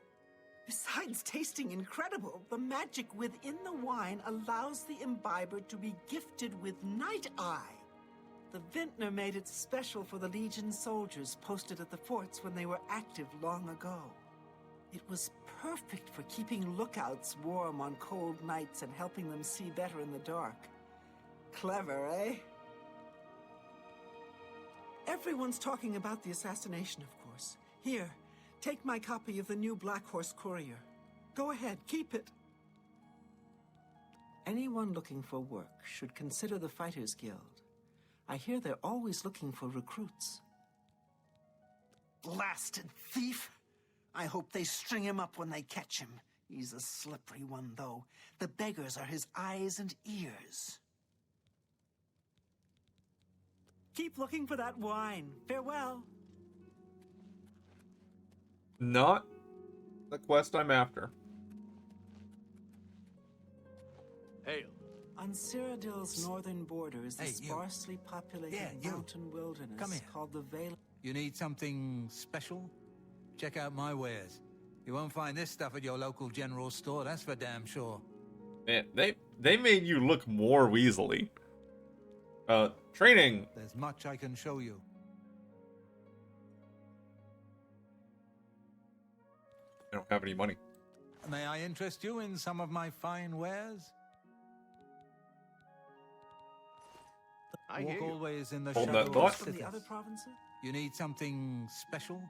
Besides tasting incredible, the magic within the wine allows the imbiber to be gifted with Night Eye. The vintner made it special for the Legion soldiers posted at the forts when they were active long ago. It was perfect for keeping lookouts warm on cold nights and helping them see better in the dark. Clever, eh? Everyone's talking about the assassination, of course. Here, take my copy of the new Black Horse Courier. Go ahead, keep it. Anyone looking for work should consider the Fighters Guild. I hear they're always looking for recruits. Blasted thief! I hope they string him up when they catch him. He's a slippery one, though. The beggars are his eyes and ears. Keep looking for that wine. Farewell. Not the quest I'm after. Hail. On Cyrodiil's northern border is the Hey, you. sparsely populated Yeah, mountain wilderness Come here. called the Vale. You need something special? Check out my wares. You won't find this stuff at your local general store, that's for damn sure. Man, they made you look more weaselly. Training. There's much I can show you. I don't have any money. May I interest you in some of my fine wares? I Walk hear you. always in the Hold shadow that of thought. From the Sithis. other provinces? You need something special?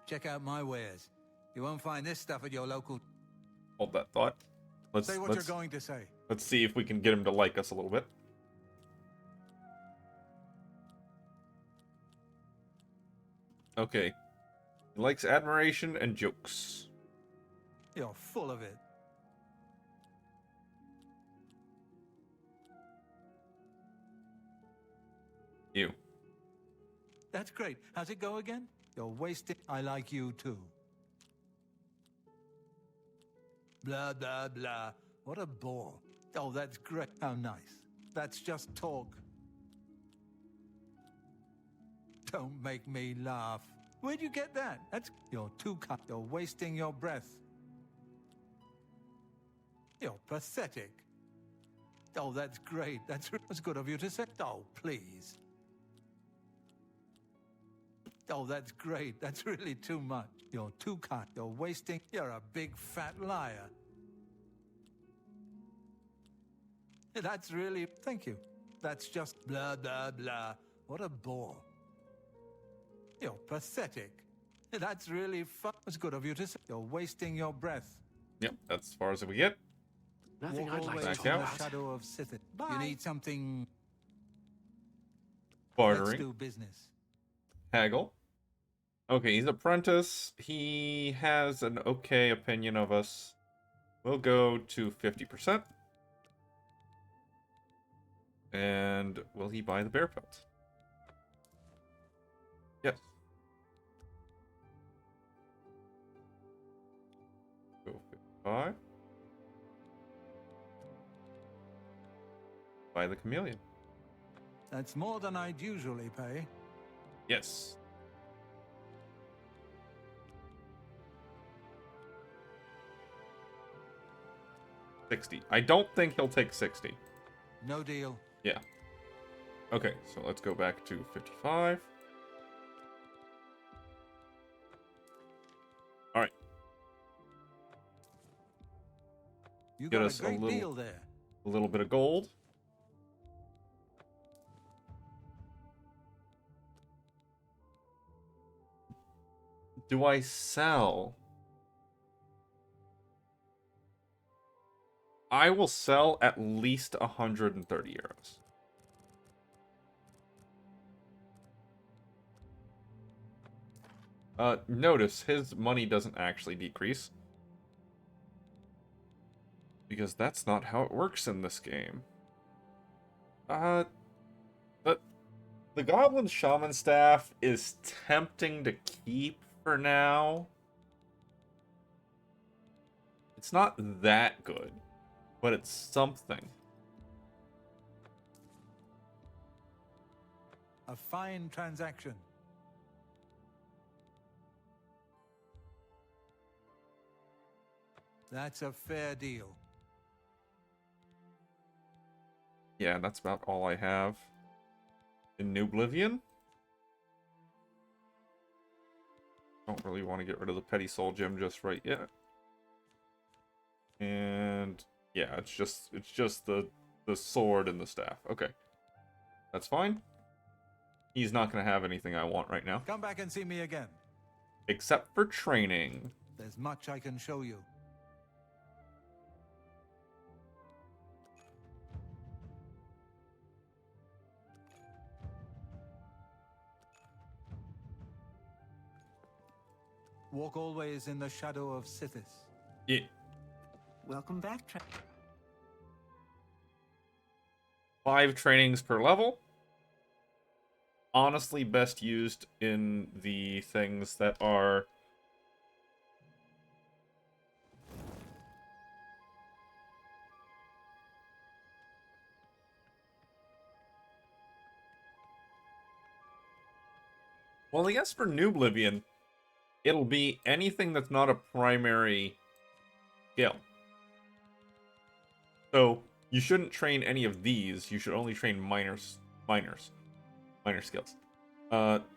Check out my wares. You won't find this stuff at your local... Hold that thought. Say what you're going to say. Let's see if we can get him to like us a little bit. Okay. He likes admiration and jokes. You're full of it. You. That's great. How's it go again? You're wasting... I like you too. Blah, blah, blah. What a bore. Oh, that's great. How nice. That's just talk. Don't make me laugh. Where'd you get that? That's... You're too cut. You're wasting your breath. You're pathetic. Oh, that's great. That's good of you to say. Oh, please. Oh, that's great. That's really too much. You're too kind. You're wasting. You're a big fat liar. That's really... Thank you. That's just blah, blah, blah. What a bore. You're pathetic. That's really fun. It's good of you to say. You're wasting your breath. Yep, that's as far as we get. Nothing Walk I'd like always to Back talk in out. the about. shadow of Sithis. Bye. You need something... Let's Bartering. do business. Haggle. Okay, he's apprentice. He has an okay opinion of us. We'll go to 50%. And will he buy the bear pelt? Yes. 5. By the chameleon. That's more than I'd usually pay. Yes. $60. I don't think he'll take 60. No deal. Yeah. Okay, so let's go back to 55. All right. You Get got us a great little, deal there. a little bit of gold. Do I sell? I will sell at least 130 euros. Notice his money doesn't actually decrease. Because that's not how it works in this game. The Goblin Shaman staff is tempting to keep for now. It's not that good, but it's something. A fine transaction. That's a fair deal. Yeah, that's about all I have in New Oblivion. Don't really want to get rid of the Petty Soul Gem just right yet. And yeah, it's just the sword and the staff. Okay. That's fine. He's not going to have anything I want right now. Come back and see me again. Except for training. There's much I can show you. Walk always in the shadow of Sithis. Yeah. Welcome back, 5 trainings per level. Honestly, best used in the things that are... Well, I guess for New Oblivion, it'll be anything that's not a primary skill. So, you shouldn't train any of these. You should only train minor skills.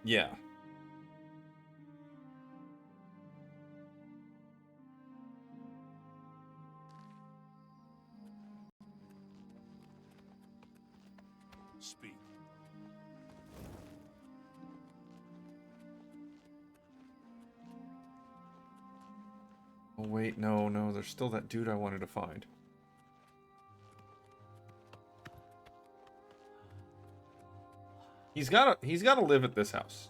Yeah. Speak. Oh wait, no, there's still that dude I wanted to find. He's gotta live at this house.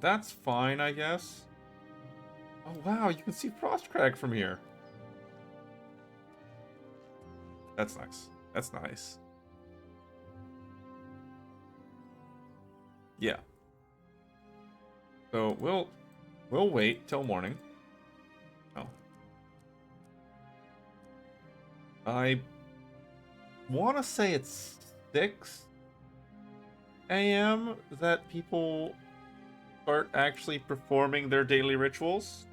That's fine, I guess. Oh wow, you can see Frostcrag from here. That's nice. That's nice. Yeah. So we'll wait till morning. Oh. I want to say it's 6 a.m. that people start actually performing their daily rituals.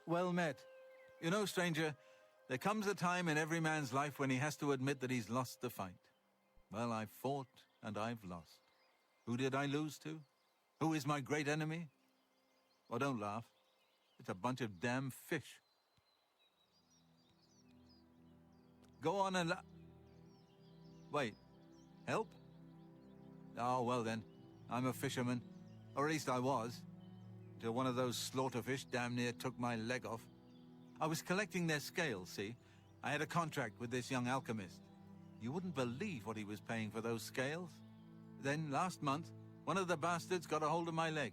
Well met. You know, stranger, there comes a time in every man's life when he has to admit that he's lost the fight. Well, I've fought and I've lost. Who did I lose to? Who is my great enemy? Oh, don't laugh. It's a bunch of damn fish. Go on and wait. Help? Oh, well then. I'm a fisherman. Or at least I was. Till one of those slaughterfish damn near took my leg off. I was collecting their scales, see? I had a contract with this young alchemist. You wouldn't believe what he was paying for those scales. Then, last month, one of the bastards got a hold of my leg.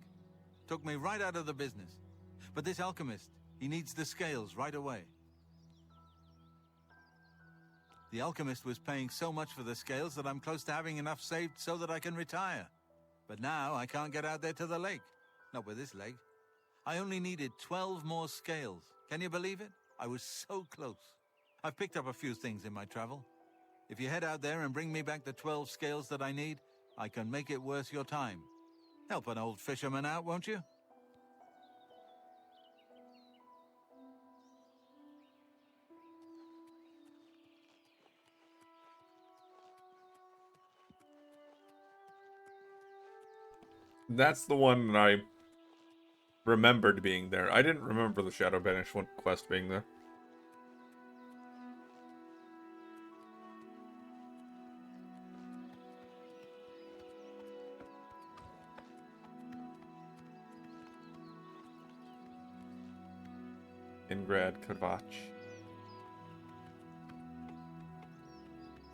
Took me right out of the business. But this alchemist, he needs the scales right away. The alchemist was paying so much for the scales that I'm close to having enough saved so that I can retire. But now I can't get out there to the lake. Not with this leg. I only needed 12 more scales. Can you believe it? I was so close. I've picked up a few things in my travel. If you head out there and bring me back the 12 scales that I need, I can make it worth your time. Help an old fisherman out, won't you? That's the one that I remembered being there. I didn't remember the Shadow Banishment quest being there. Ingrad Kavach.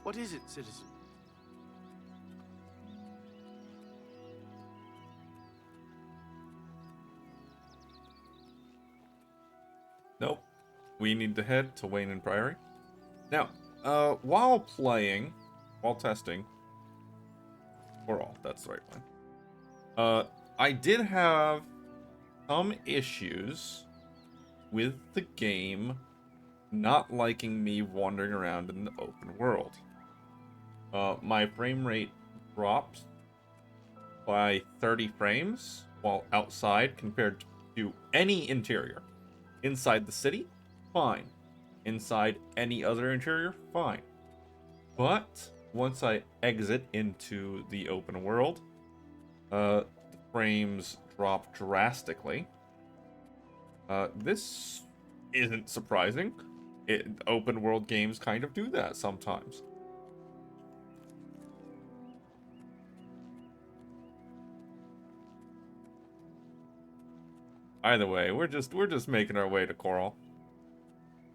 What is it, citizen? Nope. We need to head to Wayne and Priory. Now, while testing, that's the right one. I did have some issues with the game not liking me wandering around in the open world. My frame rate dropped by 30 frames while outside compared to any interior. Inside the city, fine. Inside any other interior, fine. But once I exit into the open world, the frames drop drastically. This isn't surprising. Open world games kind of do that sometimes. Either way, we're just making our way to Coral.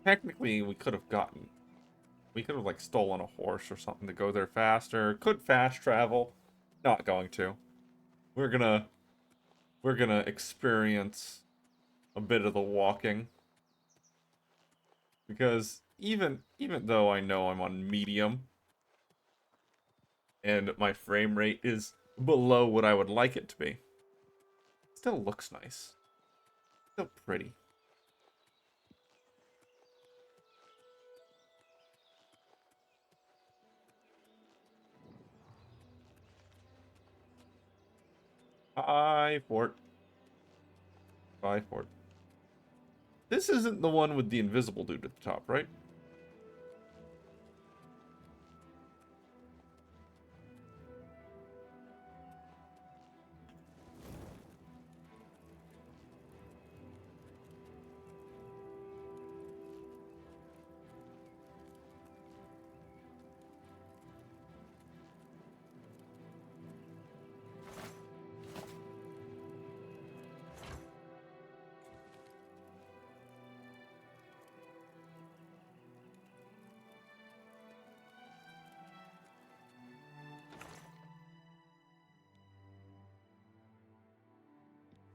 Technically, we could have like stolen a horse or something to go there faster. Could fast travel. Not going to. We're gonna experience a bit of the walking. Because even though I know I'm on medium and my frame rate is below what I would like it to be, it still looks nice. Still pretty. Hi, Fort. Bye, Fort. This isn't the one with the invisible dude at the top, right?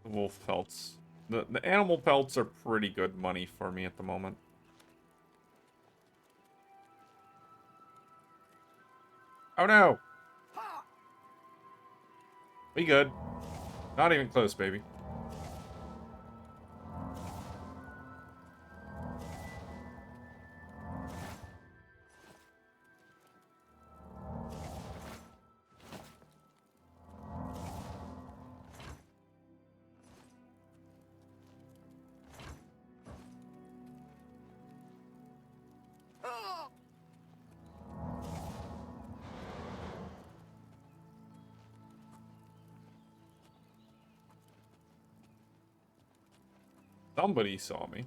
Wolf pelts. The animal pelts are pretty good money for me at the moment. Oh no! We good. Not even close, baby. Somebody saw me.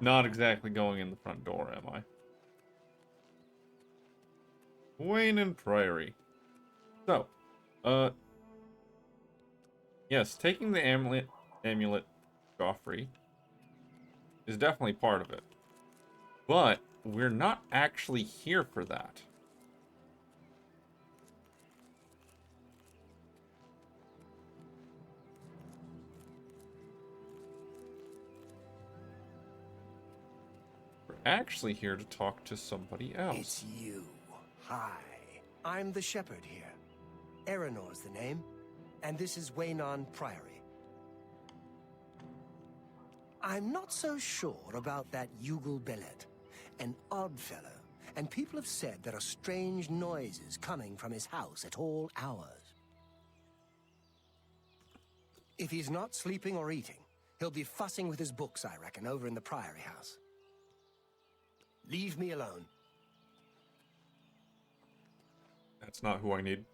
Not exactly going in the front door, am I? Wayne and Priory. So, yes, taking the amulet Joffrey is definitely part of it. But we're not actually here for that. We're actually here to talk to somebody else. It's you. Hi. I'm the shepherd here. Eranor's the name, and this is Waynon Priory. I'm not so sure about that Yugal Belet, an odd fellow, and people have said there are strange noises coming from his house at all hours. If he's not sleeping or eating, he'll be fussing with his books, I reckon, over in the Priory house. Leave me alone. That's not who I need.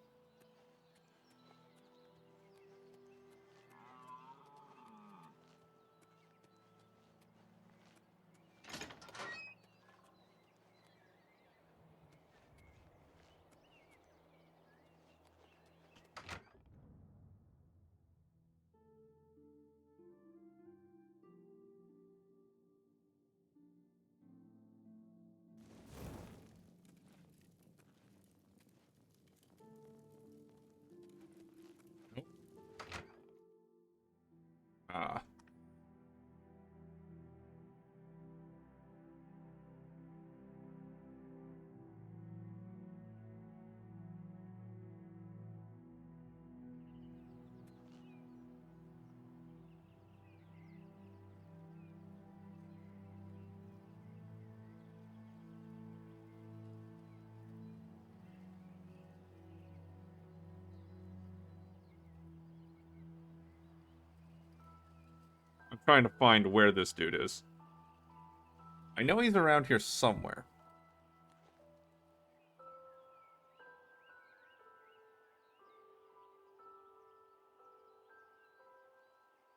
Ah. I'm trying to find where this dude is. I know he's around here somewhere.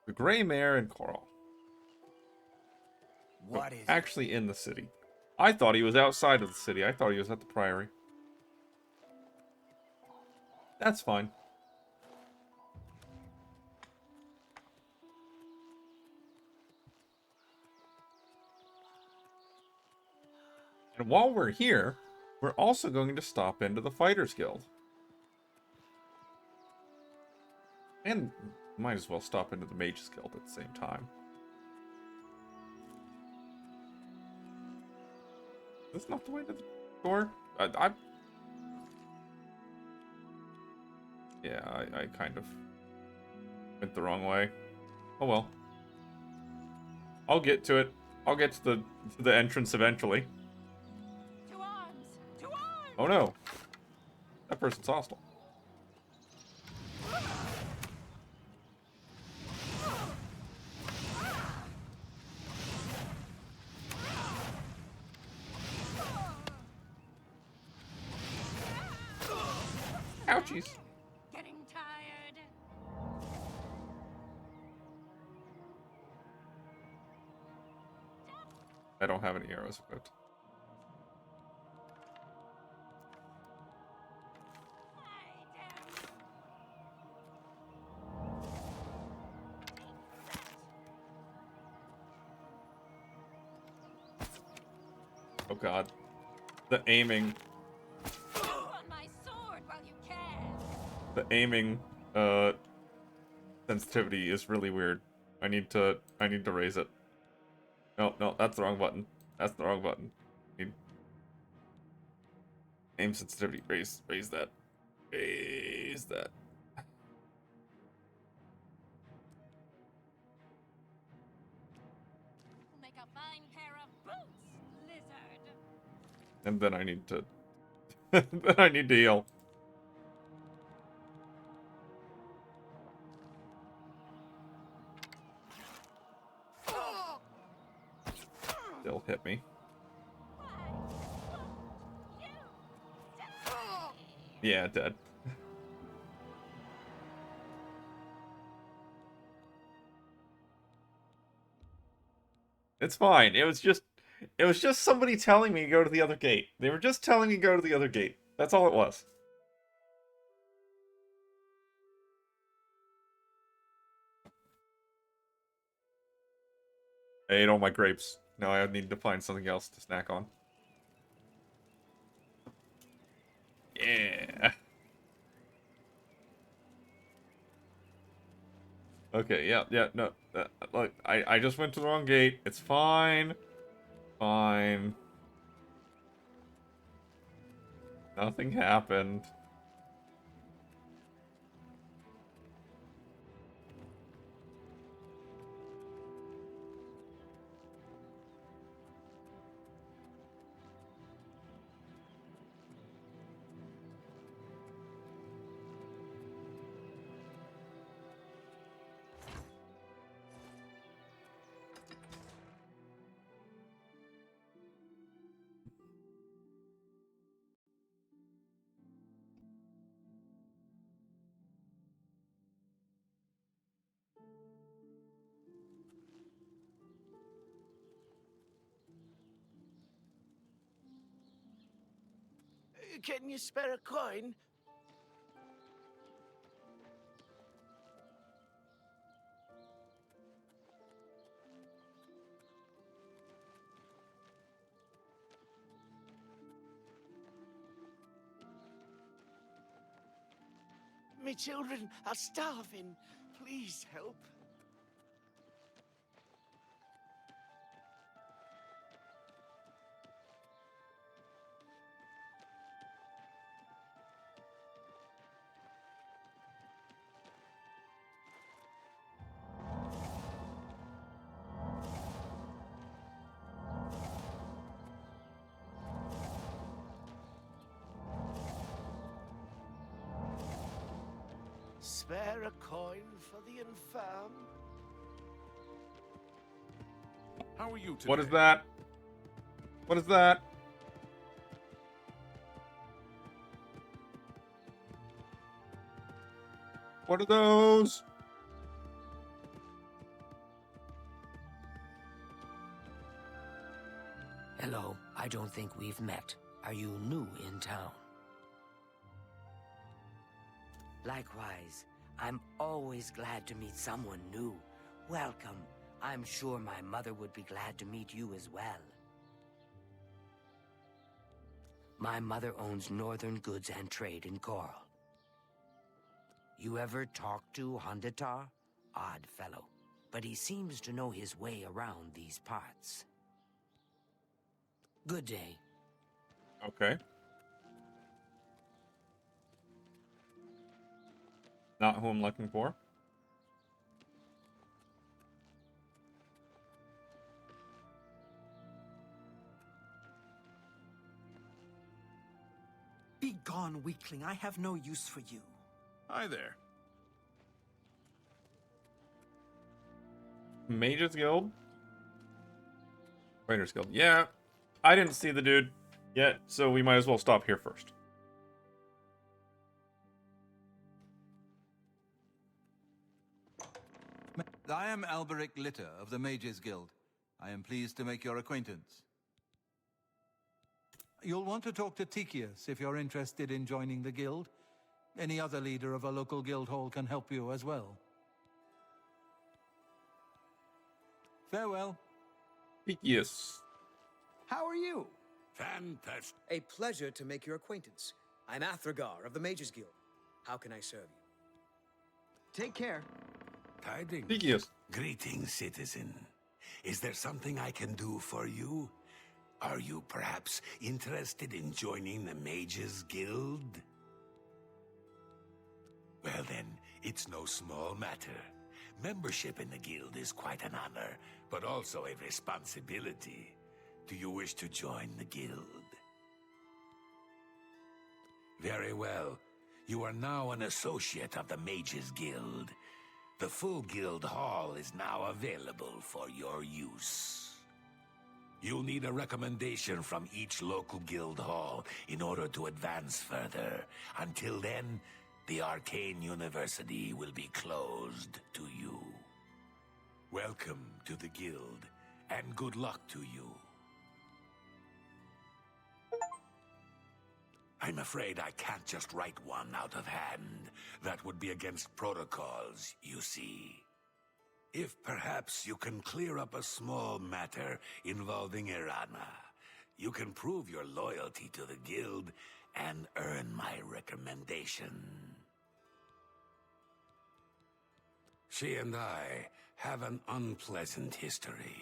The Grey Mare and Coral. What is actually in the city? I thought he was outside of the city. I thought he was at the Priory. That's fine. And while we're here, we're also going to stop into the Fighters Guild. And might as well stop into the Mages Guild at the same time. Is this not the way to the door? Yeah, I kind of went the wrong way. Oh well. I'll get to it. I'll get to the entrance eventually. To arms! To arms! Oh no. That person's hostile. Ouchies. Getting tired. I don't have any arrows equipped. Oh god. The aiming. The aiming sensitivity is really weird. I need to raise it. No, that's the wrong button. That's the wrong button. Aim sensitivity. Raise that. Raise that. We'll make a fine pair of boots, lizard. And then I need to then I need to heal. They'll hit me. Yeah, dead. It's fine. It was just somebody telling me to go to the other gate. They were just telling me to go to the other gate. That's all it was. I ate all my grapes. Now I need to find something else to snack on. Yeah. Okay, yeah, no. Look, I just went to the wrong gate. It's fine. Fine. Nothing happened. Can you spare a coin? Me children are starving. Please help. Spare a coin for the infirm. How are you today? What is that? What is that? What are those? Hello, I don't think we've met. Are you new in town? Likewise, I'm always glad to meet someone new. Welcome. I'm sure my mother would be glad to meet you as well. My mother owns Northern Goods and Trade in Coral. You ever talk to Hondatar? Odd fellow, but he seems to know his way around these parts. Good day. Okay. Not who I'm looking for. Be gone, weakling. I have no use for you. Hi there. Mages Guild? Raiders Guild. Yeah. I didn't see the dude yet, so we might as well stop here first. I am Alberic Litter of the Mages Guild. I am pleased to make your acquaintance. You'll want to talk to Tikius if you're interested in joining the guild. Any other leader of a local guild hall can help you as well. Farewell. Tikius. How are you? Fantastic. A pleasure to make your acquaintance. I'm Athragar of the Mages Guild. How can I serve you? Take care. Tidings. Tikius. Greetings, citizen. Is there something I can do for you? Are you perhaps interested in joining the Mages Guild? Well then, it's no small matter. Membership in the guild is quite an honor, but also a responsibility. Do you wish to join the guild? Very well. You are now an associate of the Mages Guild. The full guild hall is now available for your use. You'll need a recommendation from each local guild hall in order to advance further. Until then, the Arcane University will be closed to you. Welcome to the guild, and good luck to you. I'm afraid I can't just write one out of hand. That would be against protocols, you see. If perhaps you can clear up a small matter involving Irana, you can prove your loyalty to the guild and earn my recommendation. She and I have an unpleasant history.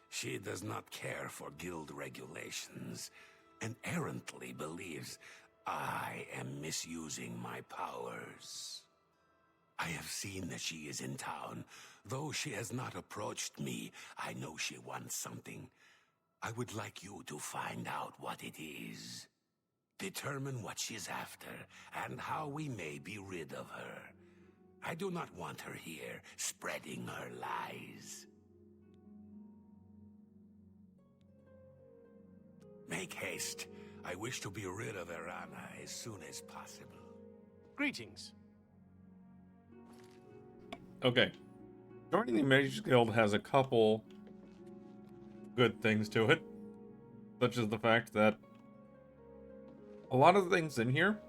She does not care for guild regulations and errantly believes I am misusing my powers. I have seen that she is in town. Though she has not approached me, I know she wants something. I would like you to find out what it is. Determine what she's after and how we may be rid of her. I do not want her here, spreading her lies. Make haste. I wish to be rid of Irana as soon as possible. Greetings. Okay. Joining the Mages Guild has a couple good things to it. Such as the fact that a lot of the things in here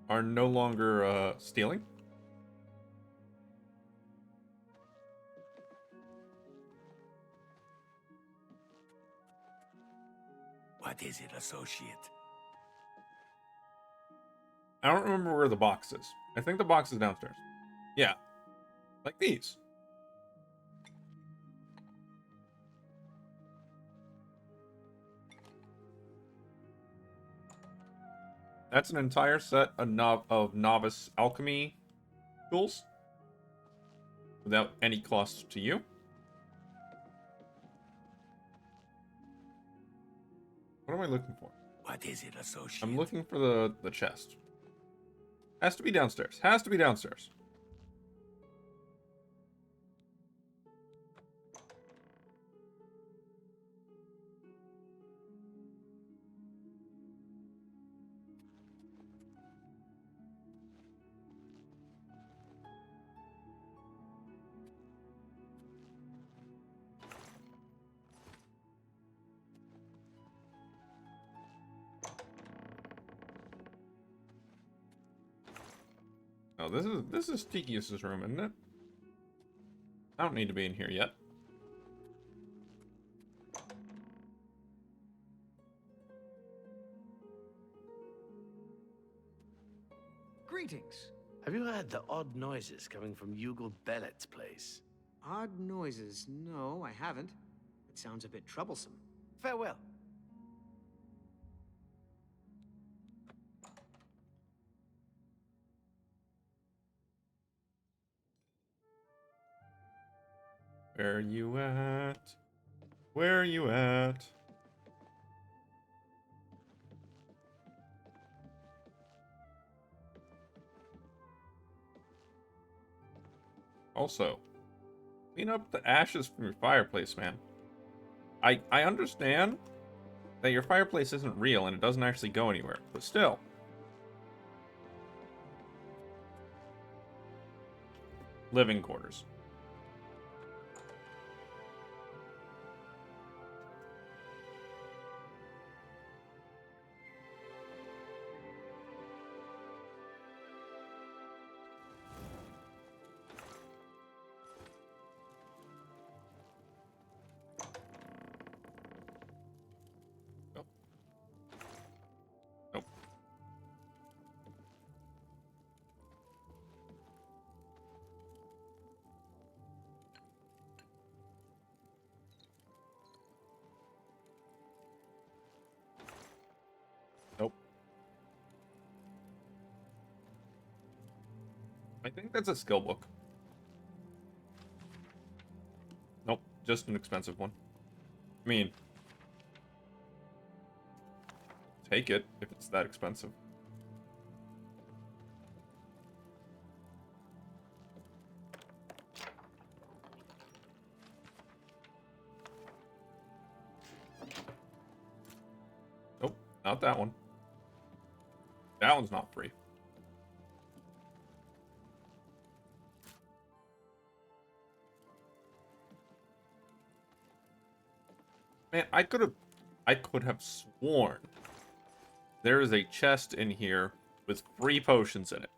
are no longer stealing. What is it, associate? I don't remember where the box is. I think the box is downstairs. Yeah. Like these. That's an entire set of novice alchemy tools. Without any cost to you. What am I looking for? What is it, associate? I'm looking for the chest. Has to be downstairs. Has to be downstairs. Oh, this is Tikius's room, isn't it? I don't need to be in here yet. Greetings. Have you heard the odd noises coming from Yugal Bellet's place? Odd noises? No, I haven't. It sounds a bit troublesome. Farewell. Where are you at? Where are you at? Also, clean up the ashes from your fireplace, man. I understand that your fireplace isn't real and it doesn't actually go anywhere, but still. Living quarters. Nope. I think that's a skill book. Nope, just an expensive one. I mean, take it if it's that expensive. Nope, not that one. That one's not free. Man, I could have sworn there is a chest in here with free potions in it.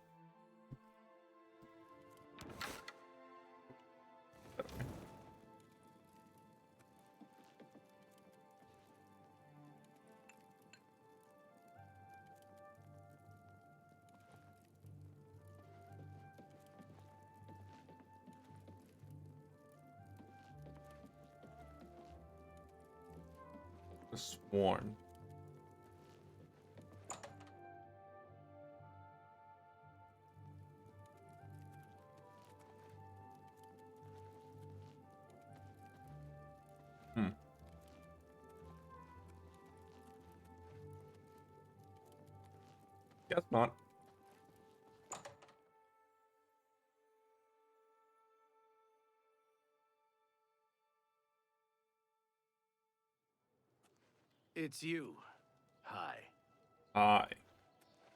Sworn. Guess not. It's you. Hi. Hi.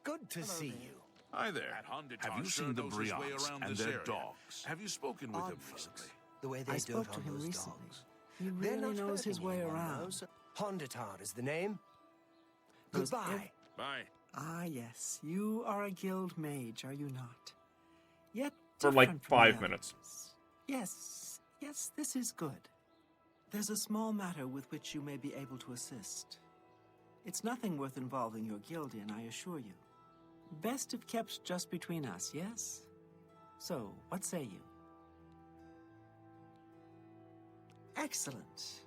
Good to see you. Hi there. Have you seen the Brions and their dogs? Have you spoken with Odd them folks, recently? the way they I dote spoke to on him those recently. dogs. He They're really not knows his hurting way anyone, around. though. Hondatar is the name. Does Goodbye. Bye. Ah, yes. You are a guild mage, are you not? Yet For like different from 5 the minutes. others. Yes, yes, this is good. There's a small matter with which you may be able to assist. It's nothing worth involving your guild in, I assure you. Best if kept just between us, yes? So, what say you? Excellent.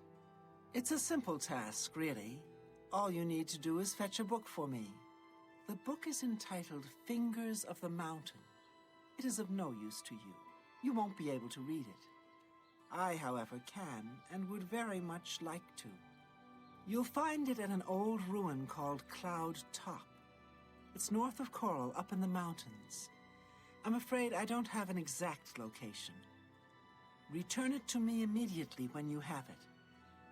It's a simple task, really. All you need to do is fetch a book for me. The book is entitled Fingers of the Mountain. It is of no use to you. You won't be able to read it. I, however, can and would very much like to. You'll find it at an old ruin called Cloud Top. It's north of Coral, up in the mountains. I'm afraid I don't have an exact location. Return it to me immediately when you have it.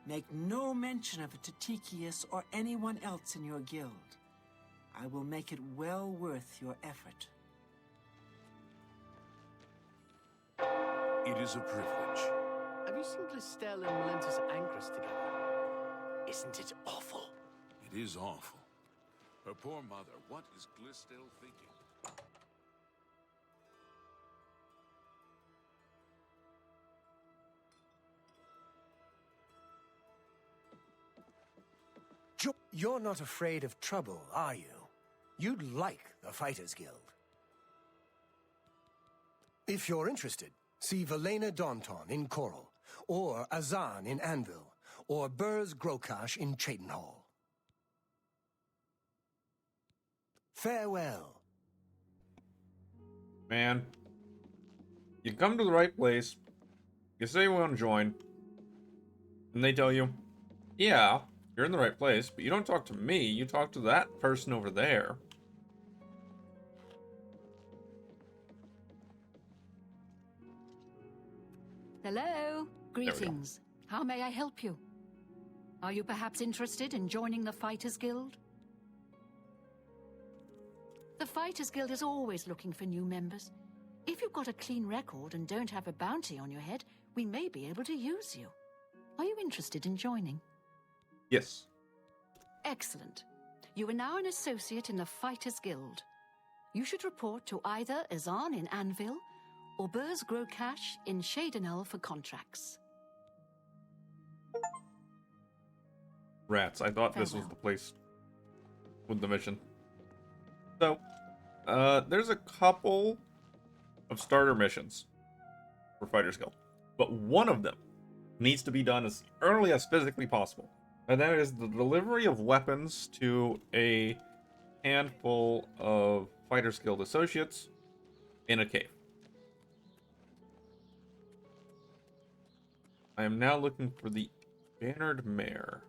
Make no mention of it to Tikius or anyone else in your guild. I will make it well worth your effort. It is a privilege. Have you seen Glistel and Melentus Ancrus together? Isn't it awful? It is awful. Her poor mother, what is Glistel thinking? You're not afraid of trouble, are you? You'd like the Fighters Guild. If you're interested, see Velena Daunton in Coral, or Azan in Anvil, or Burz Grokash in Chayton Hall. Farewell. Man. You come to the right place. You say you want to join. And they tell you, yeah, you're in the right place, but you don't talk to me. You talk to that person over there. Hello. Greetings. How may I help you? Are you perhaps interested in joining the Fighters Guild? The Fighters Guild is always looking for new members. If you've got a clean record and don't have a bounty on your head, we may be able to use you. Are you interested in joining? Yes. Excellent. You are now an associate in the Fighters Guild. You should report to either Azan in Anvil or Burz Grokash in Shadenel for contracts. Rats. I thought this was the place with the mission. So, there's a couple of starter missions for Fighters Guild, but one of them needs to be done as early as physically possible, and that is the delivery of weapons to a handful of Fighters Guild associates in a cave. I am now looking for the Bannered Mare.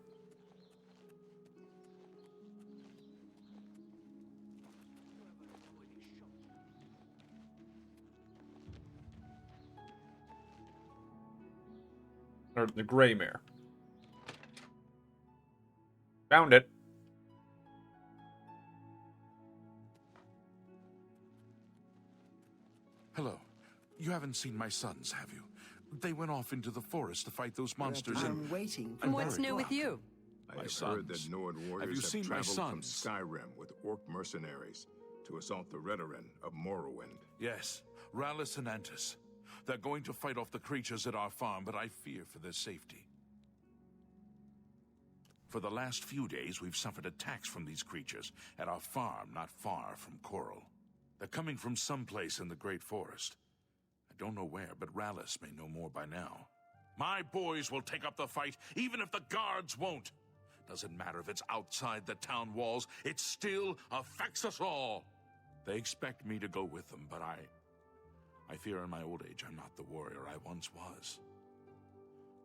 Or the Gray Mare. Found it. Hello. You haven't seen my sons, have you? They went off into the forest to fight those monsters I'm waiting. And what's new with you? I My have sons. heard that Nord Have warriors you seen my traveled from sons? Skyrim with orc mercenaries to assault the Redoran of Morrowind. Yes, Rallus and Antis. They're going to fight off the creatures at our farm, but I fear for their safety. For the last few days, we've suffered attacks from these creatures at our farm not far from Coral. They're coming from someplace in the Great Forest. I don't know where, but Rallus may know more by now. My boys will take up the fight, even if the guards won't. Doesn't matter if it's outside the town walls, it still affects us all. They expect me to go with them, but I fear in my old age I'm not the warrior I once was.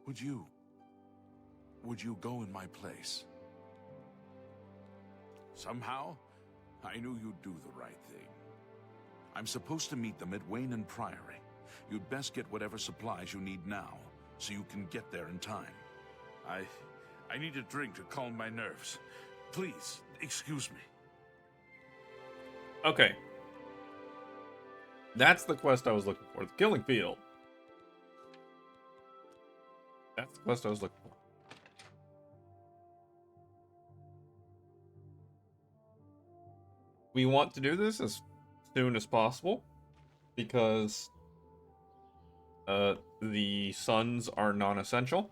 Would you go in my place? Somehow, I knew you'd do the right thing. I'm supposed to meet them at Wayne Priory. You'd best get whatever supplies you need now, so you can get there in time. I need a drink to calm my nerves. Please, excuse me. Okay. That's the quest I was looking for. The Killing Field. That's the quest I was looking for. We want to do this as soon as possible because the sons are non-essential,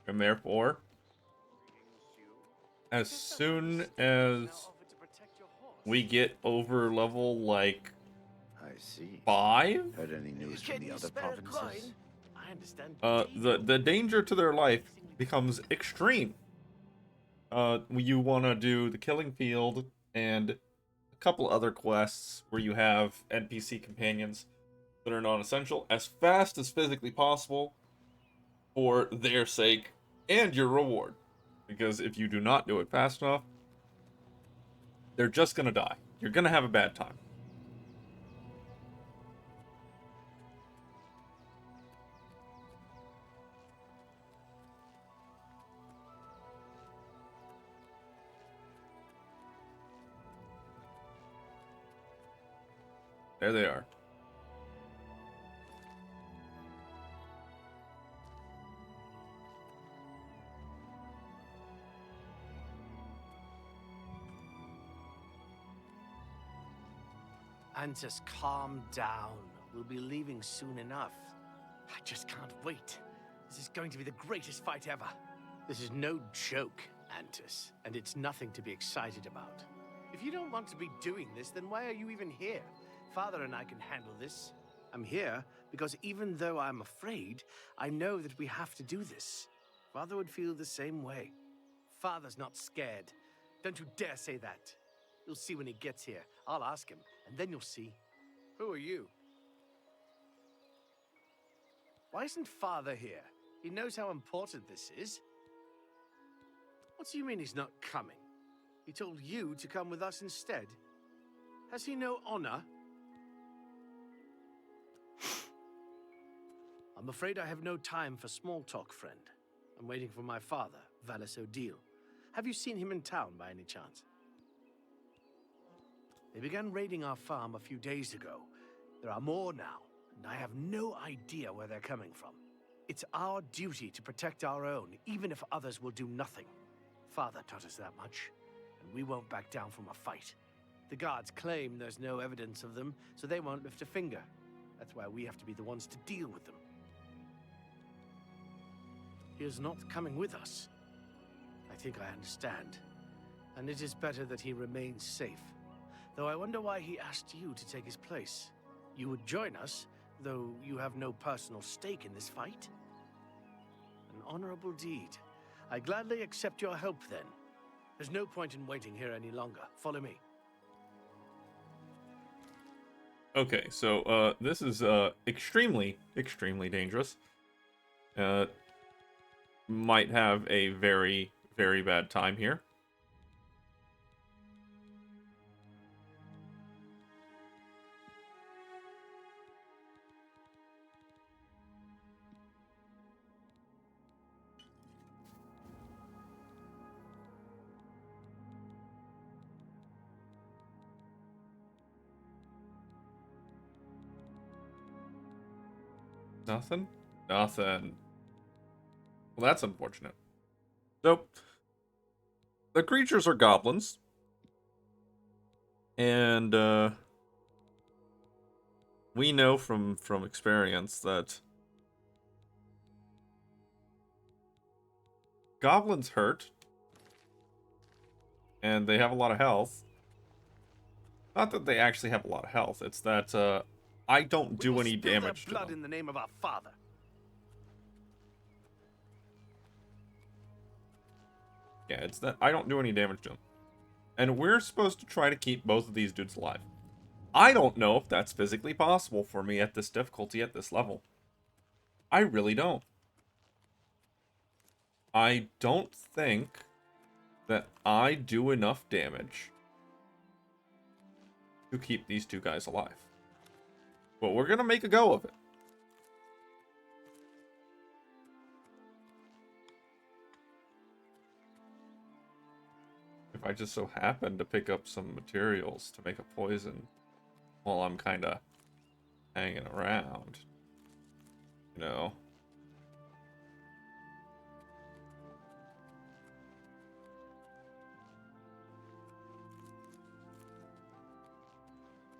and therefore, as soon as we get over level like I see. 5, Heard any news from the other provinces? I understand. the danger to their life becomes extreme. You want to do the Killing Field and a couple other quests where you have NPC companions that are non-essential as fast as physically possible for their sake and your reward. Because if you do not do it fast enough, they're just gonna die. You're gonna have a bad time. There they are. Antis, calm down. We'll be leaving soon enough. I just can't wait. This is going to be the greatest fight ever. This is no joke, Antis, and it's nothing to be excited about. If you don't want to be doing this, then why are you even here? Father and I can handle this. I'm here because even though I'm afraid, I know that we have to do this. Father would feel the same way. Father's not scared. Don't you dare say that. You'll see when he gets here. I'll ask him, and then you'll see. Who are you? Why isn't Father here? He knows how important this is. What do you mean he's not coming? He told you to come with us instead. Has he no honor? I'm afraid I have no time for small talk, friend. I'm waiting for my father, Vallis O'Deal. Have you seen him in town by any chance? They began raiding our farm a few days ago. There are more now, and I have no idea where they're coming from. It's our duty to protect our own, even if others will do nothing. Father taught us that much, and we won't back down from a fight. The guards claim there's no evidence of them, so they won't lift a finger. That's why we have to be the ones to deal with them. He is not coming with us. I think I understand. And it is better that he remains safe. Though I wonder why he asked you to take his place. You would join us, though you have no personal stake in this fight? An honorable deed. I gladly accept your help, then. There's no point in waiting here any longer. Follow me. Okay, so this is extremely, extremely dangerous. Might have a very, very bad time here. Nothing? Nothing. Well, that's unfortunate. So, the creatures are goblins. And, we know from experience that goblins hurt. And they have a lot of health. Not that they actually have a lot of health. It's that, I don't do any damage to blood them. in the name of our father. Yeah, it's that I don't do any damage to them. And we're supposed to try to keep both of these dudes alive. I don't know if that's physically possible for me at this difficulty, at this level. I really don't. I don't think that I do enough damage to keep these two guys alive. But we're gonna make a go of it. If I just so happen to pick up some materials to make a poison while I'm kind of hanging around, you know.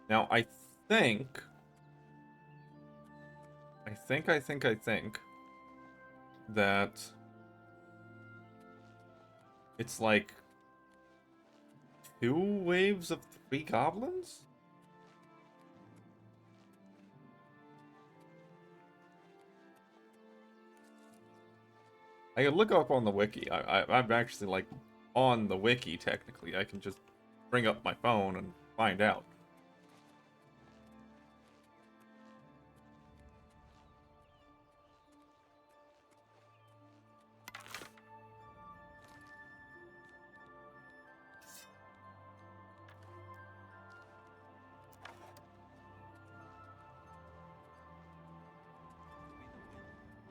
Now, I think that it's like 2 waves of 3 goblins? I can look up on the wiki. I'm actually, like, on the wiki, technically. I can just bring up my phone and find out.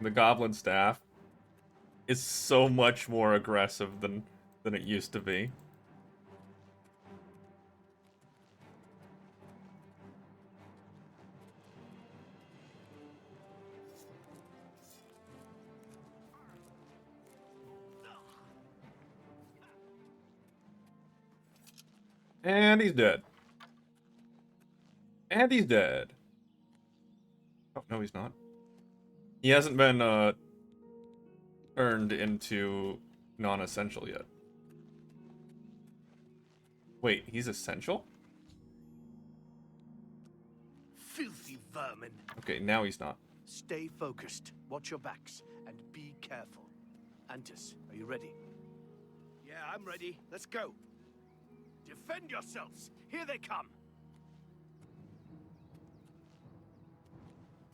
The goblin staff is so much more aggressive than it used to be. And he's dead. And he's dead. Oh, no, he's not. He hasn't been, turned into non-essential yet. Wait, he's essential? Filthy vermin. Okay, now he's not. Stay focused, watch your backs, and be careful. Antis, are you ready? Yeah, I'm ready. Let's go. Defend yourselves. Here they come.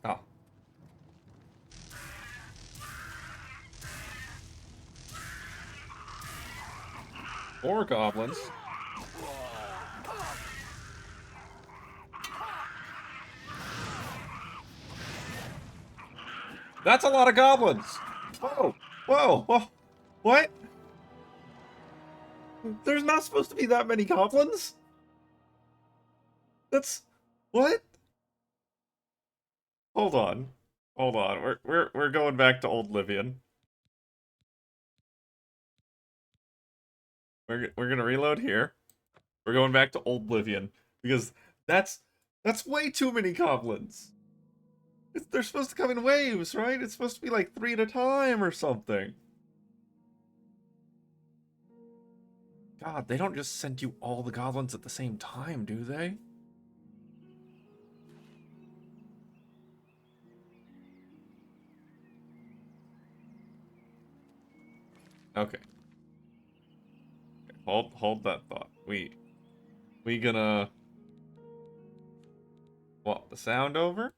Oh. Or goblins. That's a lot of goblins! Whoa! Whoa! Whoa! What? There's not supposed to be that many goblins? That's... What? Hold on. Hold on. We're going back to Oblivion. We're gonna reload here. We're going back to Oblivion because that's way too many goblins. They're supposed to come in waves, right? It's supposed to be like 3 at a time or something. God, they don't just send you all the goblins at the same time, do they? Okay. Hold that thought. We gonna swap the sound over?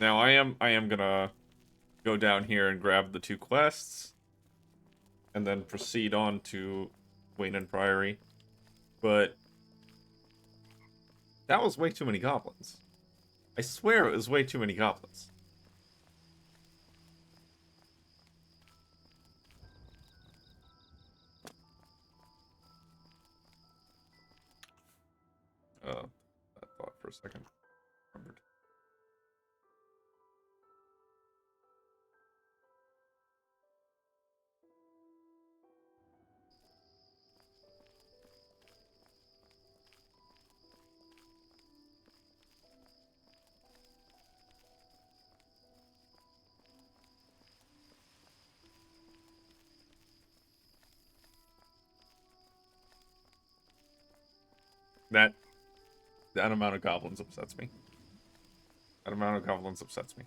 Now I am gonna go down here and grab the 2 quests and then proceed on to Wayne and Priory. But That was way too many goblins. I swear it was way too many goblins. I thought for a second. Remembered. That amount of goblins upsets me. That amount of goblins upsets me.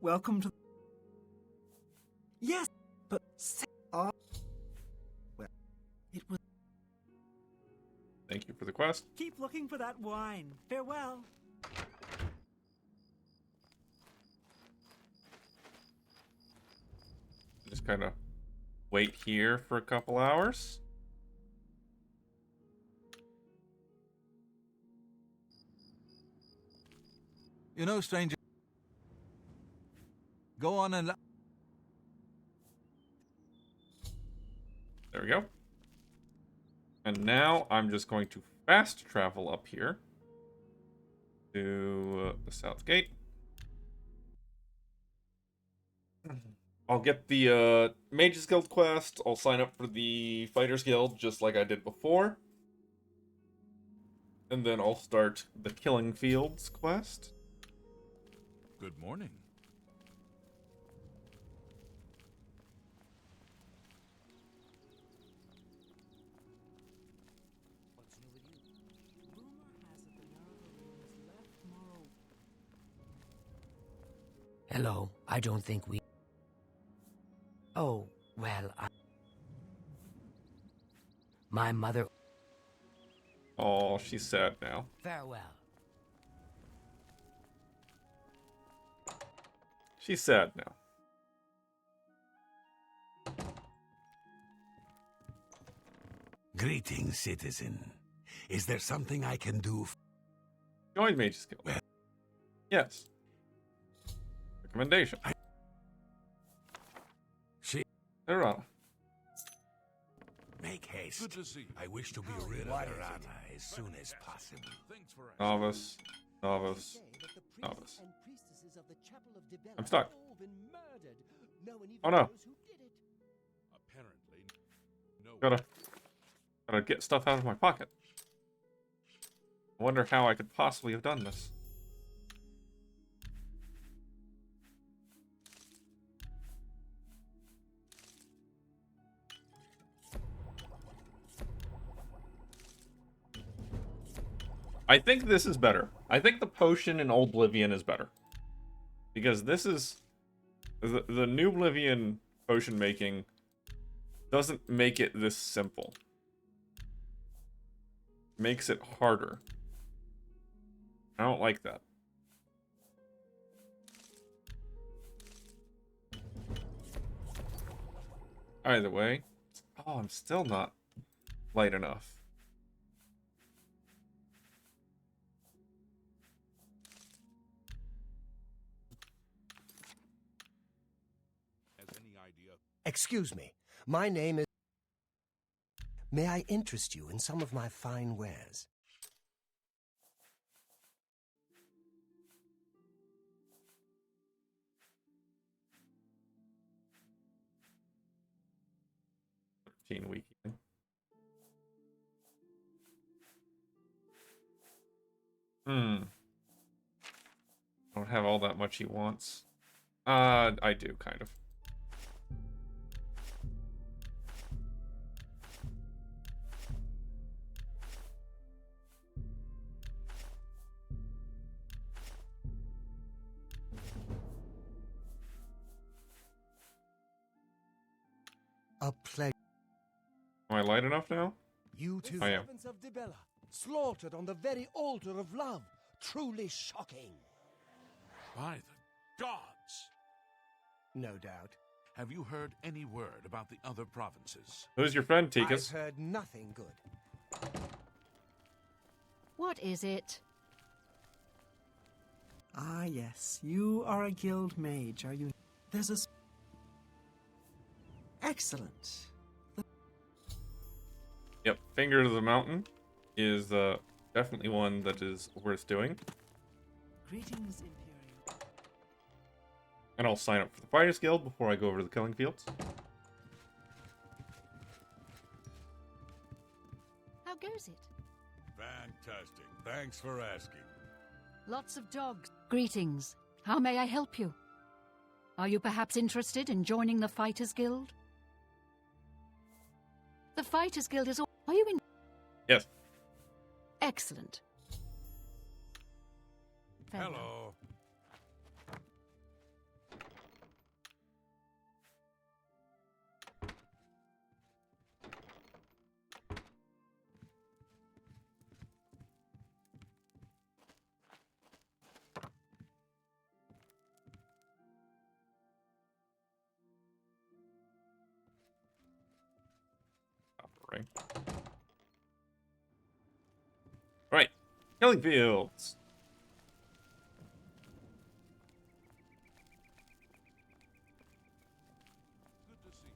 Welcome to... Yes, but... well, it was... Thank you for the quest. Keep looking for that wine. Farewell. Just kind of wait here for a couple hours. You know, stranger. Go on and... There we go. And now I'm just going to fast travel up here to the south gate. I'll get the Mages Guild quest. I'll sign up for the Fighters Guild just like I did before. And then I'll start the Killing Fields quest. Good morning. Hello, I don't think we... Oh, well, my mother... Oh, she's sad now. Farewell. She's sad now. Greetings, citizen. Is there something I can do? Join Mages Guild. Yes. Recommendation. Errata. Make haste. Good to see you. I wish to be rid of Errata as soon as possible. Thanks for Novice. Novice. Novice. I'm stuck. Oh no. Apparently, no. Gotta get stuff out of my pocket. I wonder how I could possibly have done this. I think this is better. I think the potion in Oblivion is better. Because this is... The new Oblivion potion making doesn't make it this simple. Makes it harder. I don't like that. Either way. Oh, I'm still not light enough. Excuse me. My name is... May I interest you in some of my fine wares? Weekend. Don't have all that much he wants. I do, kind of. A pleasure. Am I light enough now? You two I am. servants of Dibella, slaughtered on the very altar of love. Truly shocking. By the gods! No doubt. Have you heard any word about the other provinces? Who's your friend, I've Tikas? heard nothing good. What is it? Ah, yes. You are a guild mage, are you? There's a... Excellent. Yep, Finger to the Mountain is definitely one that is worth doing. Greetings, Imperial. And I'll sign up for the Fighters Guild before I go over to the Killing Fields. How goes it? Fantastic. Thanks for asking. Lots of dogs. Greetings. How may I help you? Are you perhaps interested in joining the Fighters Guild? The Fighters Guild is... Are you in... Yes. Excellent. Farewell. Hello. Ring. Right. Killing Fields. Good to see you.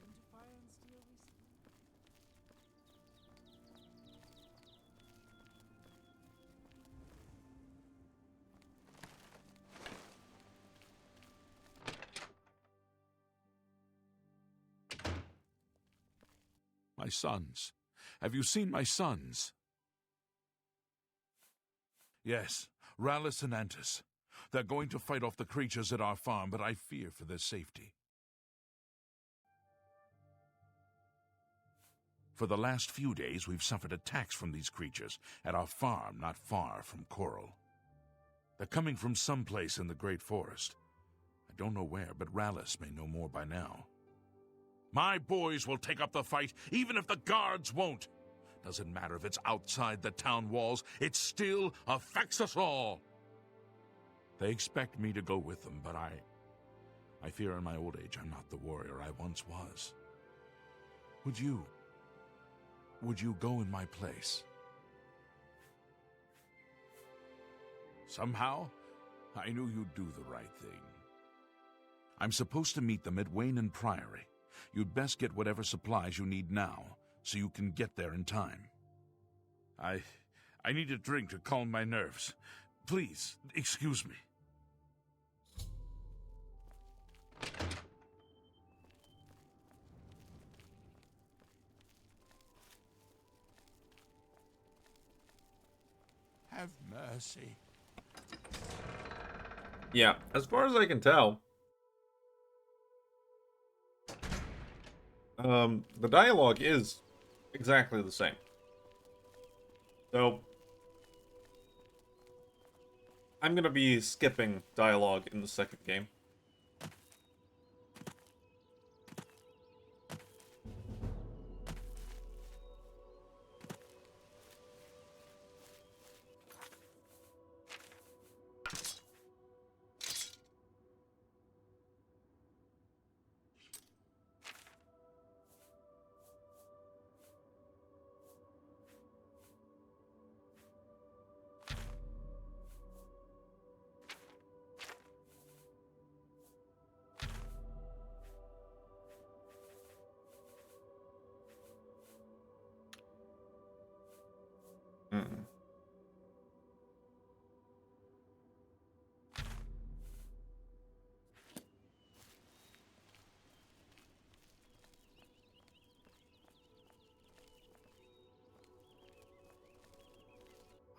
Been to Fire and Steel recently? My sons. Have you seen my sons? Yes, Rallus and Antis. They're going to fight off the creatures at our farm, but I fear for their safety. For the last few days, we've suffered attacks from these creatures at our farm not far from Coral. They're coming from someplace in the Great Forest. I don't know where, but Rallus may know more by now. My boys will take up the fight, even if the guards won't. Doesn't matter if it's outside the town walls, it still affects us all. They expect me to go with them, but I fear in my old age I'm not the warrior I once was. Would you go in my place? Somehow, I knew you'd do the right thing. I'm supposed to meet them at Wayne Priory. You'd best get whatever supplies you need now, so you can get there in time. I need a drink to calm my nerves. Please, excuse me. Have mercy. Yeah, as far as I can tell, the dialogue is exactly the same. So, I'm gonna be skipping dialogue in the second game.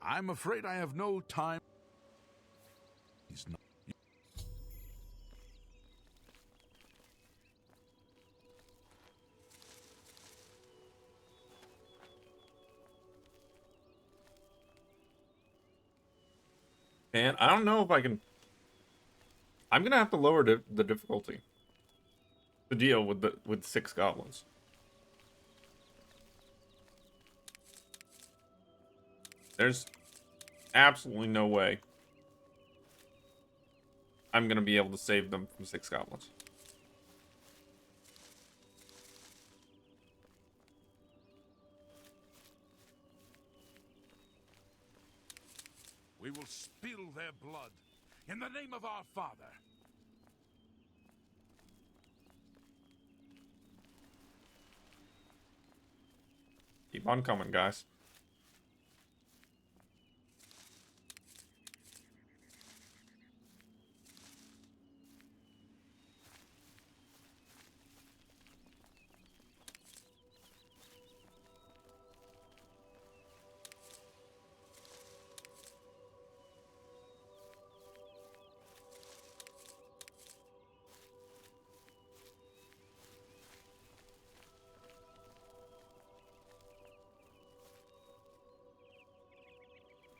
I'm afraid I have no time. He's not. And I don't know if I can... I'm gonna have to lower the difficulty to deal with 6 goblins. There's absolutely no way I'm gonna be able to save them from 6 goblins. We will spill their blood in the name of our father. Keep on coming, guys.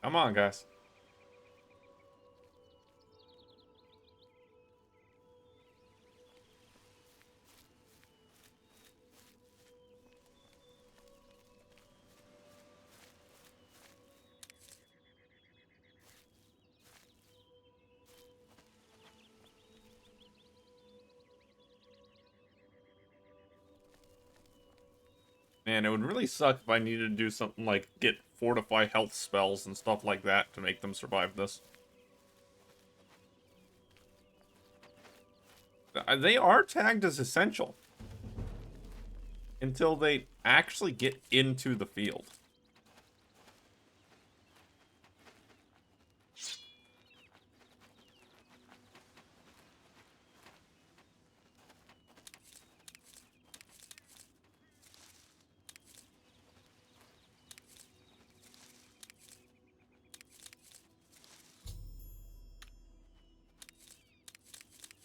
Come on, guys. Man, it would really suck if I needed to do something like get fortify health spells and stuff like that to make them survive this. They are tagged as essential until they actually get into the field.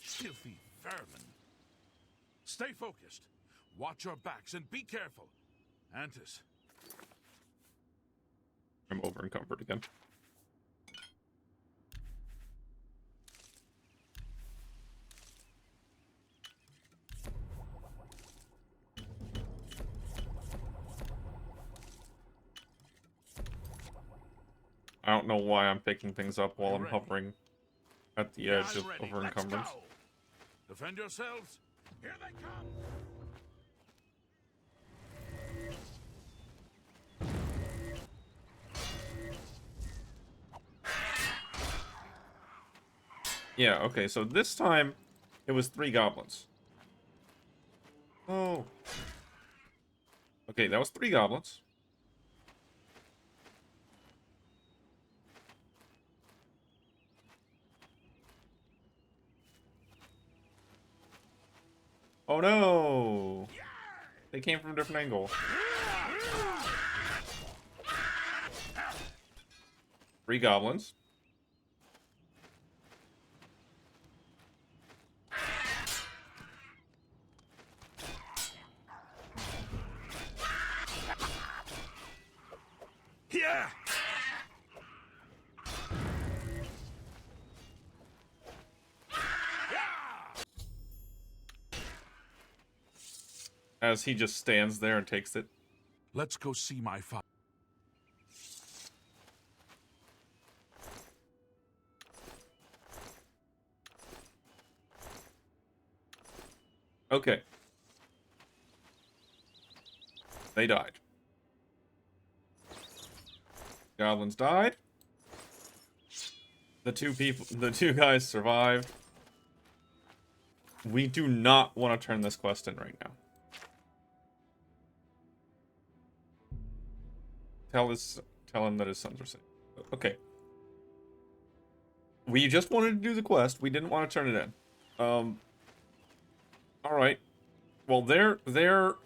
Filthy vermin. Stay focused. Watch your backs and be careful. Antis. I'm over encumbered again. I don't know why I'm picking things up while I'm hovering at the edge of over encumbrance. Defend yourselves. Here they come. Yeah, okay, so this time it was 3 goblins. Oh. Okay, that was 3 goblins. Oh no! They came from a different angle. 3 goblins. Yeah. As he just stands there and takes it. Let's go see my father. Okay. They died. Goblins died. The 2 guys survived. We do not want to turn this quest in right now. Tell him that his sons are safe. Okay. We just wanted to do the quest. We didn't want to turn it in. Alright. Well, they're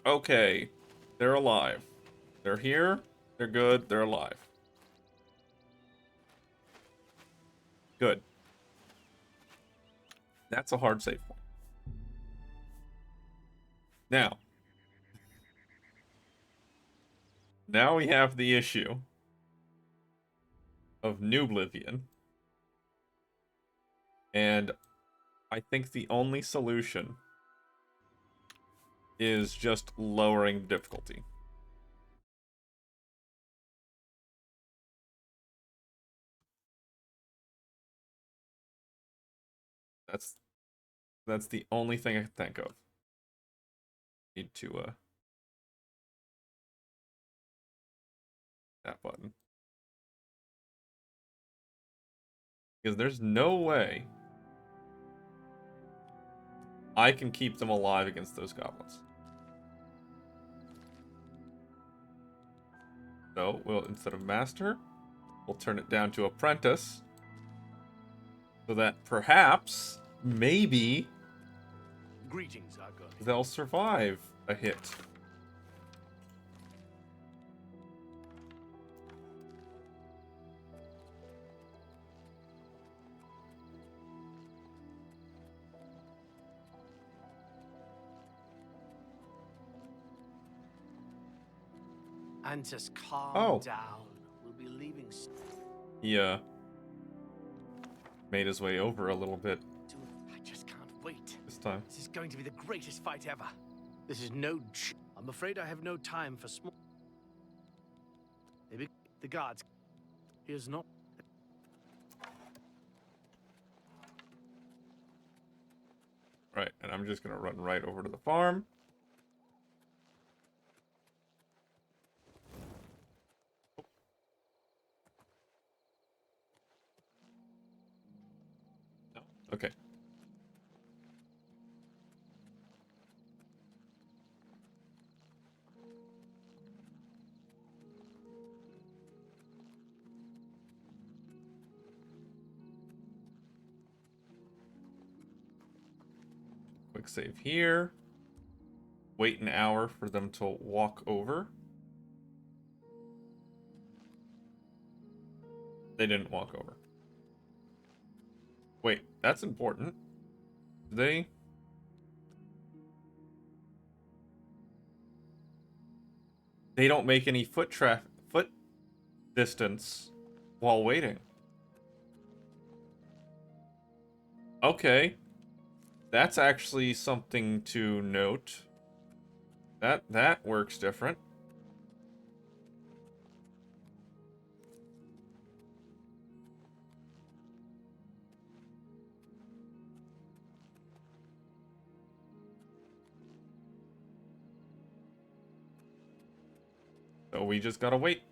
okay. They're alive. They're here. They're good. They're alive. Good. That's a hard save point. Now we have the issue of New Oblivion. And I think the only solution is just lowering difficulty. That's the only thing I can think of. Need to that button. Because there's no way I can keep them alive against those goblins. So we'll, instead of master, we'll turn it down to apprentice. So that perhaps, maybe, Greetings, our good. they'll survive a hit. And just calm Oh. down. We'll be leaving. He made his way over a little bit I just can't wait. this time. This is going to be the greatest fight ever. This is no. I'm afraid I have no time for small. Maybe the guards. Here's not. Right, and I'm just gonna run right over to the farm. No? Okay. Quick save here. Wait an hour for them to walk over. They didn't walk over. Wait, that's important. They don't make any foot distance while waiting. Okay. That's actually something to note. That works different. So we just gotta wait.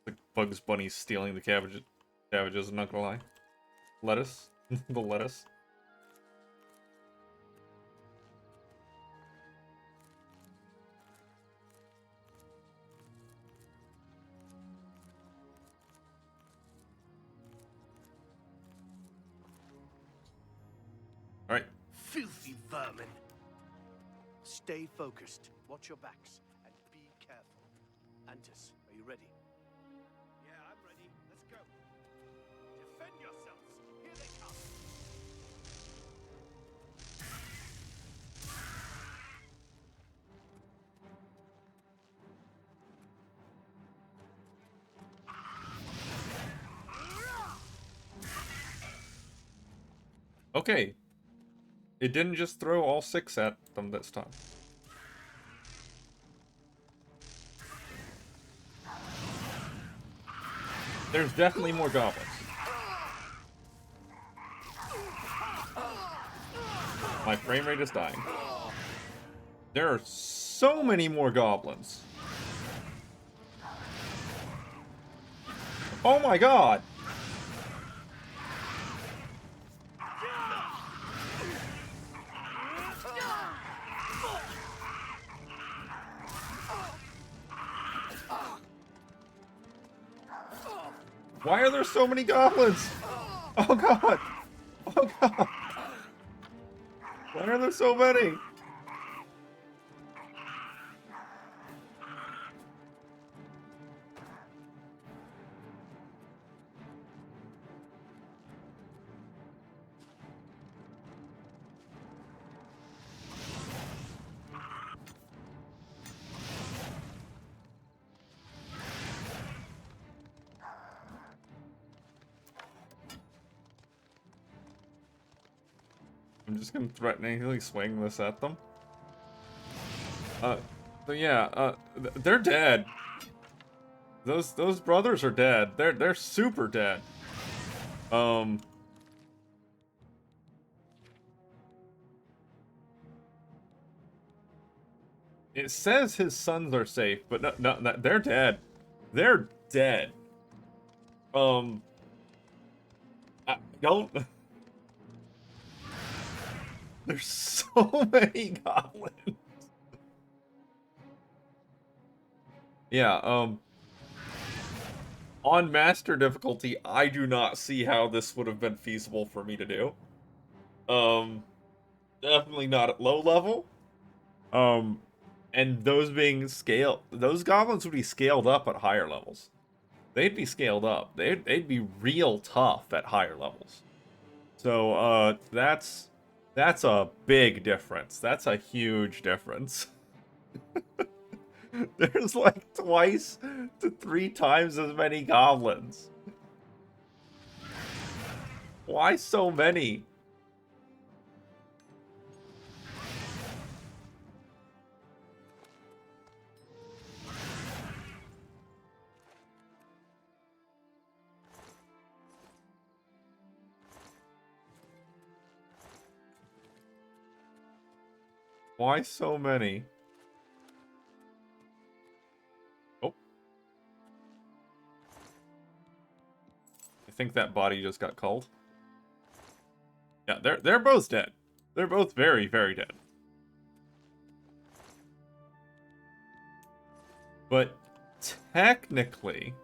Like Bugs Bunny stealing the cabbages, I'm not gonna lie. Lettuce. The lettuce. Alright. Filthy vermin. Stay focused. Watch your backs and be careful. Antis, are you ready? Yeah, I'm ready. Let's go. Defend yourselves. Here they come. Okay. It didn't just throw all 6 at them this time. There's definitely more goblins. My frame rate is dying. There are so many more goblins. Oh my god! Why are there so many goblins? Oh god! Oh god! Why are there so many? I'm just gonna threateningly swing this at them. But yeah, they're dead. Those brothers are dead. They're super dead. It says his sons are safe, but no, they're dead. They're dead. I don't. There's so many goblins. Yeah, on master difficulty, I do not see how this would have been feasible for me to do. Definitely not at low level. And those being scaled, those goblins would be scaled up at higher levels. They'd be scaled up. They'd be real tough at higher levels. So, that's a big difference. That's a huge difference. There's like twice to 3 times as many goblins. Why so many? Why so many? Oh. I think that body just got culled. Yeah, they're both dead. They're both very, very dead. But technically,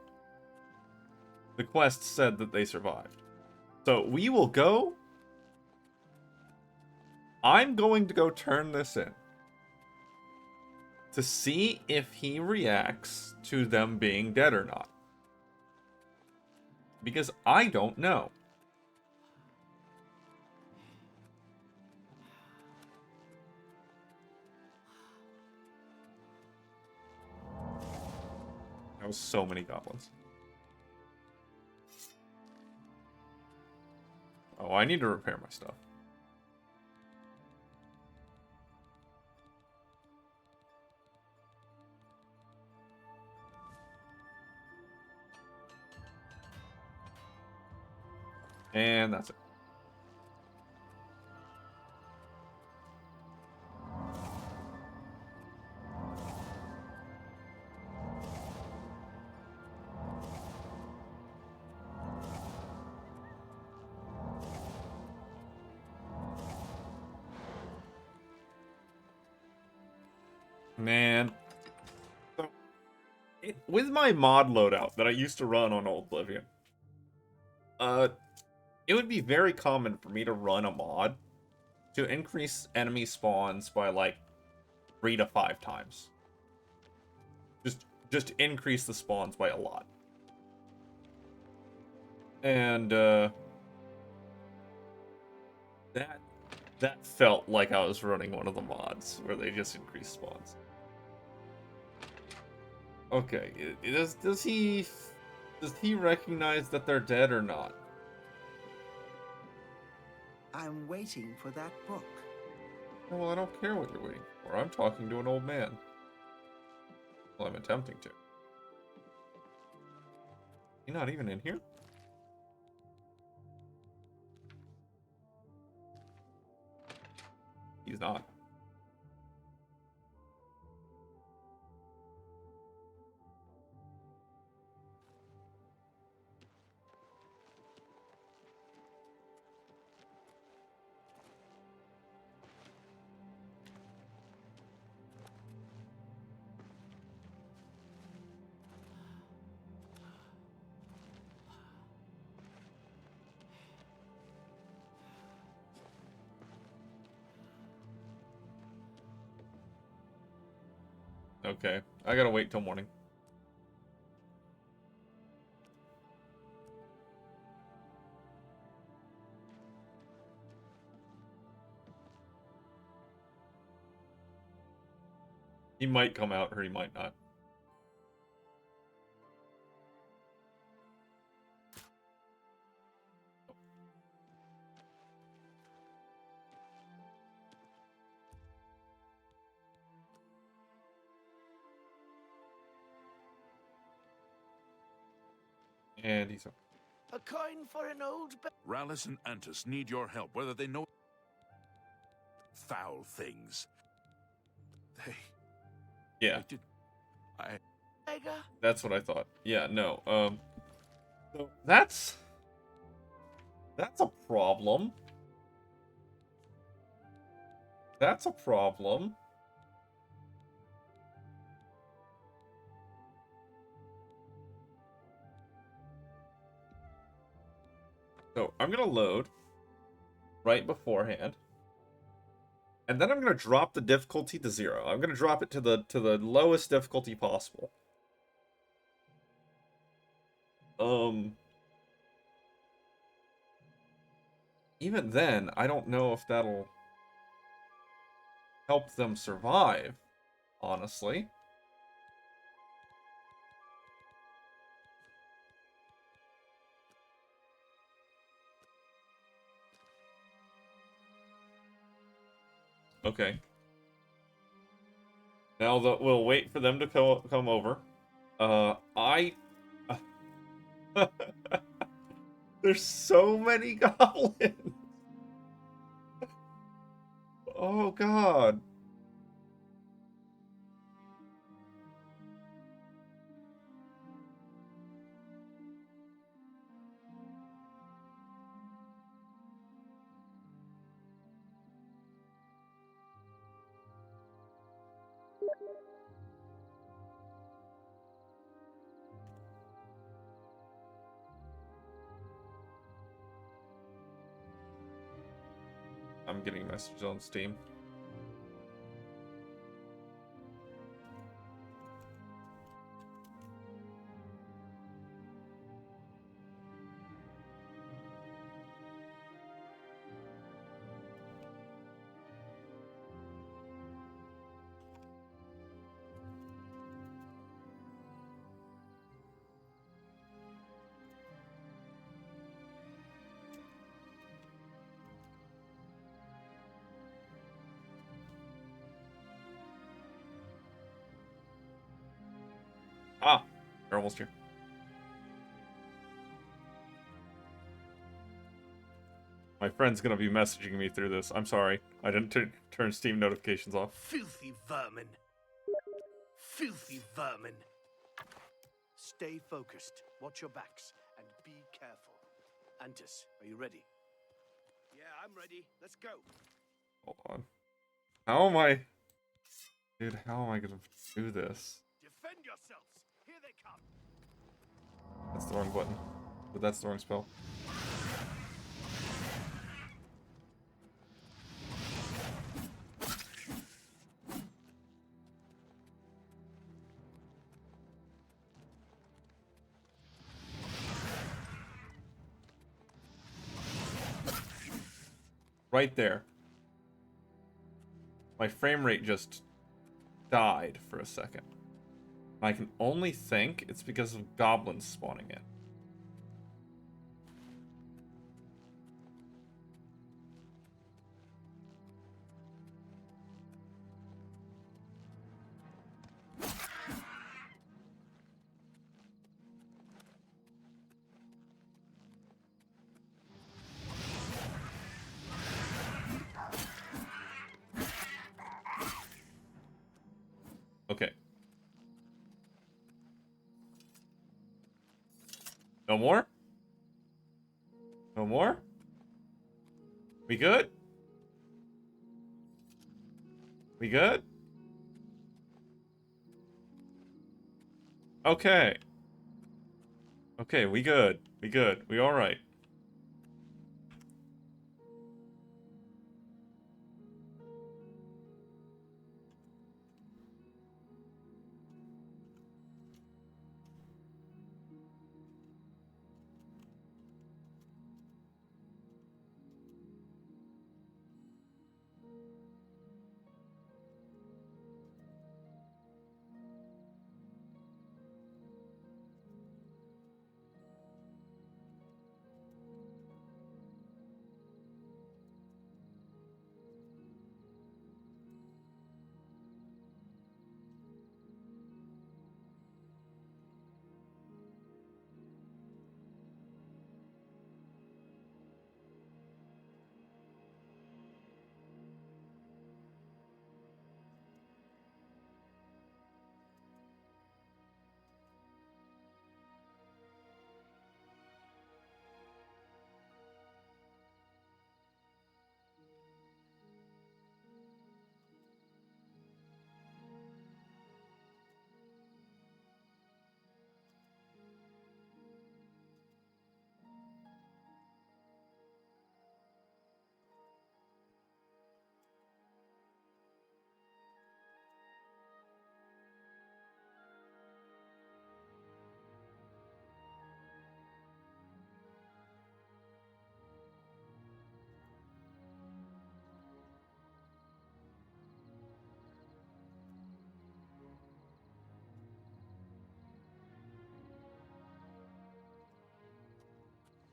the quest said that they survived. So we will go. I'm going to go turn this in to see if he reacts to them being dead or not. Because I don't know. That was so many goblins. Oh, I need to repair my stuff. And that's it. Man. So, with my mod loadout that I used to run on Oblivion, it would be very common for me to run a mod to increase enemy spawns by like 3 to 5 times. Just increase the spawns by a lot. And that felt like I was running one of the mods where they just increase spawns. Okay, does he recognize that they're dead or not? I'm waiting for that book. Well, I don't care what you're waiting for. I'm talking to an old man. Well, I'm attempting to. He's not even in here? He's not. Okay, I gotta wait till morning. He might come out or he might not. And he's... A coin for an old... Rallis and Antus need your help, whether they know... Foul things. They... Yeah. They did... That's what I thought. Yeah, no. So that's a problem. That's a problem. So I'm gonna load right beforehand. And then I'm gonna drop the difficulty to 0. I'm gonna drop it to the lowest difficulty possible. Even then, I don't know if that'll help them survive, honestly. Okay. Now that we'll wait for them to come over. There's so many goblins. Oh god. I'm getting messages on Steam. Ah, they're almost here. My friend's gonna be messaging me through this. I'm sorry. I didn't turn Steam notifications off. Filthy vermin. Filthy vermin. Stay focused. Watch your backs. And be careful. Antus, are you ready? Yeah, I'm ready. Let's go. Hold on. How am I... Dude, how am I gonna do this? Defend yourselves. Here they come. That's the wrong button. But that's the wrong spell. Right there. My frame rate just died for a second. I can only think it's because of goblins spawning in. Okay. No more? No more? We good? We good? Okay. Okay, we good. We good. We alright.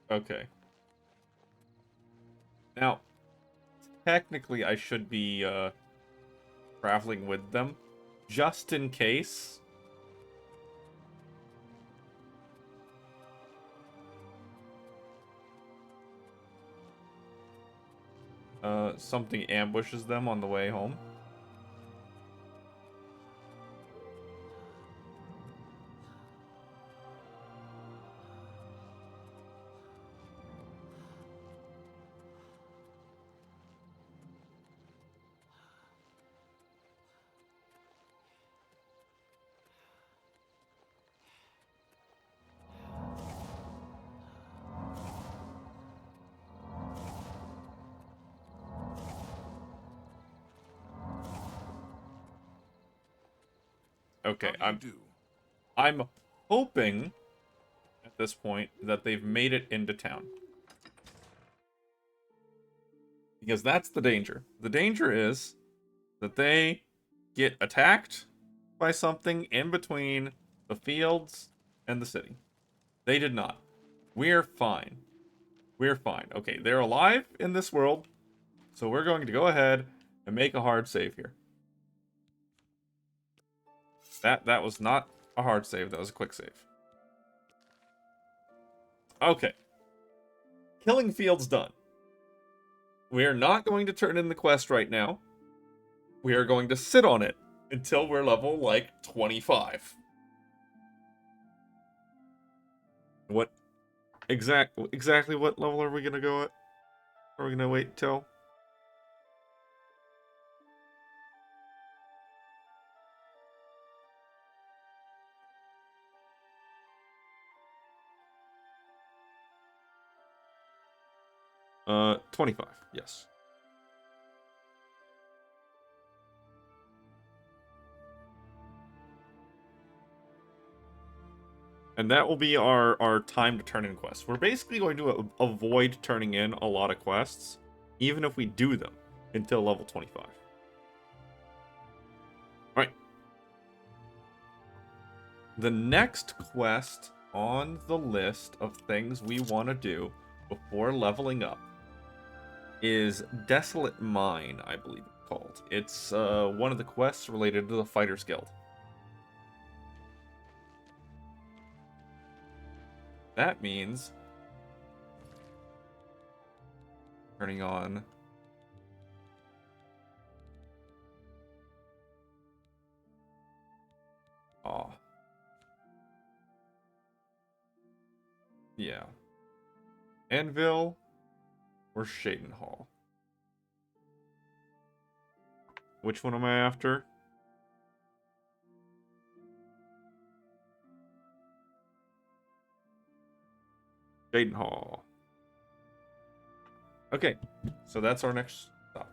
Okay. Now, technically, I should be traveling with them, just in case. Something ambushes them on the way home. Okay, I'm hoping at this point that they've made it into town. Because that's the danger. The danger is that they get attacked by something in between the fields and the city. They did not. We're fine. We're fine. Okay, they're alive in this world, so we're going to go ahead and make a hard save here. That was not a hard save, that was a quick save. Okay. Killing field's done. We are not going to turn in the quest right now. We are going to sit on it until we're level, like, 25. What? Exactly what level are we going to go at? Are we going to wait till? Uh, 25, yes. And that will be our time to turn in quests. We're basically going to avoid turning in a lot of quests, even if we do them, until level 25. Alright. The next quest on the list of things we want to do before leveling up is Desolate Mine, I believe it's called. It's one of the quests related to the Fighters Guild. That means turning on yeah. Anvil or Shaden Hall? Which one am I after? Shaden Hall. Okay, so that's our next stop.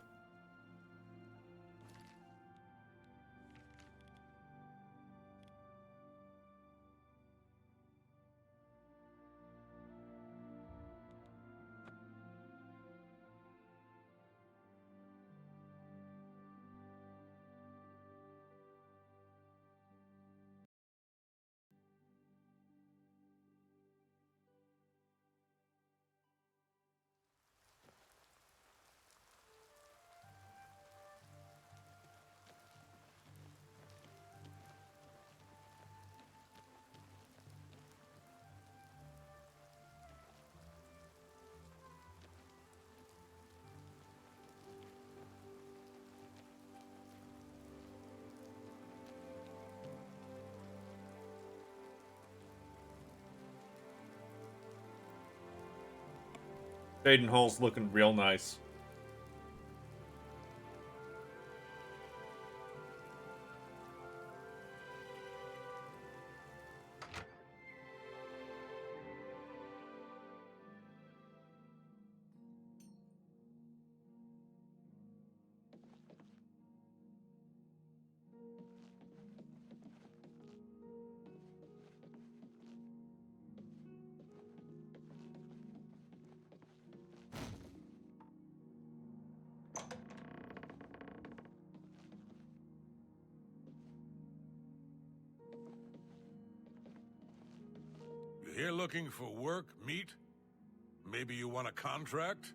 Shaden Hall's looking real nice. You here looking for work, meat? Maybe you want a contract?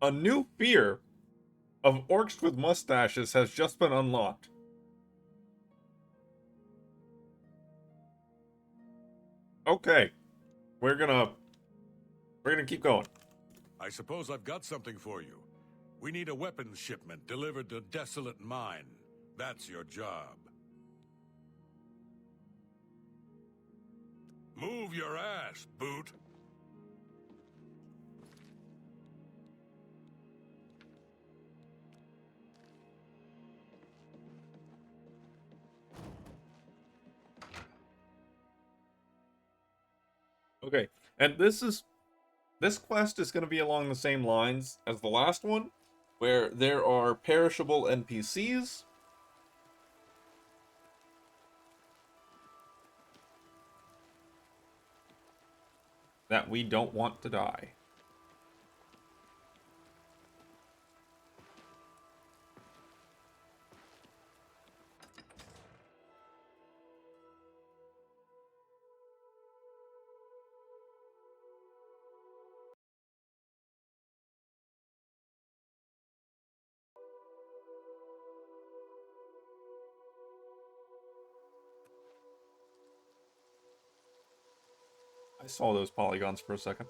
A new fear of orcs with mustaches has just been unlocked. Okay. We're gonna keep going. I suppose I've got something for you. We need a weapons shipment delivered to Desolate Mine. That's your job. Move your ass, boot. Okay. And this quest is going to be along the same lines as the last one, where there are perishable NPCs that we don't want to die. I saw those polygons for a second.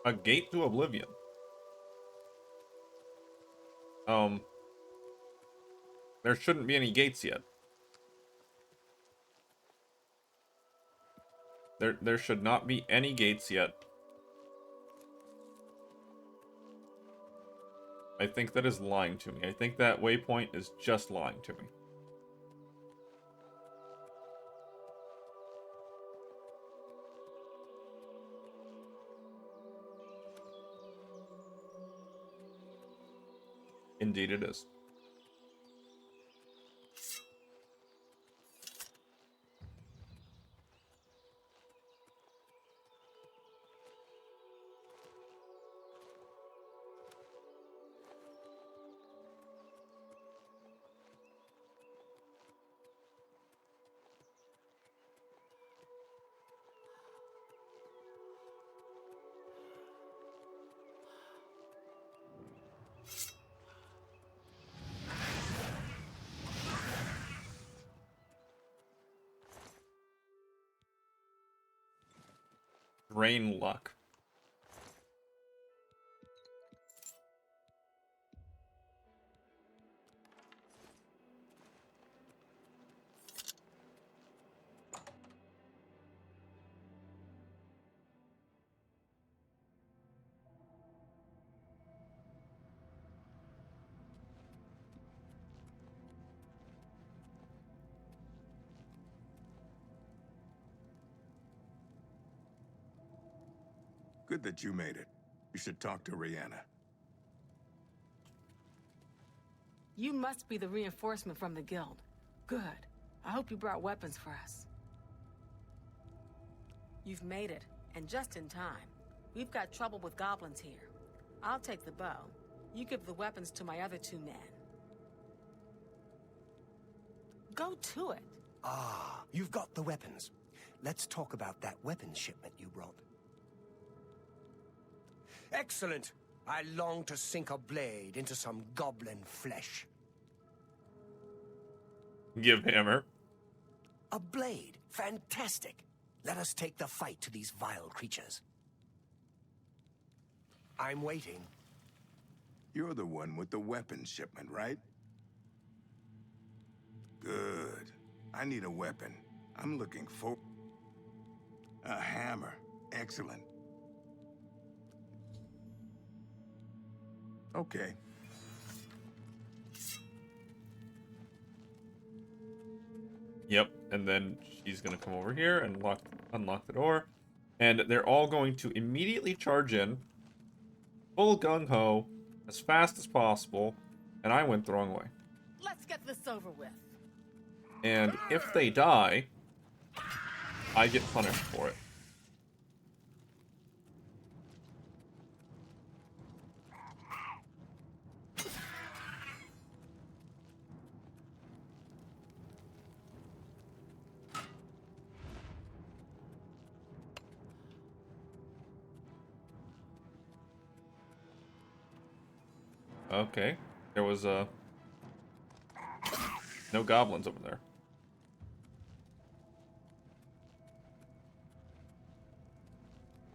A gate to Oblivion. There shouldn't be any gates yet. There should not be any gates yet. I think that is lying to me. I think that waypoint is just lying to me. Indeed it is. Drain luck. Good that you made it. You should talk to Rihanna. You must be the reinforcement from the guild. Good. I hope you brought weapons for us. You've made it, and just in time. We've got trouble with goblins here. I'll take the bow. You give the weapons to my other 2 men. Go to it. Ah, you've got the weapons. Let's talk about that weapons shipment you brought. Excellent! I long to sink a blade into some goblin flesh. Give hammer. A blade? Fantastic! Let us take the fight to these vile creatures. I'm waiting. You're the one with the weapons shipment, right? Good. I need a weapon. I'm looking for... a hammer. Excellent. Okay. Yep, and then she's gonna come over here and unlock the door. And they're all going to immediately charge in. Full gung-ho, as fast as possible. And I went the wrong way. Let's get this over with. And if they die, I get punished for it. Okay. There was, no goblins over there.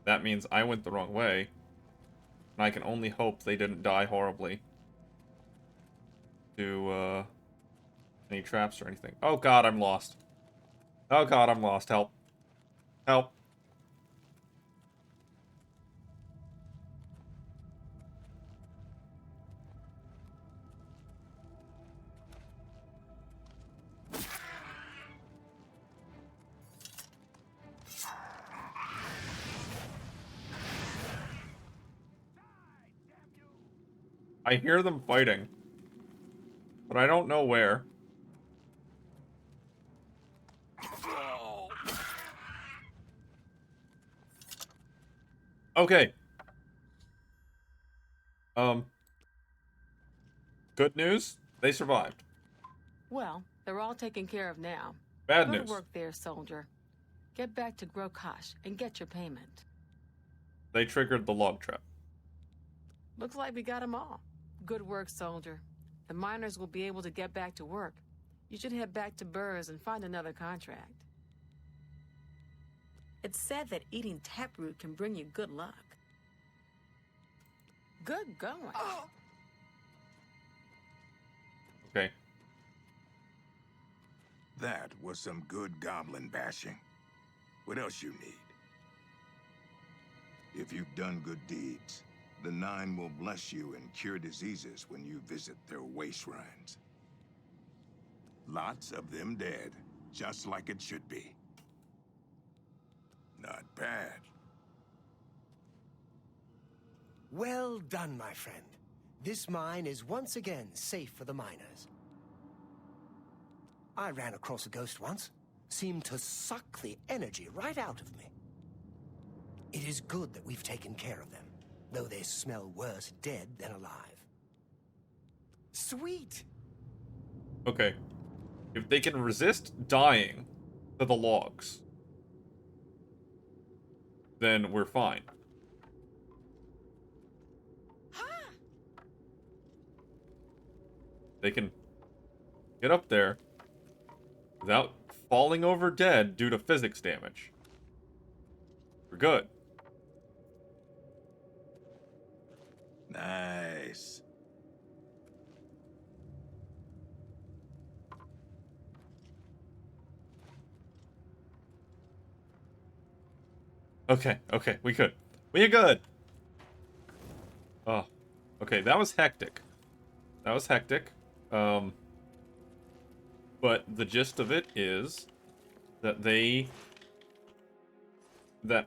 That means I went the wrong way. And I can only hope they didn't die horribly to, any traps or anything. Oh god, I'm lost. Oh god, I'm lost. Help. Help. I hear them fighting, but I don't know where. Okay. Good news, they survived. Well, they're all taken care of now. Bad Good news. work there, soldier. Get back to Grokash and get your payment. They triggered the log trap. Looks like we got them all. Good work, soldier. The miners will be able to get back to work. You should head back to Burrs and find another contract. It's said that eating taproot can bring you good luck. Good going. Okay. That was some good goblin bashing. What else you need? If you've done good deeds, the Nine will bless you and cure diseases when you visit their way shrines. Lots of them dead, just like it should be. Not bad. Well done, my friend. This mine is once again safe for the miners. I ran across a ghost once. Seemed to suck the energy right out of me. It is good that we've taken care of them, though they smell worse dead than alive. Sweet! Okay. If they can resist dying to the logs, then we're fine. They can get up there without falling over dead due to physics damage. We're good. Nice. Okay, okay, we good. We good! Oh. Okay, that was hectic. That was hectic. But the gist of it is that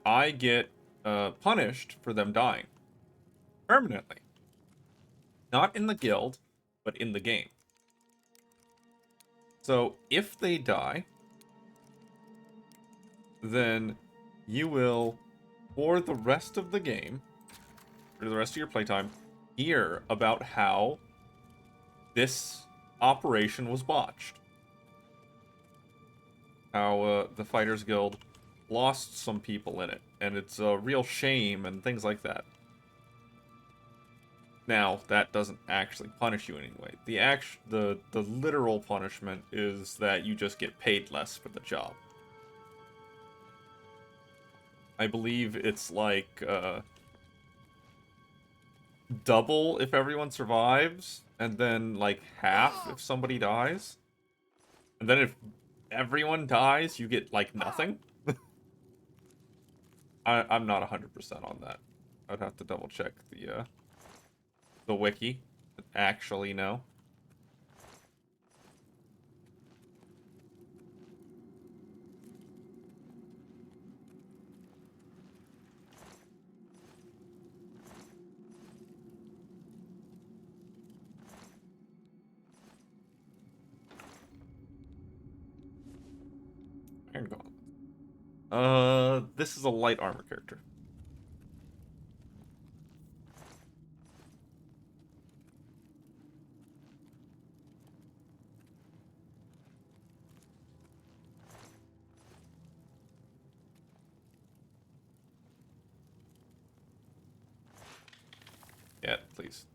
I get punished for them dying. Permanently. Not in the guild, but in the game. So, if they die, then you will, for the rest of the game, for the rest of your playtime, hear about how this operation was botched. How the Fighters Guild lost some people in it, and it's a real shame and things like that. Now, that doesn't actually punish you anyway. The literal punishment is that you just get paid less for the job. I believe it's like double if everyone survives, and then like half if somebody dies. And then if everyone dies, you get like nothing. I'm not 100% on that. I'd have to double check the wiki to actually know. Iron Gauntlet. This is a light armor character. Yeah, please.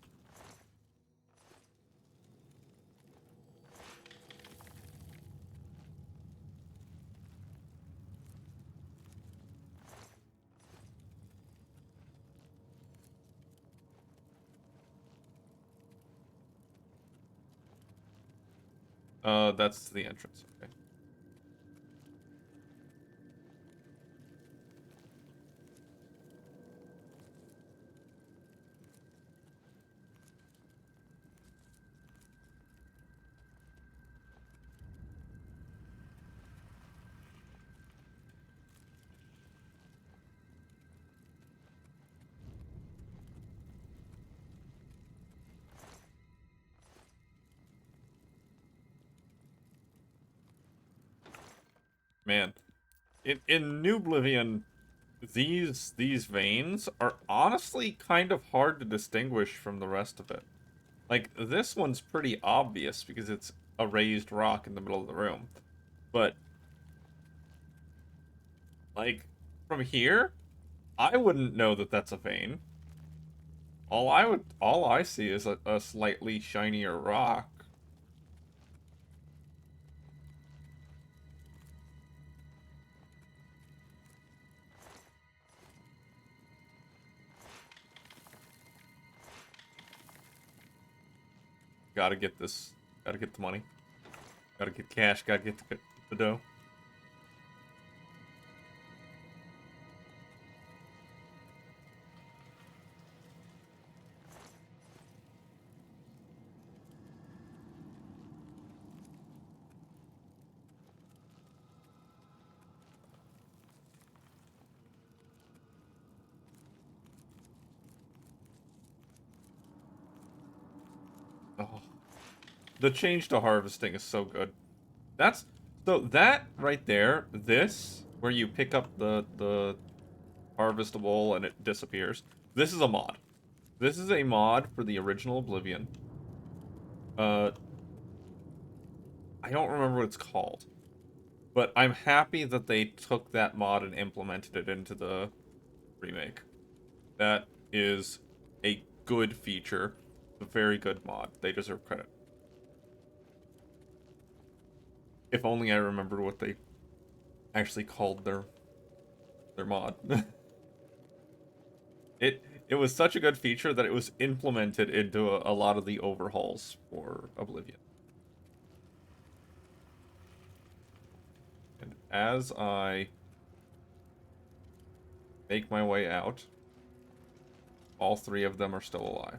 That's the entrance. Okay. Man, in New Oblivion, these veins are honestly kind of hard to distinguish from the rest of it. Like, this one's pretty obvious because it's a raised rock in the middle of the room. But, like, from here, I wouldn't know that that's a vein. All I see is a slightly shinier rock. Gotta get this. Gotta get the money. Gotta get cash. Gotta get the dough. Oh, the change to harvesting is so good. So that right there, this where you pick up the harvestable and it disappears. This is a mod. This is a mod for the original Oblivion. I don't remember what it's called, but I'm happy that they took that mod and implemented it into the remake. That is a good feature, a very good mod. They deserve credit. If only I remembered what they actually called their mod. It was such a good feature that it was implemented into a lot of the overhauls for Oblivion. And as I make my way out, all three of them are still alive.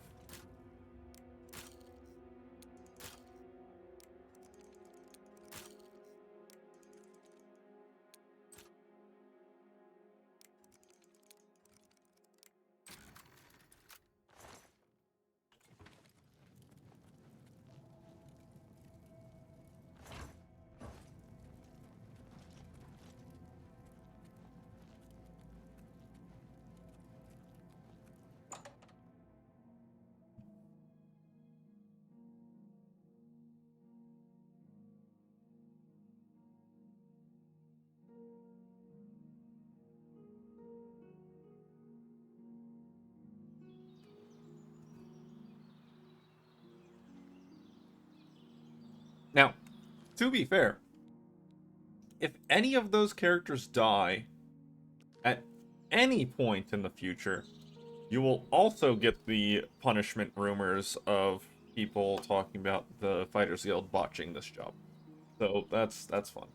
Now, to be fair, if any of those characters die at any point in the future, you will also get the punishment rumors of people talking about the Fighters Guild botching this job. So that's fun.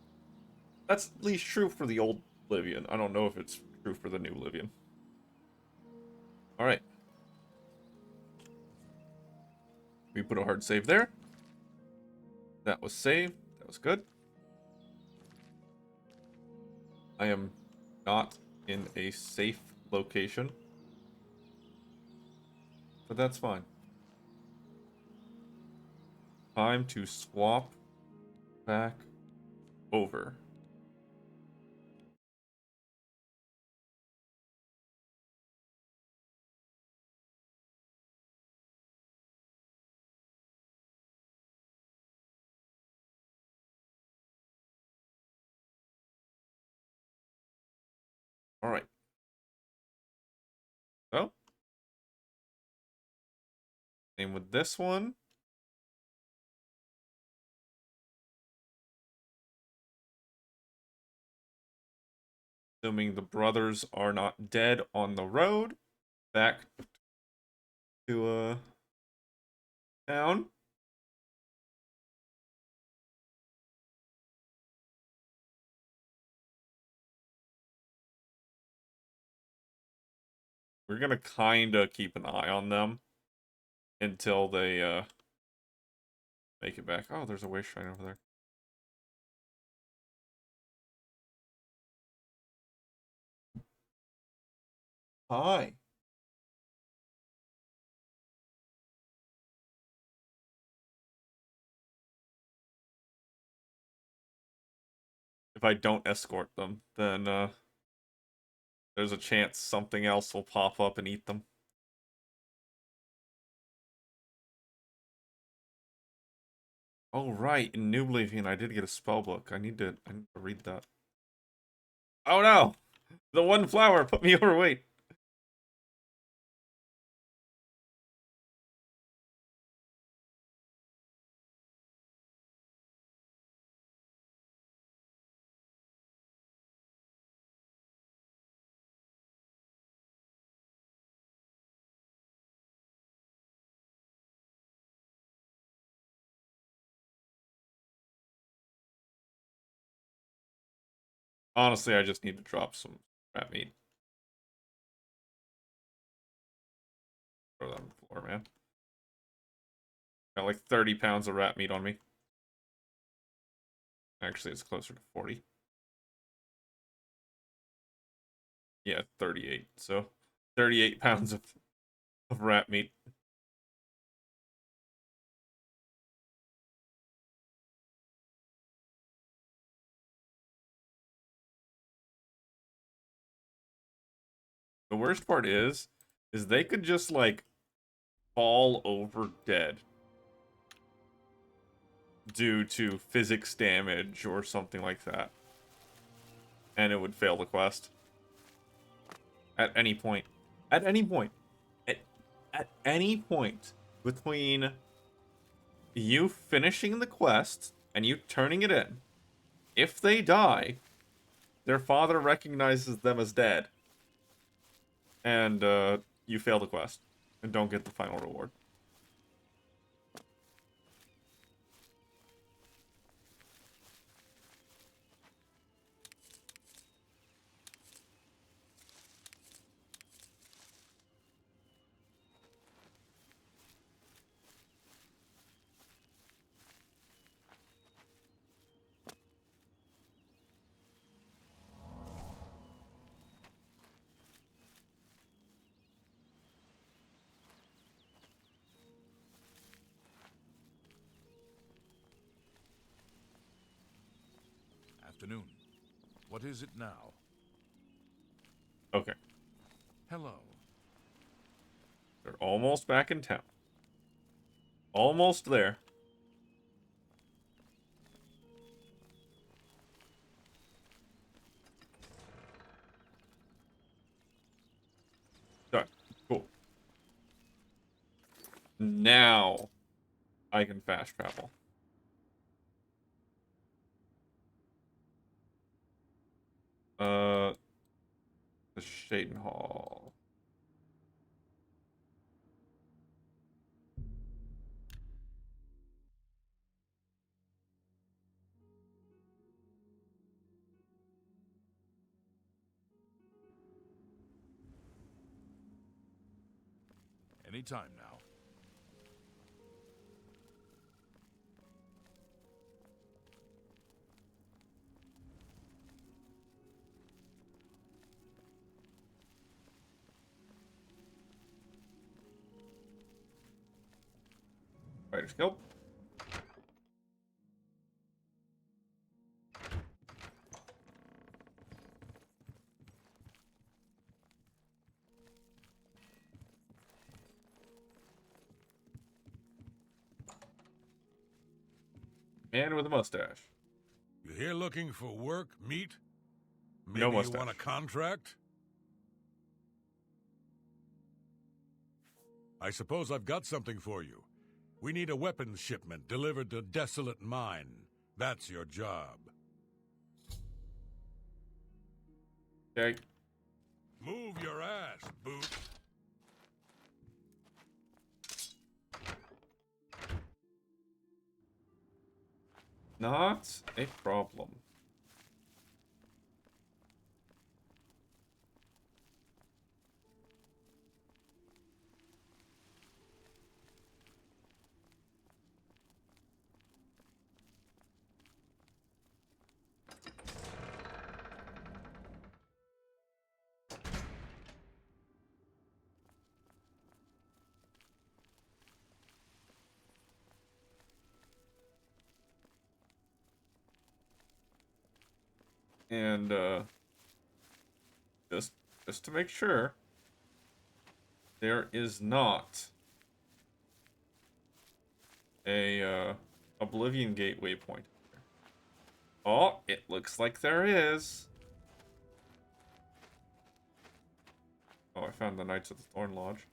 That's at least true for the old Oblivion. I don't know if it's true for the new Oblivion. Alright. We put a hard save there. That was saved. That was good. I am not in a safe location. But that's fine. Time to swap back over. Alright. So. Same with this one. Assuming the brothers are not dead on the road. Back to town. We're gonna kinda keep an eye on them until they make it back. Oh, there's a way shrine over there. Hi. If I don't escort them, then there's a chance something else will pop up and eat them. Oh right, in New Oblivion I did get a spell book. I need to read that. Oh no! The one flower put me overweight. Honestly, I just need to drop some rat meat. Throw that on the floor, man. Got like 30 pounds of rat meat on me. Actually, it's closer to 40. Yeah, 38. So, 38 pounds of rat meat. The worst part is they could just, like, fall over dead due to physics damage or something like that. And it would fail the quest. At any point. At any point. At any point between you finishing the quest and you turning it in, if they die, their father recognizes them as dead. And you fail the quest and don't get the final reward. Afternoon. What is it now? Okay. Hello. They're almost back in town. Almost there. Done. Cool. Now I can fast travel. The Shaden Hall. Anytime now. Fighter skill. Man with a mustache. You here looking for work, meat? Maybe No you mustache. want a contract? I suppose I've got something for you. We need a weapons shipment delivered to Desolate Mine. That's your job. Okay. Move your ass, boot. Not a problem. And just to make sure, there is not a Oblivion Gate waypoint. Oh, it looks like there is. Oh, I found the Knights of the Thorn Lodge.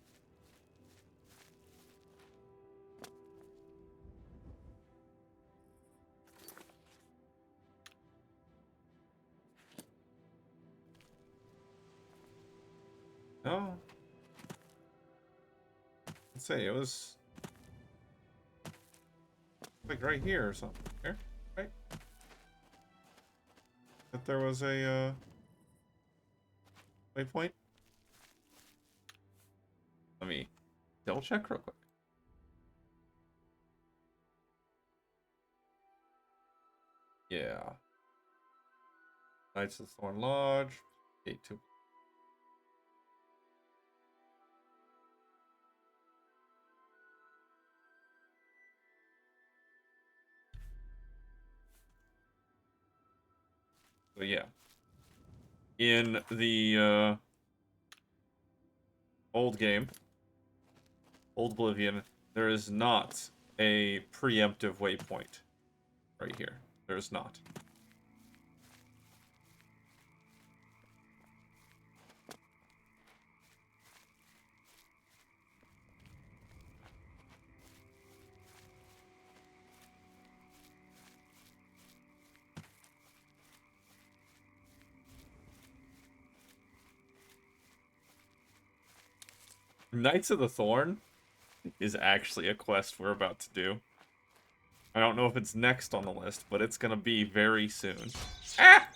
Oh. Let's say it was like right here or something. Here, right? That there was a waypoint. Let me double check real quick. Yeah. Knights of the Thorn Lodge. Gate 2. So yeah. In the old game, Old Oblivion, there is not a preemptive waypoint right here. There is not. Knights of the Thorn is actually a quest we're about to do. I don't know if it's next on the list, but it's gonna be very soon. Ah!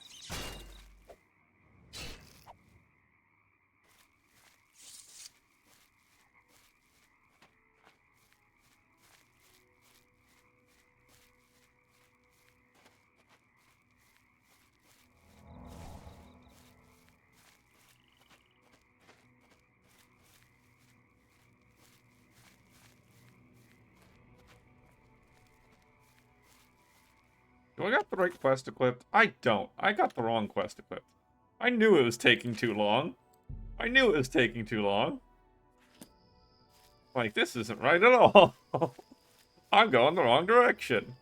Do I got the right quest equipped? I don't. I got the wrong quest equipped. I knew it was taking too long. I knew it was taking too long. Like, this isn't right at all. I'm going the wrong direction.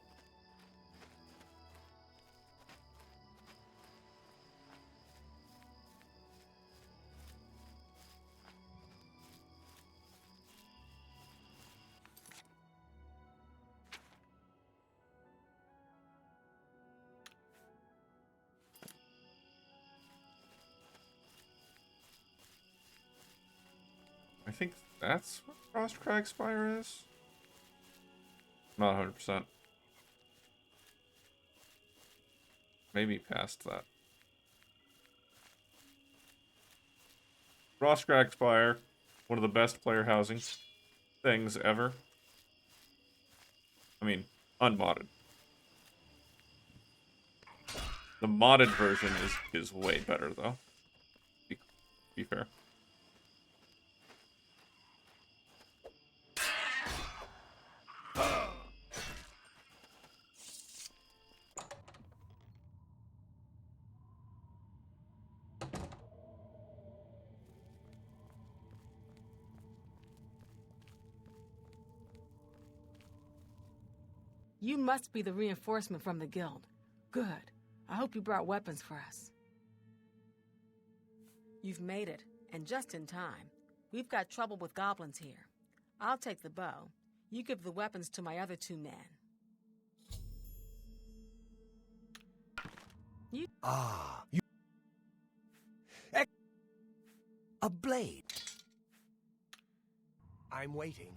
I think that's what Frostcrag Spire is. Not 100%. Maybe past that. Frostcrag Spire, one of the best player housing things ever. I mean, unmodded. The modded version is way better though. Be fair. You must be the reinforcement from the guild. Good. I hope you brought weapons for us. You've made it, and just in time. We've got trouble with goblins here. I'll take the bow. You give the weapons to my other 2 men. You... Ah, you... A blade. I'm waiting.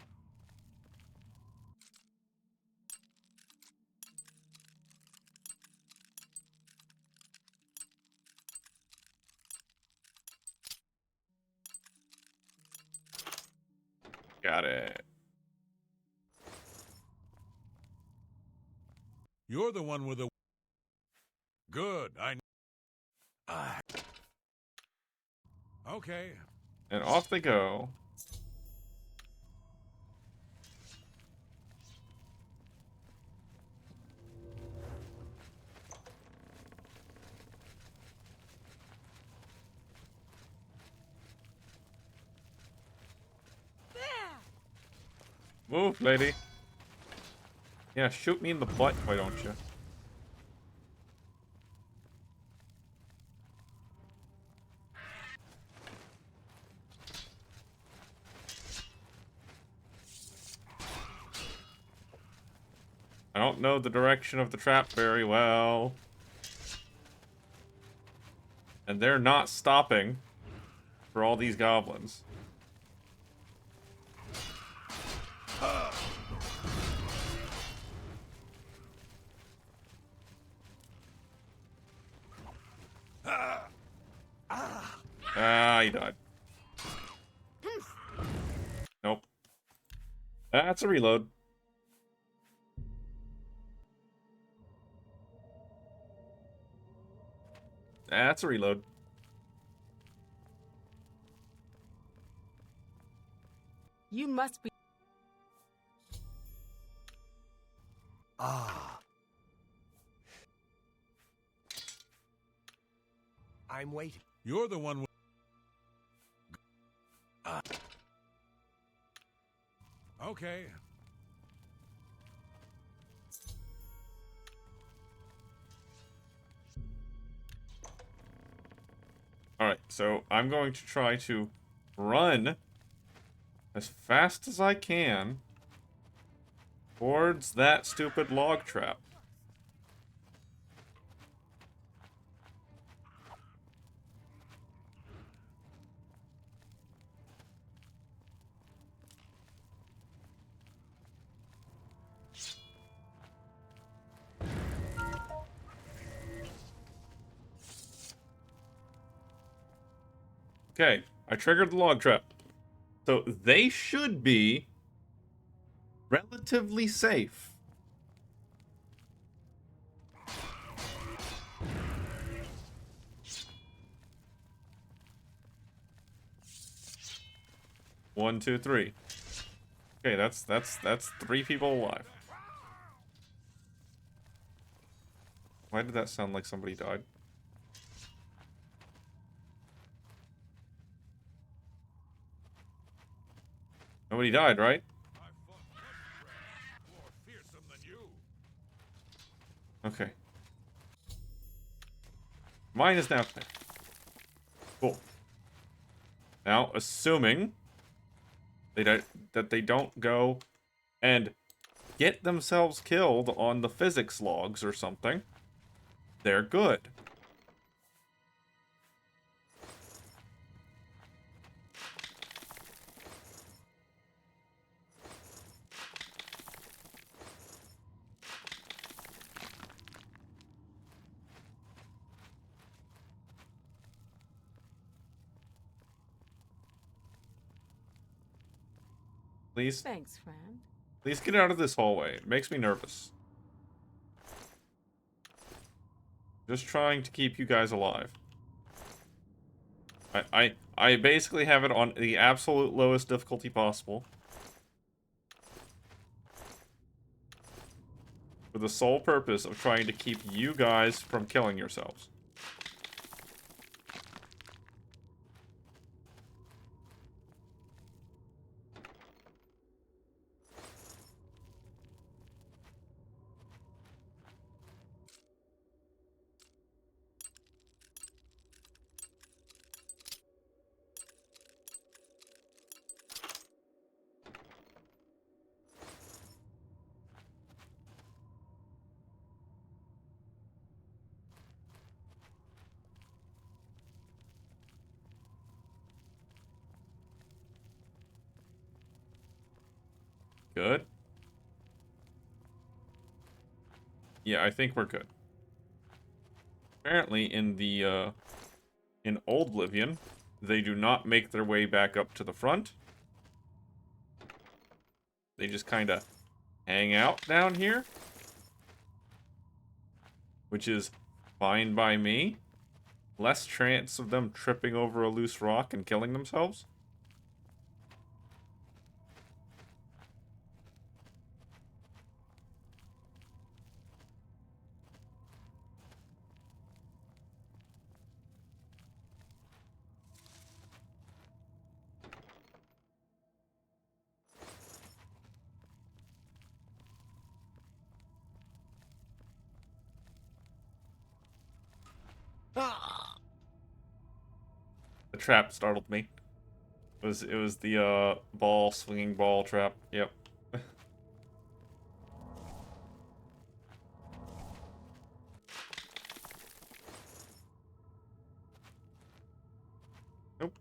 Got it. You're the one with the... Good, Okay. And off they go. Move, lady. Yeah, shoot me in the butt, why don't you? I don't know the direction of the trap very well. And they're not stopping for all these goblins. Ah, he died. Nope. That's a reload. That's a reload. You must be. Ah. I'm waiting. You're the one with... Okay. Alright, so I'm going to try to run as fast as I can towards that stupid log trap. Okay, I triggered the log trap. So they should be relatively safe. One, two, three. Okay, that's 3 people alive. Why did that sound like somebody died? Nobody died, right? Okay. Mine is now clear. Cool. Now, assuming that they don't go and get themselves killed on the physics logs or something, they're good. Please? Thanks, friend. Please get out of this hallway. It makes me nervous. Just trying to keep you guys alive. I basically have it on the absolute lowest difficulty possible. For the sole purpose of trying to keep you guys from killing yourselves. Good. Yeah, I think we're good. Apparently, in the, in Old Oblivion, they do not make their way back up to the front. They just kind of hang out down here. Which is fine by me. Less chance of them tripping over a loose rock and killing themselves. The trap startled me. It was the ball swinging ball trap. Yep. Nope.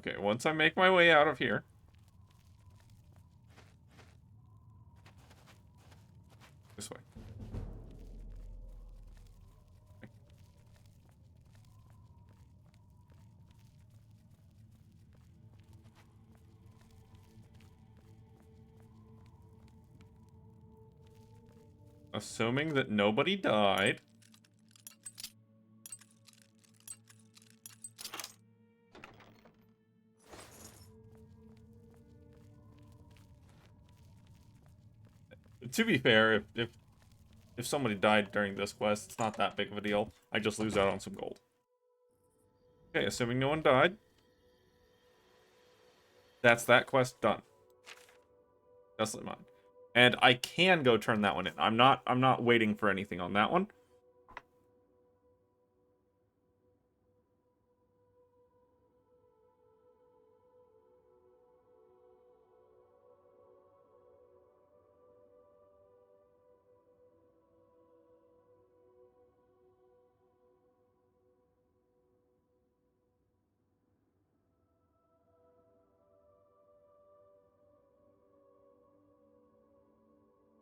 Okay, once I make my way out of here. This way. Assuming that nobody died. To be fair, if somebody died during this quest, it's not that big of a deal. I just lose out on some gold. Okay, assuming no one died. That's that quest done. Desolate Mine. And I can go turn that one in. I'm not waiting for anything on that one.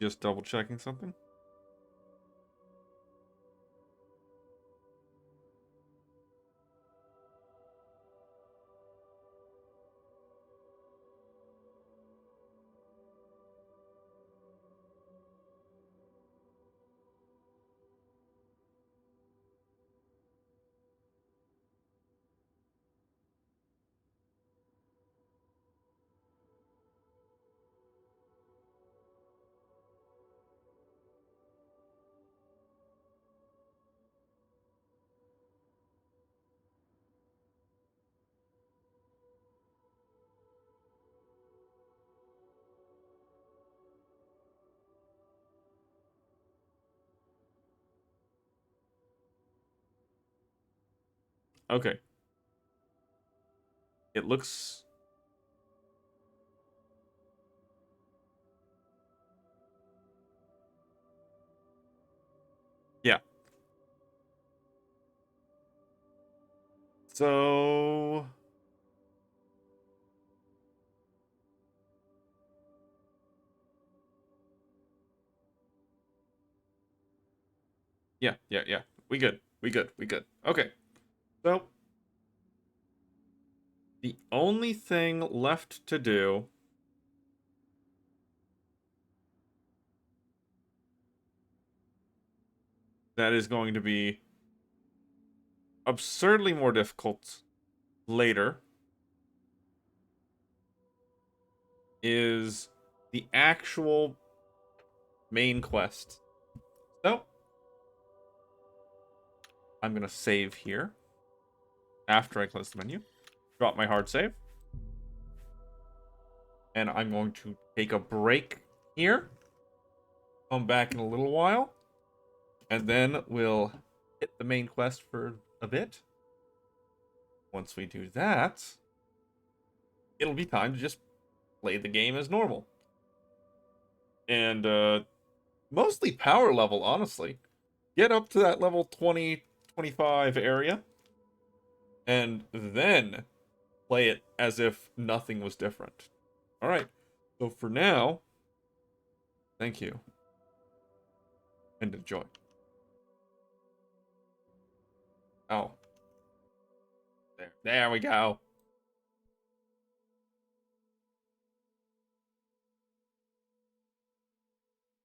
Just double checking something. Okay. It looks... Yeah. So... Yeah. We good. We good. Okay. So... The only thing left to do... that is going to be absurdly more difficult later is the actual main quest. So, I'm going to save here after I close the menu, drop my hard save, and I'm going to take a break here, come back in a little while, and then we'll hit the main quest for a bit. Once we do that, it'll be time to just play the game as normal. And, mostly power level, honestly. Get up to that level 20, 25 area, and then play it as if nothing was different. Alright, so for now, thank you, and enjoy. Oh. There we go.